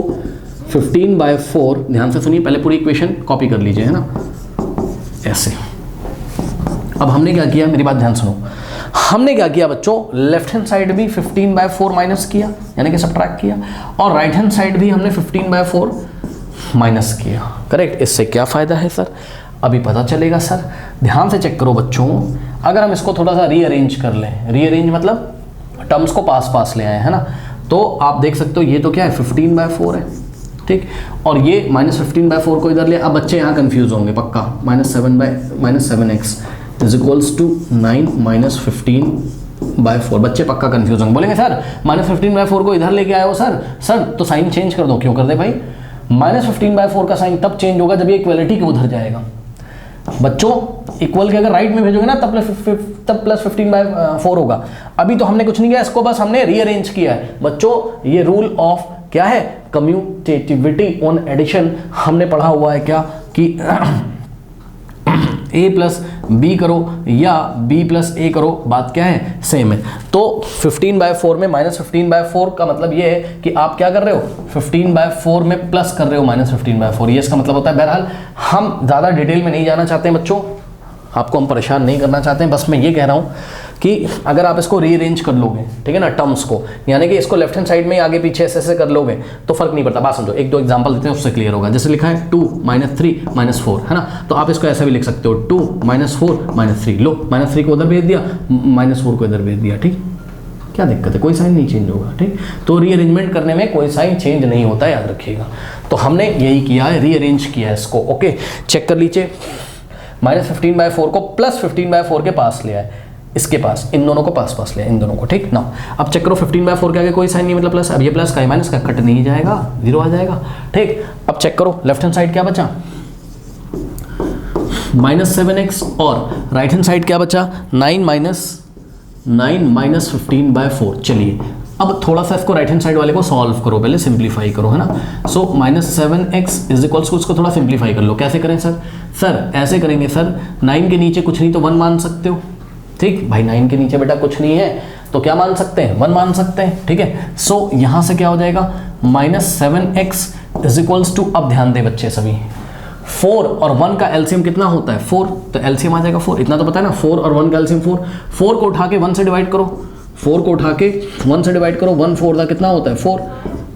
15/4, ध्यान से सुनिए, पहले पूरी इक्वेशन कॉपी कर लीजिए, है ना, ऐसे। अब हमने क्या किया, मेरी बात ध्यान सुनो, हमने क्या किया बच्चों, लेफ्ट हैंड साइड भी 15/4 माइनस किया, यानी कि सब्ट्रैक्ट किया, और राइट हैंड साइड भी हमने 15/4 माइनस किया, करेक्ट। इससे क्या फ़ायदा है सर, अभी पता चलेगा सर। ध्यान से चेक करो बच्चों, अगर हम इसको थोड़ा सा रीअरेंज कर लें, रीअरेंज मतलब टर्म्स को पास ले आए, है ना, तो आप देख सकते हो ये तो क्या है, 15/4 है, ठीक। और ये -15/4 को इधर ले, अब बच्चे यहाँ कंफ्यूज होंगे पक्का, -7x इज इक्वल्स टू 9 -15/4, बच्चे पक्का कंफ्यूज होंगे, बोलेंगे सर -15/4 को इधर लेके आए हो सर तो साइन चेंज कर दो। क्यों कर दे भाई, -15/4 का साइन तब चेंज होगा जब ये इक्वलिटी के उधर जाएगा। बच्चों इक्वल के अगर राइट में भेजोगे ना तब +15/4 होगा। अभी तो हमने कुछ नहीं किया, इसको बस हमने रीअरेंज किया है। बच्चों ये रूल ऑफ क्या है, कम्यूटेटिविटी ऑन एडिशन हमने पढ़ा हुआ है क्या कि a + b करो या b + a करो, बात क्या है, सेम है। तो 15/4 में -15/4 का मतलब ये है कि आप क्या कर रहे हो, 15/4 में प्लस कर रहे हो -15/4, ये इसका मतलब होता है। बहरहाल हम ज़्यादा डिटेल में नहीं जाना चाहते हैं बच्चों, आपको हम परेशान नहीं करना चाहते हैं, बस मैं ये कह रहा हूँ कि अगर आप इसको रीअरेंज कर लोगे, ठीक है ना, टर्म्स को, यानी कि इसको लेफ्ट हैंड साइड में आगे पीछे ऐसे कर लोगे तो फर्क नहीं पड़ता। बात समझो, 1-2 एग्जांपल देते हैं उससे क्लियर होगा। जैसे लिखा है 2 -3 -4, है ना, तो आप इसको ऐसा भी लिख सकते हो 2 -4 -3, लो -3 को उधर भेज दिया, -4 को इधर भेज दिया, ठीक, क्या दिक्कत है, कोई साइन नहीं चेंज होगा, ठीक। तो रीअरेंजमेंट करने में कोई साइन चेंज नहीं होता है, याद रखिएगा। तो हमने यही किया है, रीअरेंज किया है इसको, ओके। चेक कर लीजिए, -15/4 को +15/4 के पास लिया है, इसके पास, इन दोनों को पास लिया, इन दोनों को, ठीक ना। अब चेक करो 15/4 के आगे कोई साइन नहीं, मतलब प्लस, अब ये प्लस का है माइनस का, कट नहीं जाएगा, 0 आ जाएगा, ठीक। अब चेक करो लेफ्ट हैंड साइड क्या बचा, -7x, और राइट हैंड साइड क्या बचा, 9 -15/4। चलिए अब थोड़ा सा इसको राइट हैंड साइड वाले को सॉल्व करो, पहले सिंप्लीफाई करो, है ना। सो -7x इज इक्वल्स टू, उसको थोड़ा सिंप्लीफाई कर लो। कैसे करें सर ऐसे करेंगे सर, 9 के नीचे कुछ नहीं तो 1 मान सकते हो, ठीक भाई, 9 के नीचे बेटा कुछ नहीं है तो क्या मान सकते हैं, 1 मान सकते हैं, ठीक है। सो यहाँ से क्या हो जाएगा, -7x इज इक्वल्स टू, अब ध्यान दें बच्चे सभी, 4 और 1 का एलसीएम कितना होता है, 4, तो एलसीएम आ जाएगा 4, इतना तो पता है ना, 4 और 1 का एलसीएम 4 को उठा के 1 से डिवाइड करो, 4 को उठा के 1 से डिवाइड करो, 1 4 का कितना होता है 4,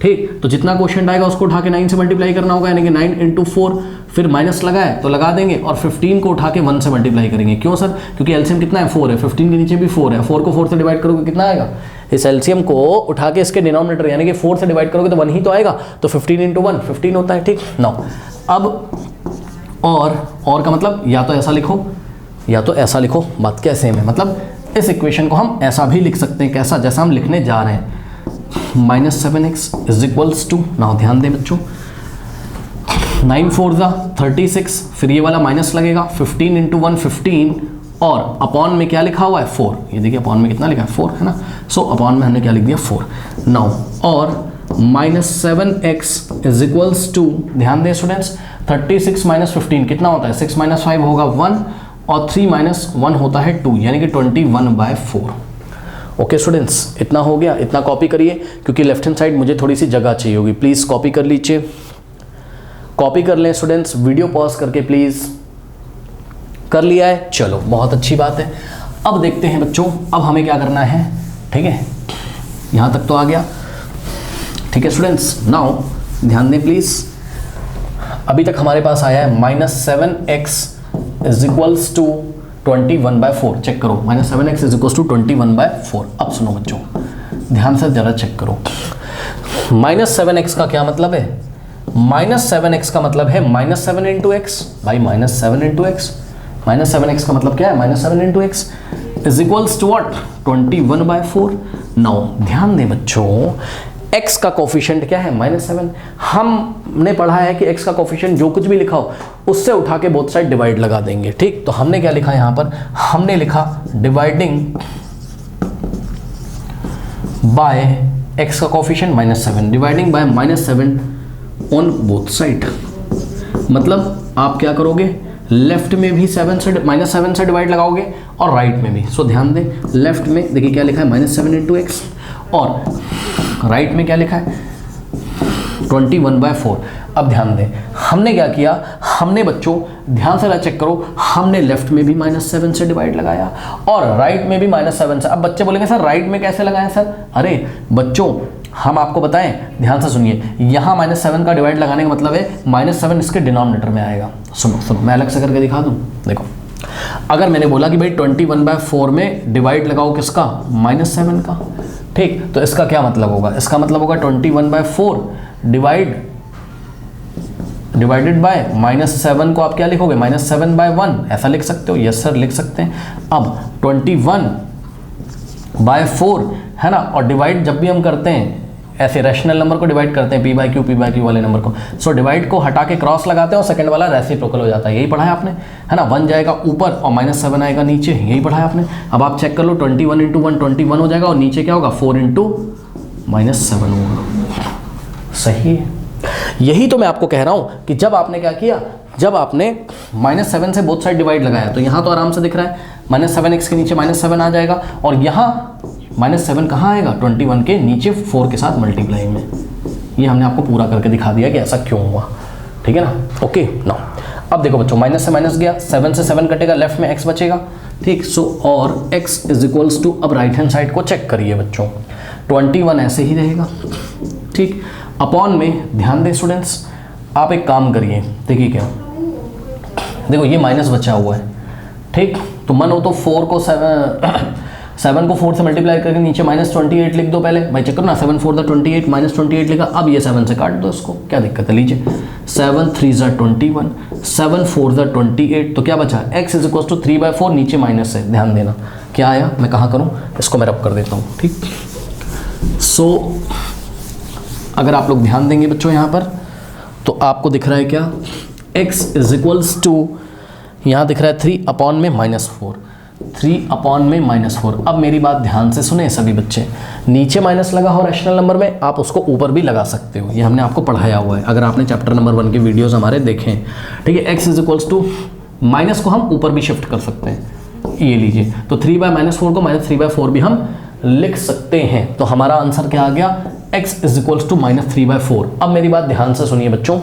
ठीक। तो जितना क्वेश्चन आएगा उसको उठा के 9 से मल्टीप्लाई करना होगा, यानी कि 9 × 4, फिर माइनस लगाए तो लगा देंगे, और 15 को उठा के 1 से मल्टीप्लाई करेंगे। क्यों सर, क्योंकि एलसीएम कितना है 4 है, 15 के नीचे भी 4 है, 4 को 4 से डिवाइड करोगे कितना आएगा, इस एलसीएम को उठा के इसके डिनोमिनेटर यानी कि 4 से डिवाइड करोगे तो 1 ही तो आएगा, तो 15 × 1 15 होता है, ठीक। नाउ अब और का मतलब या तो ऐसा लिखो या तो ऐसा लिखो, बात क्या सेम है। मतलब इस इक्वेशन को हम ऐसा भी लिख सकते हैं, कैसा, जैसा हम लिखने जा रहे हैं, -7x is equals to, now ध्यान दें बच्चों, 9 4 36, फिर ये वाला माइनस लगेगा, 15 × 1 15, और अपॉन में क्या लिखा हुआ है 4, ये देखिए अपॉन में कितना लिखा है 4, है ना। सो अपॉन में हमने क्या लिख दिया 4। नाउ और -7x इज इक्वल्स टू, ध्यान दें स्टूडेंट्स, 36 - 15 कितना होता है, 6 - 5 होगा 1, और 3 - 1 होता है 2, यानी कि 21/4। ओके स्टूडेंट्स, इतना हो गया, इतना कॉपी करिए, क्योंकि लेफ्ट हैंड साइड मुझे थोड़ी सी जगह चाहिए होगी, प्लीज़ कॉपी कर लीजिए, कॉपी कर लें स्टूडेंट्स, वीडियो पॉज करके प्लीज़। कर लिया है, चलो बहुत अच्छी बात है। अब देखते हैं बच्चों, अब हमें क्या करना है, ठीक है, यहाँ तक तो आ गया, ठीक है स्टूडेंट्स। नाउ ध्यान दें प्लीज़, अभी तक हमारे पास आया है -7x is equals to 21/4। Check करो, -7x इज इक्वल्स टू 21/4। अब सुनो बच्चों, ध्यान से जरा चेक करो, -7x का क्या मतलब है, -7x का मतलब है -7 × x, भाई -7 × x, -7x का मतलब क्या है, -7 × x is equals to what, 21/4। Now ध्यान दें बच्चों, x का कोफिशिएंट क्या है, -7। हमने पढ़ा है कि x का कोफिशिएंट जो कुछ भी लिखा हो उससे उठा के बोथ साइड डिवाइड लगा देंगे, ठीक। तो हमने क्या लिखा यहाँ पर, हमने लिखा डिवाइडिंग बाय x का coefficient -7, dividing by -7 on both side. मतलब आप क्या करोगे, लेफ्ट में भी -7 से डिवाइड लगाओगे और राइट में भी। सो ध्यान दें, लेफ्ट में देखिए क्या लिखा है, -7 × x, और राइट में क्या लिखा है 21/4। अब ध्यान दें, हमने क्या किया, हमने बच्चों ध्यान से चेक करो, हमने लेफ्ट में भी -7 से डिवाइड लगाया और राइट में भी -7 से। अब बच्चे बोलेंगे सर राइट में कैसे लगाएं सर, अरे बच्चों हम आपको बताएं, ध्यान से सुनिए, यहाँ -7 का डिवाइड लगाने का मतलब है -7 इसके डिनोमिनेटर में आएगा। सुनो मैं अलग से करके दिखा दूँ, देखो अगर मैंने बोला कि भाई 21/4 में डिवाइड लगाओ किसका, -7 का, ठीक, तो इसका क्या मतलब होगा, इसका मतलब होगा 21/4 डिवाइड डिवाइडेड बाय -7 को आप क्या लिखोगे, -7/1 ऐसा लिख सकते हो। यस सर लिख सकते हैं। अब 21/4 है ना, और डिवाइड जब भी हम करते हैं ऐसे रैशनल नंबर को डिवाइड करते हैं p/q वाले नंबर को, सो डिवाइड को हटा के क्रॉस लगाते हैं और सेकंड वाला रेसिप्रोकल हो जाता है। यही पढ़ा है आपने, है ना। 1 जाएगा ऊपर और -7 आएगा नीचे, यही पढ़ा है आपने। अब आप चेक कर लो, 21 × 1 21 हो जाएगा और नीचे क्या होगा, 4 × -7 होगा। सही है। यही तो मैं आपको कह रहा हूँ कि जब आपने क्या किया, जब आपने -7 से बोथ साइड डिवाइड लगाया तो यहाँ तो आराम से दिख रहा है -7x के नीचे -7 आ जाएगा, और यहाँ -7 कहाँ आएगा, 21 के नीचे 4 के साथ मल्टीप्लाई में। ये हमने आपको पूरा करके दिखा दिया कि ऐसा क्यों हुआ, ठीक है ना। ओके ना, अब देखो बच्चों, माइनस से माइनस गया, 7 से 7 कटेगा, लेफ्ट में x बचेगा, ठीक। सो और x इज इक्वल्स टू, अब राइट हैंड साइड को चेक करिए बच्चों, 21 ऐसे ही रहेगा, ठीक। अपॉन में ध्यान दें स्टूडेंट्स, आप एक काम करिए, देखिए क्या, देखो ये माइनस बचा हुआ है, ठीक। तो मन हो तो 4 को 7 को 4 से मल्टीप्लाई करके नीचे -28 लिख दो। पहले भाई चेक करो ना, 7 4 28 -28 लिखा। अब ये 7 से काट दो इसको, क्या दिक्कत है, लीजिए 7 3 21, 7 4 28, तो क्या बचा, x इज इक्वल टू 3/4, नीचे माइनस है, ध्यान देना क्या आया, मैं कहाँ करूँ इसको, मैं रब कर देता हूँ, ठीक। सो अगर आप लोग ध्यान देंगे बच्चों यहाँ पर, तो आपको दिख रहा है क्या, x इज इक्वल्स टू, यहाँ दिख रहा है 3/-4, 3/-4। अब मेरी बात ध्यान से सुने सभी बच्चे, नीचे माइनस लगा हो रैशनल नंबर में, आप उसको ऊपर भी लगा सकते हो, ये हमने आपको पढ़ाया हुआ है, अगर आपने चैप्टर नंबर 1 के वीडियोस हमारे देखें, ठीक है। x is equals to, minus को हम ऊपर भी शिफ्ट कर सकते हैं, ये लीजिए, तो 3/-4 को -3/4 भी हम लिख सकते हैं। तो हमारा आंसर क्या आ गया, x इज इक्वल्स टू -3/4। अब मेरी बात ध्यान से सुनिए बच्चों,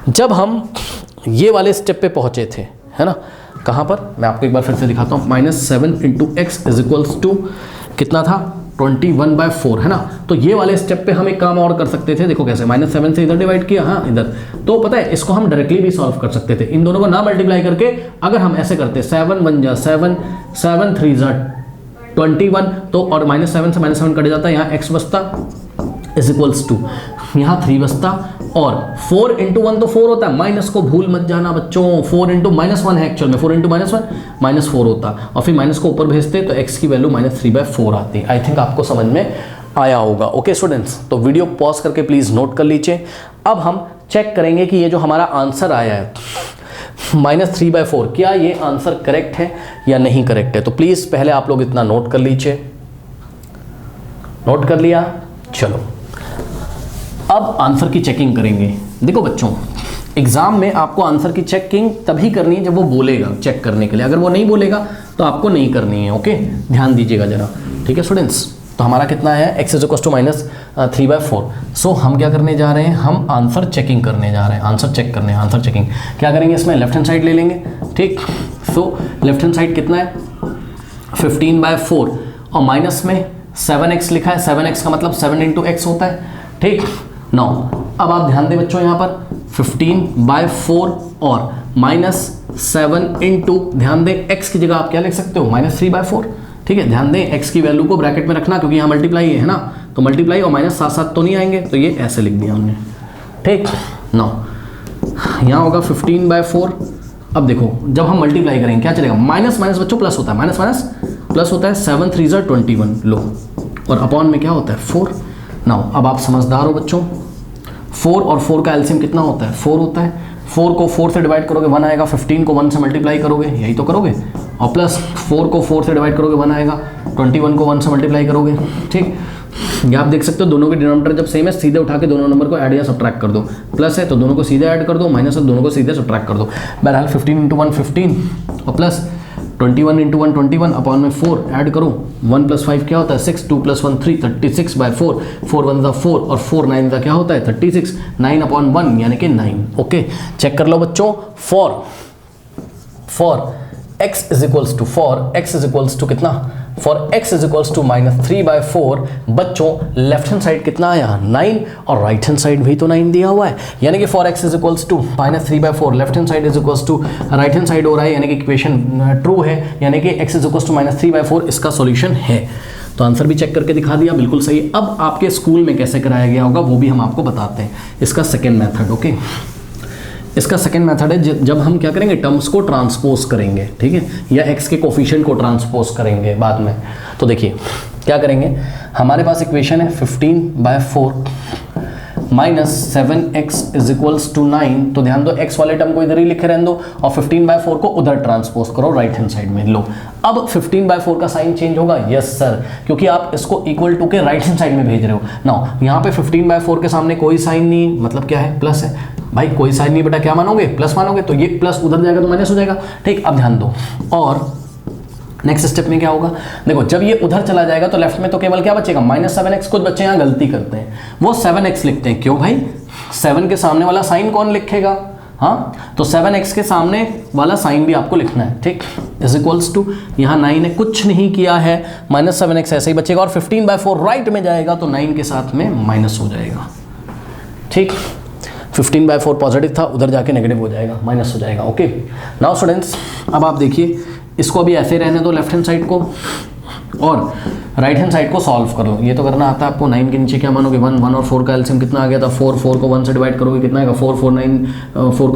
जब हम ये वाले स्टेप पे पहुंचे थे, है ना, कहाँ पर, मैं आपको एक बार फिर से दिखाता हूँ, -7 × x इज इक्वल्स टू कितना था, 21/4, है ना। तो ये वाले स्टेप पे हम एक काम और कर सकते थे, देखो कैसे, -7 से इधर डिवाइड किया, हाँ इधर, तो पता है इसको हम डायरेक्टली भी सॉल्व कर सकते थे, इन दोनों को ना मल्टीप्लाई करके। अगर हम ऐसे करते 7 1 जा 7, 7 3 जा 21, तो और -7 से -7 कट जाता है, यहाँ x बचता इज इक्वल्स टू, यहाँ 3 बचता, और 4 × 1 तो 4 होता है, माइनस को भूल मत जाना बच्चों, 4 × -1 है एक्चुअल में, 4 × -1 -4 होता, और फिर माइनस को ऊपर भेजते तो x की वैल्यू -3/4 आती। आई थिंक आपको समझ में आया होगा। ओके स्टूडेंट्स, तो वीडियो पॉज करके प्लीज़ नोट कर लीजिए। अब हम चेक करेंगे कि ये जो हमारा आंसर आया है -3/4, क्या ये आंसर करेक्ट है या नहीं करेक्ट है। तो प्लीज़ पहले आप लोग इतना नोट कर लीजिए, नोट कर लिया, चलो अब आंसर की चेकिंग करेंगे। देखो बच्चों, एग्जाम में आपको आंसर की चेकिंग तभी करनी है जब वो बोलेगा चेक करने के लिए, अगर वो नहीं बोलेगा तो आपको नहीं करनी है। ओके, ध्यान दीजिएगा जरा, ठीक है स्टूडेंट्स। तो हमारा कितना है, x इज इक्वल टू -3/4। सो हम क्या करने जा रहे हैं, हम आंसर चेकिंग करने जा रहे हैं, आंसर चेक करने, आंसर चेकिंग क्या करेंगे, इसमें लेफ्ट हैंड साइड ले लेंगे, ठीक। सो लेफ्ट हैंड साइड कितना है, 15/4, और माइनस में 7x लिखा है, 7x का मतलब 7 × x होता है, ठीक। 9, अब आप ध्यान दें बच्चों, यहाँ पर 15/4 और -7 × ध्यान दें x की जगह आप क्या लिख सकते हो, -3/4, ठीक है। ध्यान दें x की वैल्यू को ब्रैकेट में रखना, क्योंकि यहाँ मल्टीप्लाई है ना, तो मल्टीप्लाई और माइनस साथ साथ तो नहीं आएंगे, तो ये ऐसे लिख दिया हमने, ठीक। 9 यहाँ होगा 15/4। अब देखो जब हम मल्टीप्लाई करेंगे क्या चलेगा, माइनस माइनस बच्चों प्लस होता है, माइनस माइनस प्लस होता है, 7 3 21 लो, और अपॉन में क्या होता है 4। नाउ अब आप समझदार हो बच्चों, 4 और 4 का एलसीएम कितना होता है, 4 होता है। 4 को 4 से डिवाइड करोगे 1 आएगा, 15 को 1 से मल्टीप्लाई करोगे, यही तो करोगे, और प्लस 4 को 4 से डिवाइड करोगे 1 आएगा, 21 को 1 से मल्टीप्लाई करोगे, ठीक। ये आप देख सकते हो दोनों के डिनोमिनेटर जब सेम है, सीधे उठा के दोनों नंबर को ऐड या सब्ट्रैक्ट कर दो, प्लस है तो दोनों को सीधे ऐड कर दो, माइनस है दोनों को सीधे सब्ट्रैक्ट कर दो। बहरहाल 15 × 1 15 और प्लस 21 × 1 21 अपॉन में 4 ऐड करो, 1 + 5 क्या होता है 6, 2 + 1 3, 36/4, 4 1 = 4 और 4 9 का क्या होता है 36, 9/1 यानी कि 9। ओके, चेक कर लो बच्चों, for x is equals to, for x is equals to कितना, for x is equals to -3/4 बच्चों लेफ्ट हैंड साइड कितना आया 9 और राइट हैंड साइड भी तो 9 दिया हुआ है, यानी कि for x is equals to -3/4 left hand side is equals to right hand side हो रहा है, यानी कि इक्वेशन ट्रू है, यानी कि x इज इक्वल्स टू -3/4 इसका सॉल्यूशन है। तो आंसर भी चेक करके दिखा दिया, बिल्कुल सही। अब आपके स्कूल में कैसे कराया गया होगा वो भी हम आपको बताते हैं, इसका सेकेंड मेथड। ओके, इसका सेकंड मेथड है जब हम क्या करेंगे, टर्म्स को ट्रांसपोज करेंगे, ठीक है, या एक्स के कोफिशिएंट को ट्रांसपोज करेंगे बाद में। तो देखिए क्या करेंगे, हमारे पास इक्वेशन है 15/4 minus 7x is equals to 9। तो ध्यान दो, x वाले टर्म को इधर ही लिखे रहने दो और 15/4 को उधर ट्रांसपोज करो राइट हैंड साइड में। लो अब 15/4 का साइन चेंज होगा, यस सर, क्योंकि आप इसको इक्वल टू के राइट हैंड साइड में भेज रहे हो ना। यहाँ पे 15/4 के सामने कोई साइन नहीं, मतलब क्या है, प्लस है भाई, कोई साइन नहीं बेटा, क्या मानोगे, प्लस मानोगे, तो ये प्लस उधर जाएगा तो माइनस हो जाएगा, ठीक। अब ध्यान दो, और नेक्स्ट स्टेप में क्या होगा, देखो जब ये उधर चला जाएगा तो लेफ्ट में तो केवल क्या बचेगा, -7x। कुछ बच्चे यहाँ गलती करते हैं, वो 7x लिखते हैं, क्यों भाई, 7 के सामने वाला साइन कौन लिखेगा, हाँ, तो 7x के सामने वाला साइन भी आपको लिखना है, ठीक, इज इक्वल्स टू, यहाँ 9 है, कुछ नहीं किया है, -7x ऐसे ही बचेगा, और 15/4 राइट में जाएगा तो 9 के साथ में माइनस हो जाएगा, ठीक। 15/4 पॉजिटिव था, उधर जाके नेगेटिव हो जाएगा, माइनस हो जाएगा, ओके। नाउ स्टूडेंट्स, अब आप देखिए इसको अभी ऐसे रहने दो लेफ्ट हैंड साइड को, और राइट हैंड साइड को सॉल्व कर लो। ये तो करना आता है आपको। 9 के नीचे क्या मानोगे, 1 और 4 का एलसीएम कितना आ गया था, 4 को 1 से डिवाइड करोगे कितना आएगा, 4 को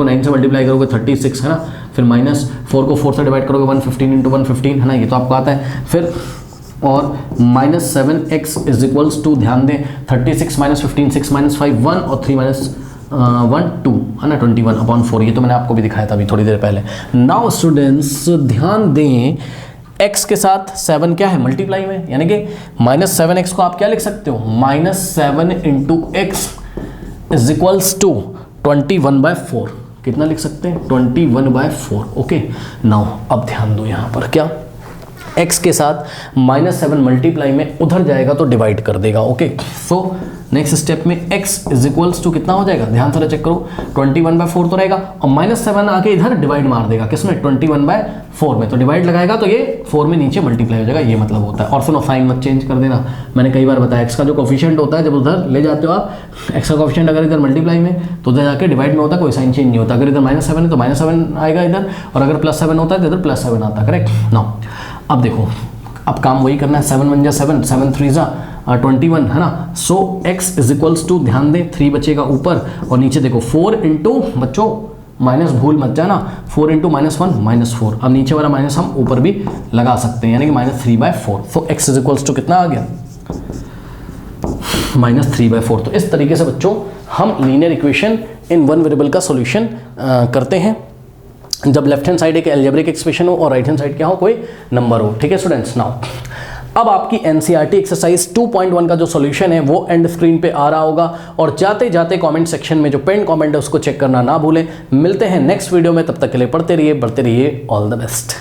9 से मल्टीप्लाई करोगे 36 है ना, फिर माइनस 4 को 4 से डिवाइड करोगे 115 इंटू 115 है ना, ये तो आपको आता है। फिर और -7x इज इक्वल्स टू, ध्यान दें 36 - 15 6 - 5 1 और 3 - 1 2 है ना, 21/4। ये तो मैंने आपको भी दिखाया था अभी थोड़ी देर पहले। नाउ स्टूडेंट्स ध्यान दें, x के साथ 7 क्या है, मल्टीप्लाई में, यानी कि -7x को आप क्या लिख सकते हो, -7 into x is equals to 21/4। कितना लिख सकते हैं, 21/4, ओके। नाउ अब ध्यान दो, यहाँ पर क्या, x के साथ -7 मल्टीप्लाई में उधर जाएगा तो डिवाइड कर देगा, ओके। सो नेक्स्ट स्टेप में x इज इक्वल्स टू कितना हो जाएगा, ध्यान से चेक करो, 21/4 तो रहेगा, और -7 आके इधर डिवाइड मार देगा, किसमें, 21/4 में, तो डिवाइड लगाएगा तो ये 4 में नीचे मल्टीप्लाई हो जाएगा, ये मतलब होता है। और सुनो, साइन मत चेंज कर देना, मैंने कई बार बताया, x का जो कोफिशिएंट होता है जब उधर ले जाते हो आप, x का कोफिशिएंट अगर इधर मल्टीप्लाई में तो उधर जाके डिवाइड में होता है, कोई साइन चेंज नहीं होता। अगर इधर -7 है तो -7 आएगा इधर, और अगर +7 होता है तो इधर +7 आता है, करेक्ट। नाउ अब देखो, अब काम वही करना है, 7 1 जा 7, 7 3 जा 21 है ना। सो x इज इक्वल्स टू, ध्यान दें 3 बचेगा ऊपर, और नीचे देखो 4 इंटू, बच्चों माइनस भूल मत जाना, 4 इंटू -1 -4। अब नीचे वाला माइनस हम ऊपर भी लगा सकते हैं, यानी कि -3/4। तो x इज इक्वल्स टू कितना आ गया, -3/4। तो इस तरीके से बच्चों हम linear equation in one variable का सॉल्यूशन करते हैं, जब लेफ्ट हैंड साइड एक अलजेब्रिक एक्सप्रेशन हो और राइट हैंड साइड क्या हो, कोई नंबर हो, ठीक है स्टूडेंट्स। नाउ अब आपकी एनसीईआरटी एक्सरसाइज 2.1 का जो सॉल्यूशन है वो एंड स्क्रीन पे आ रहा होगा, और जाते जाते कमेंट सेक्शन में जो पेन कमेंट है उसको चेक करना ना भूलें। मिलते हैं नेक्स्ट वीडियो में, तब तक के लिए पढ़ते रहिए, बढ़ते रहिए, ऑल द बेस्ट।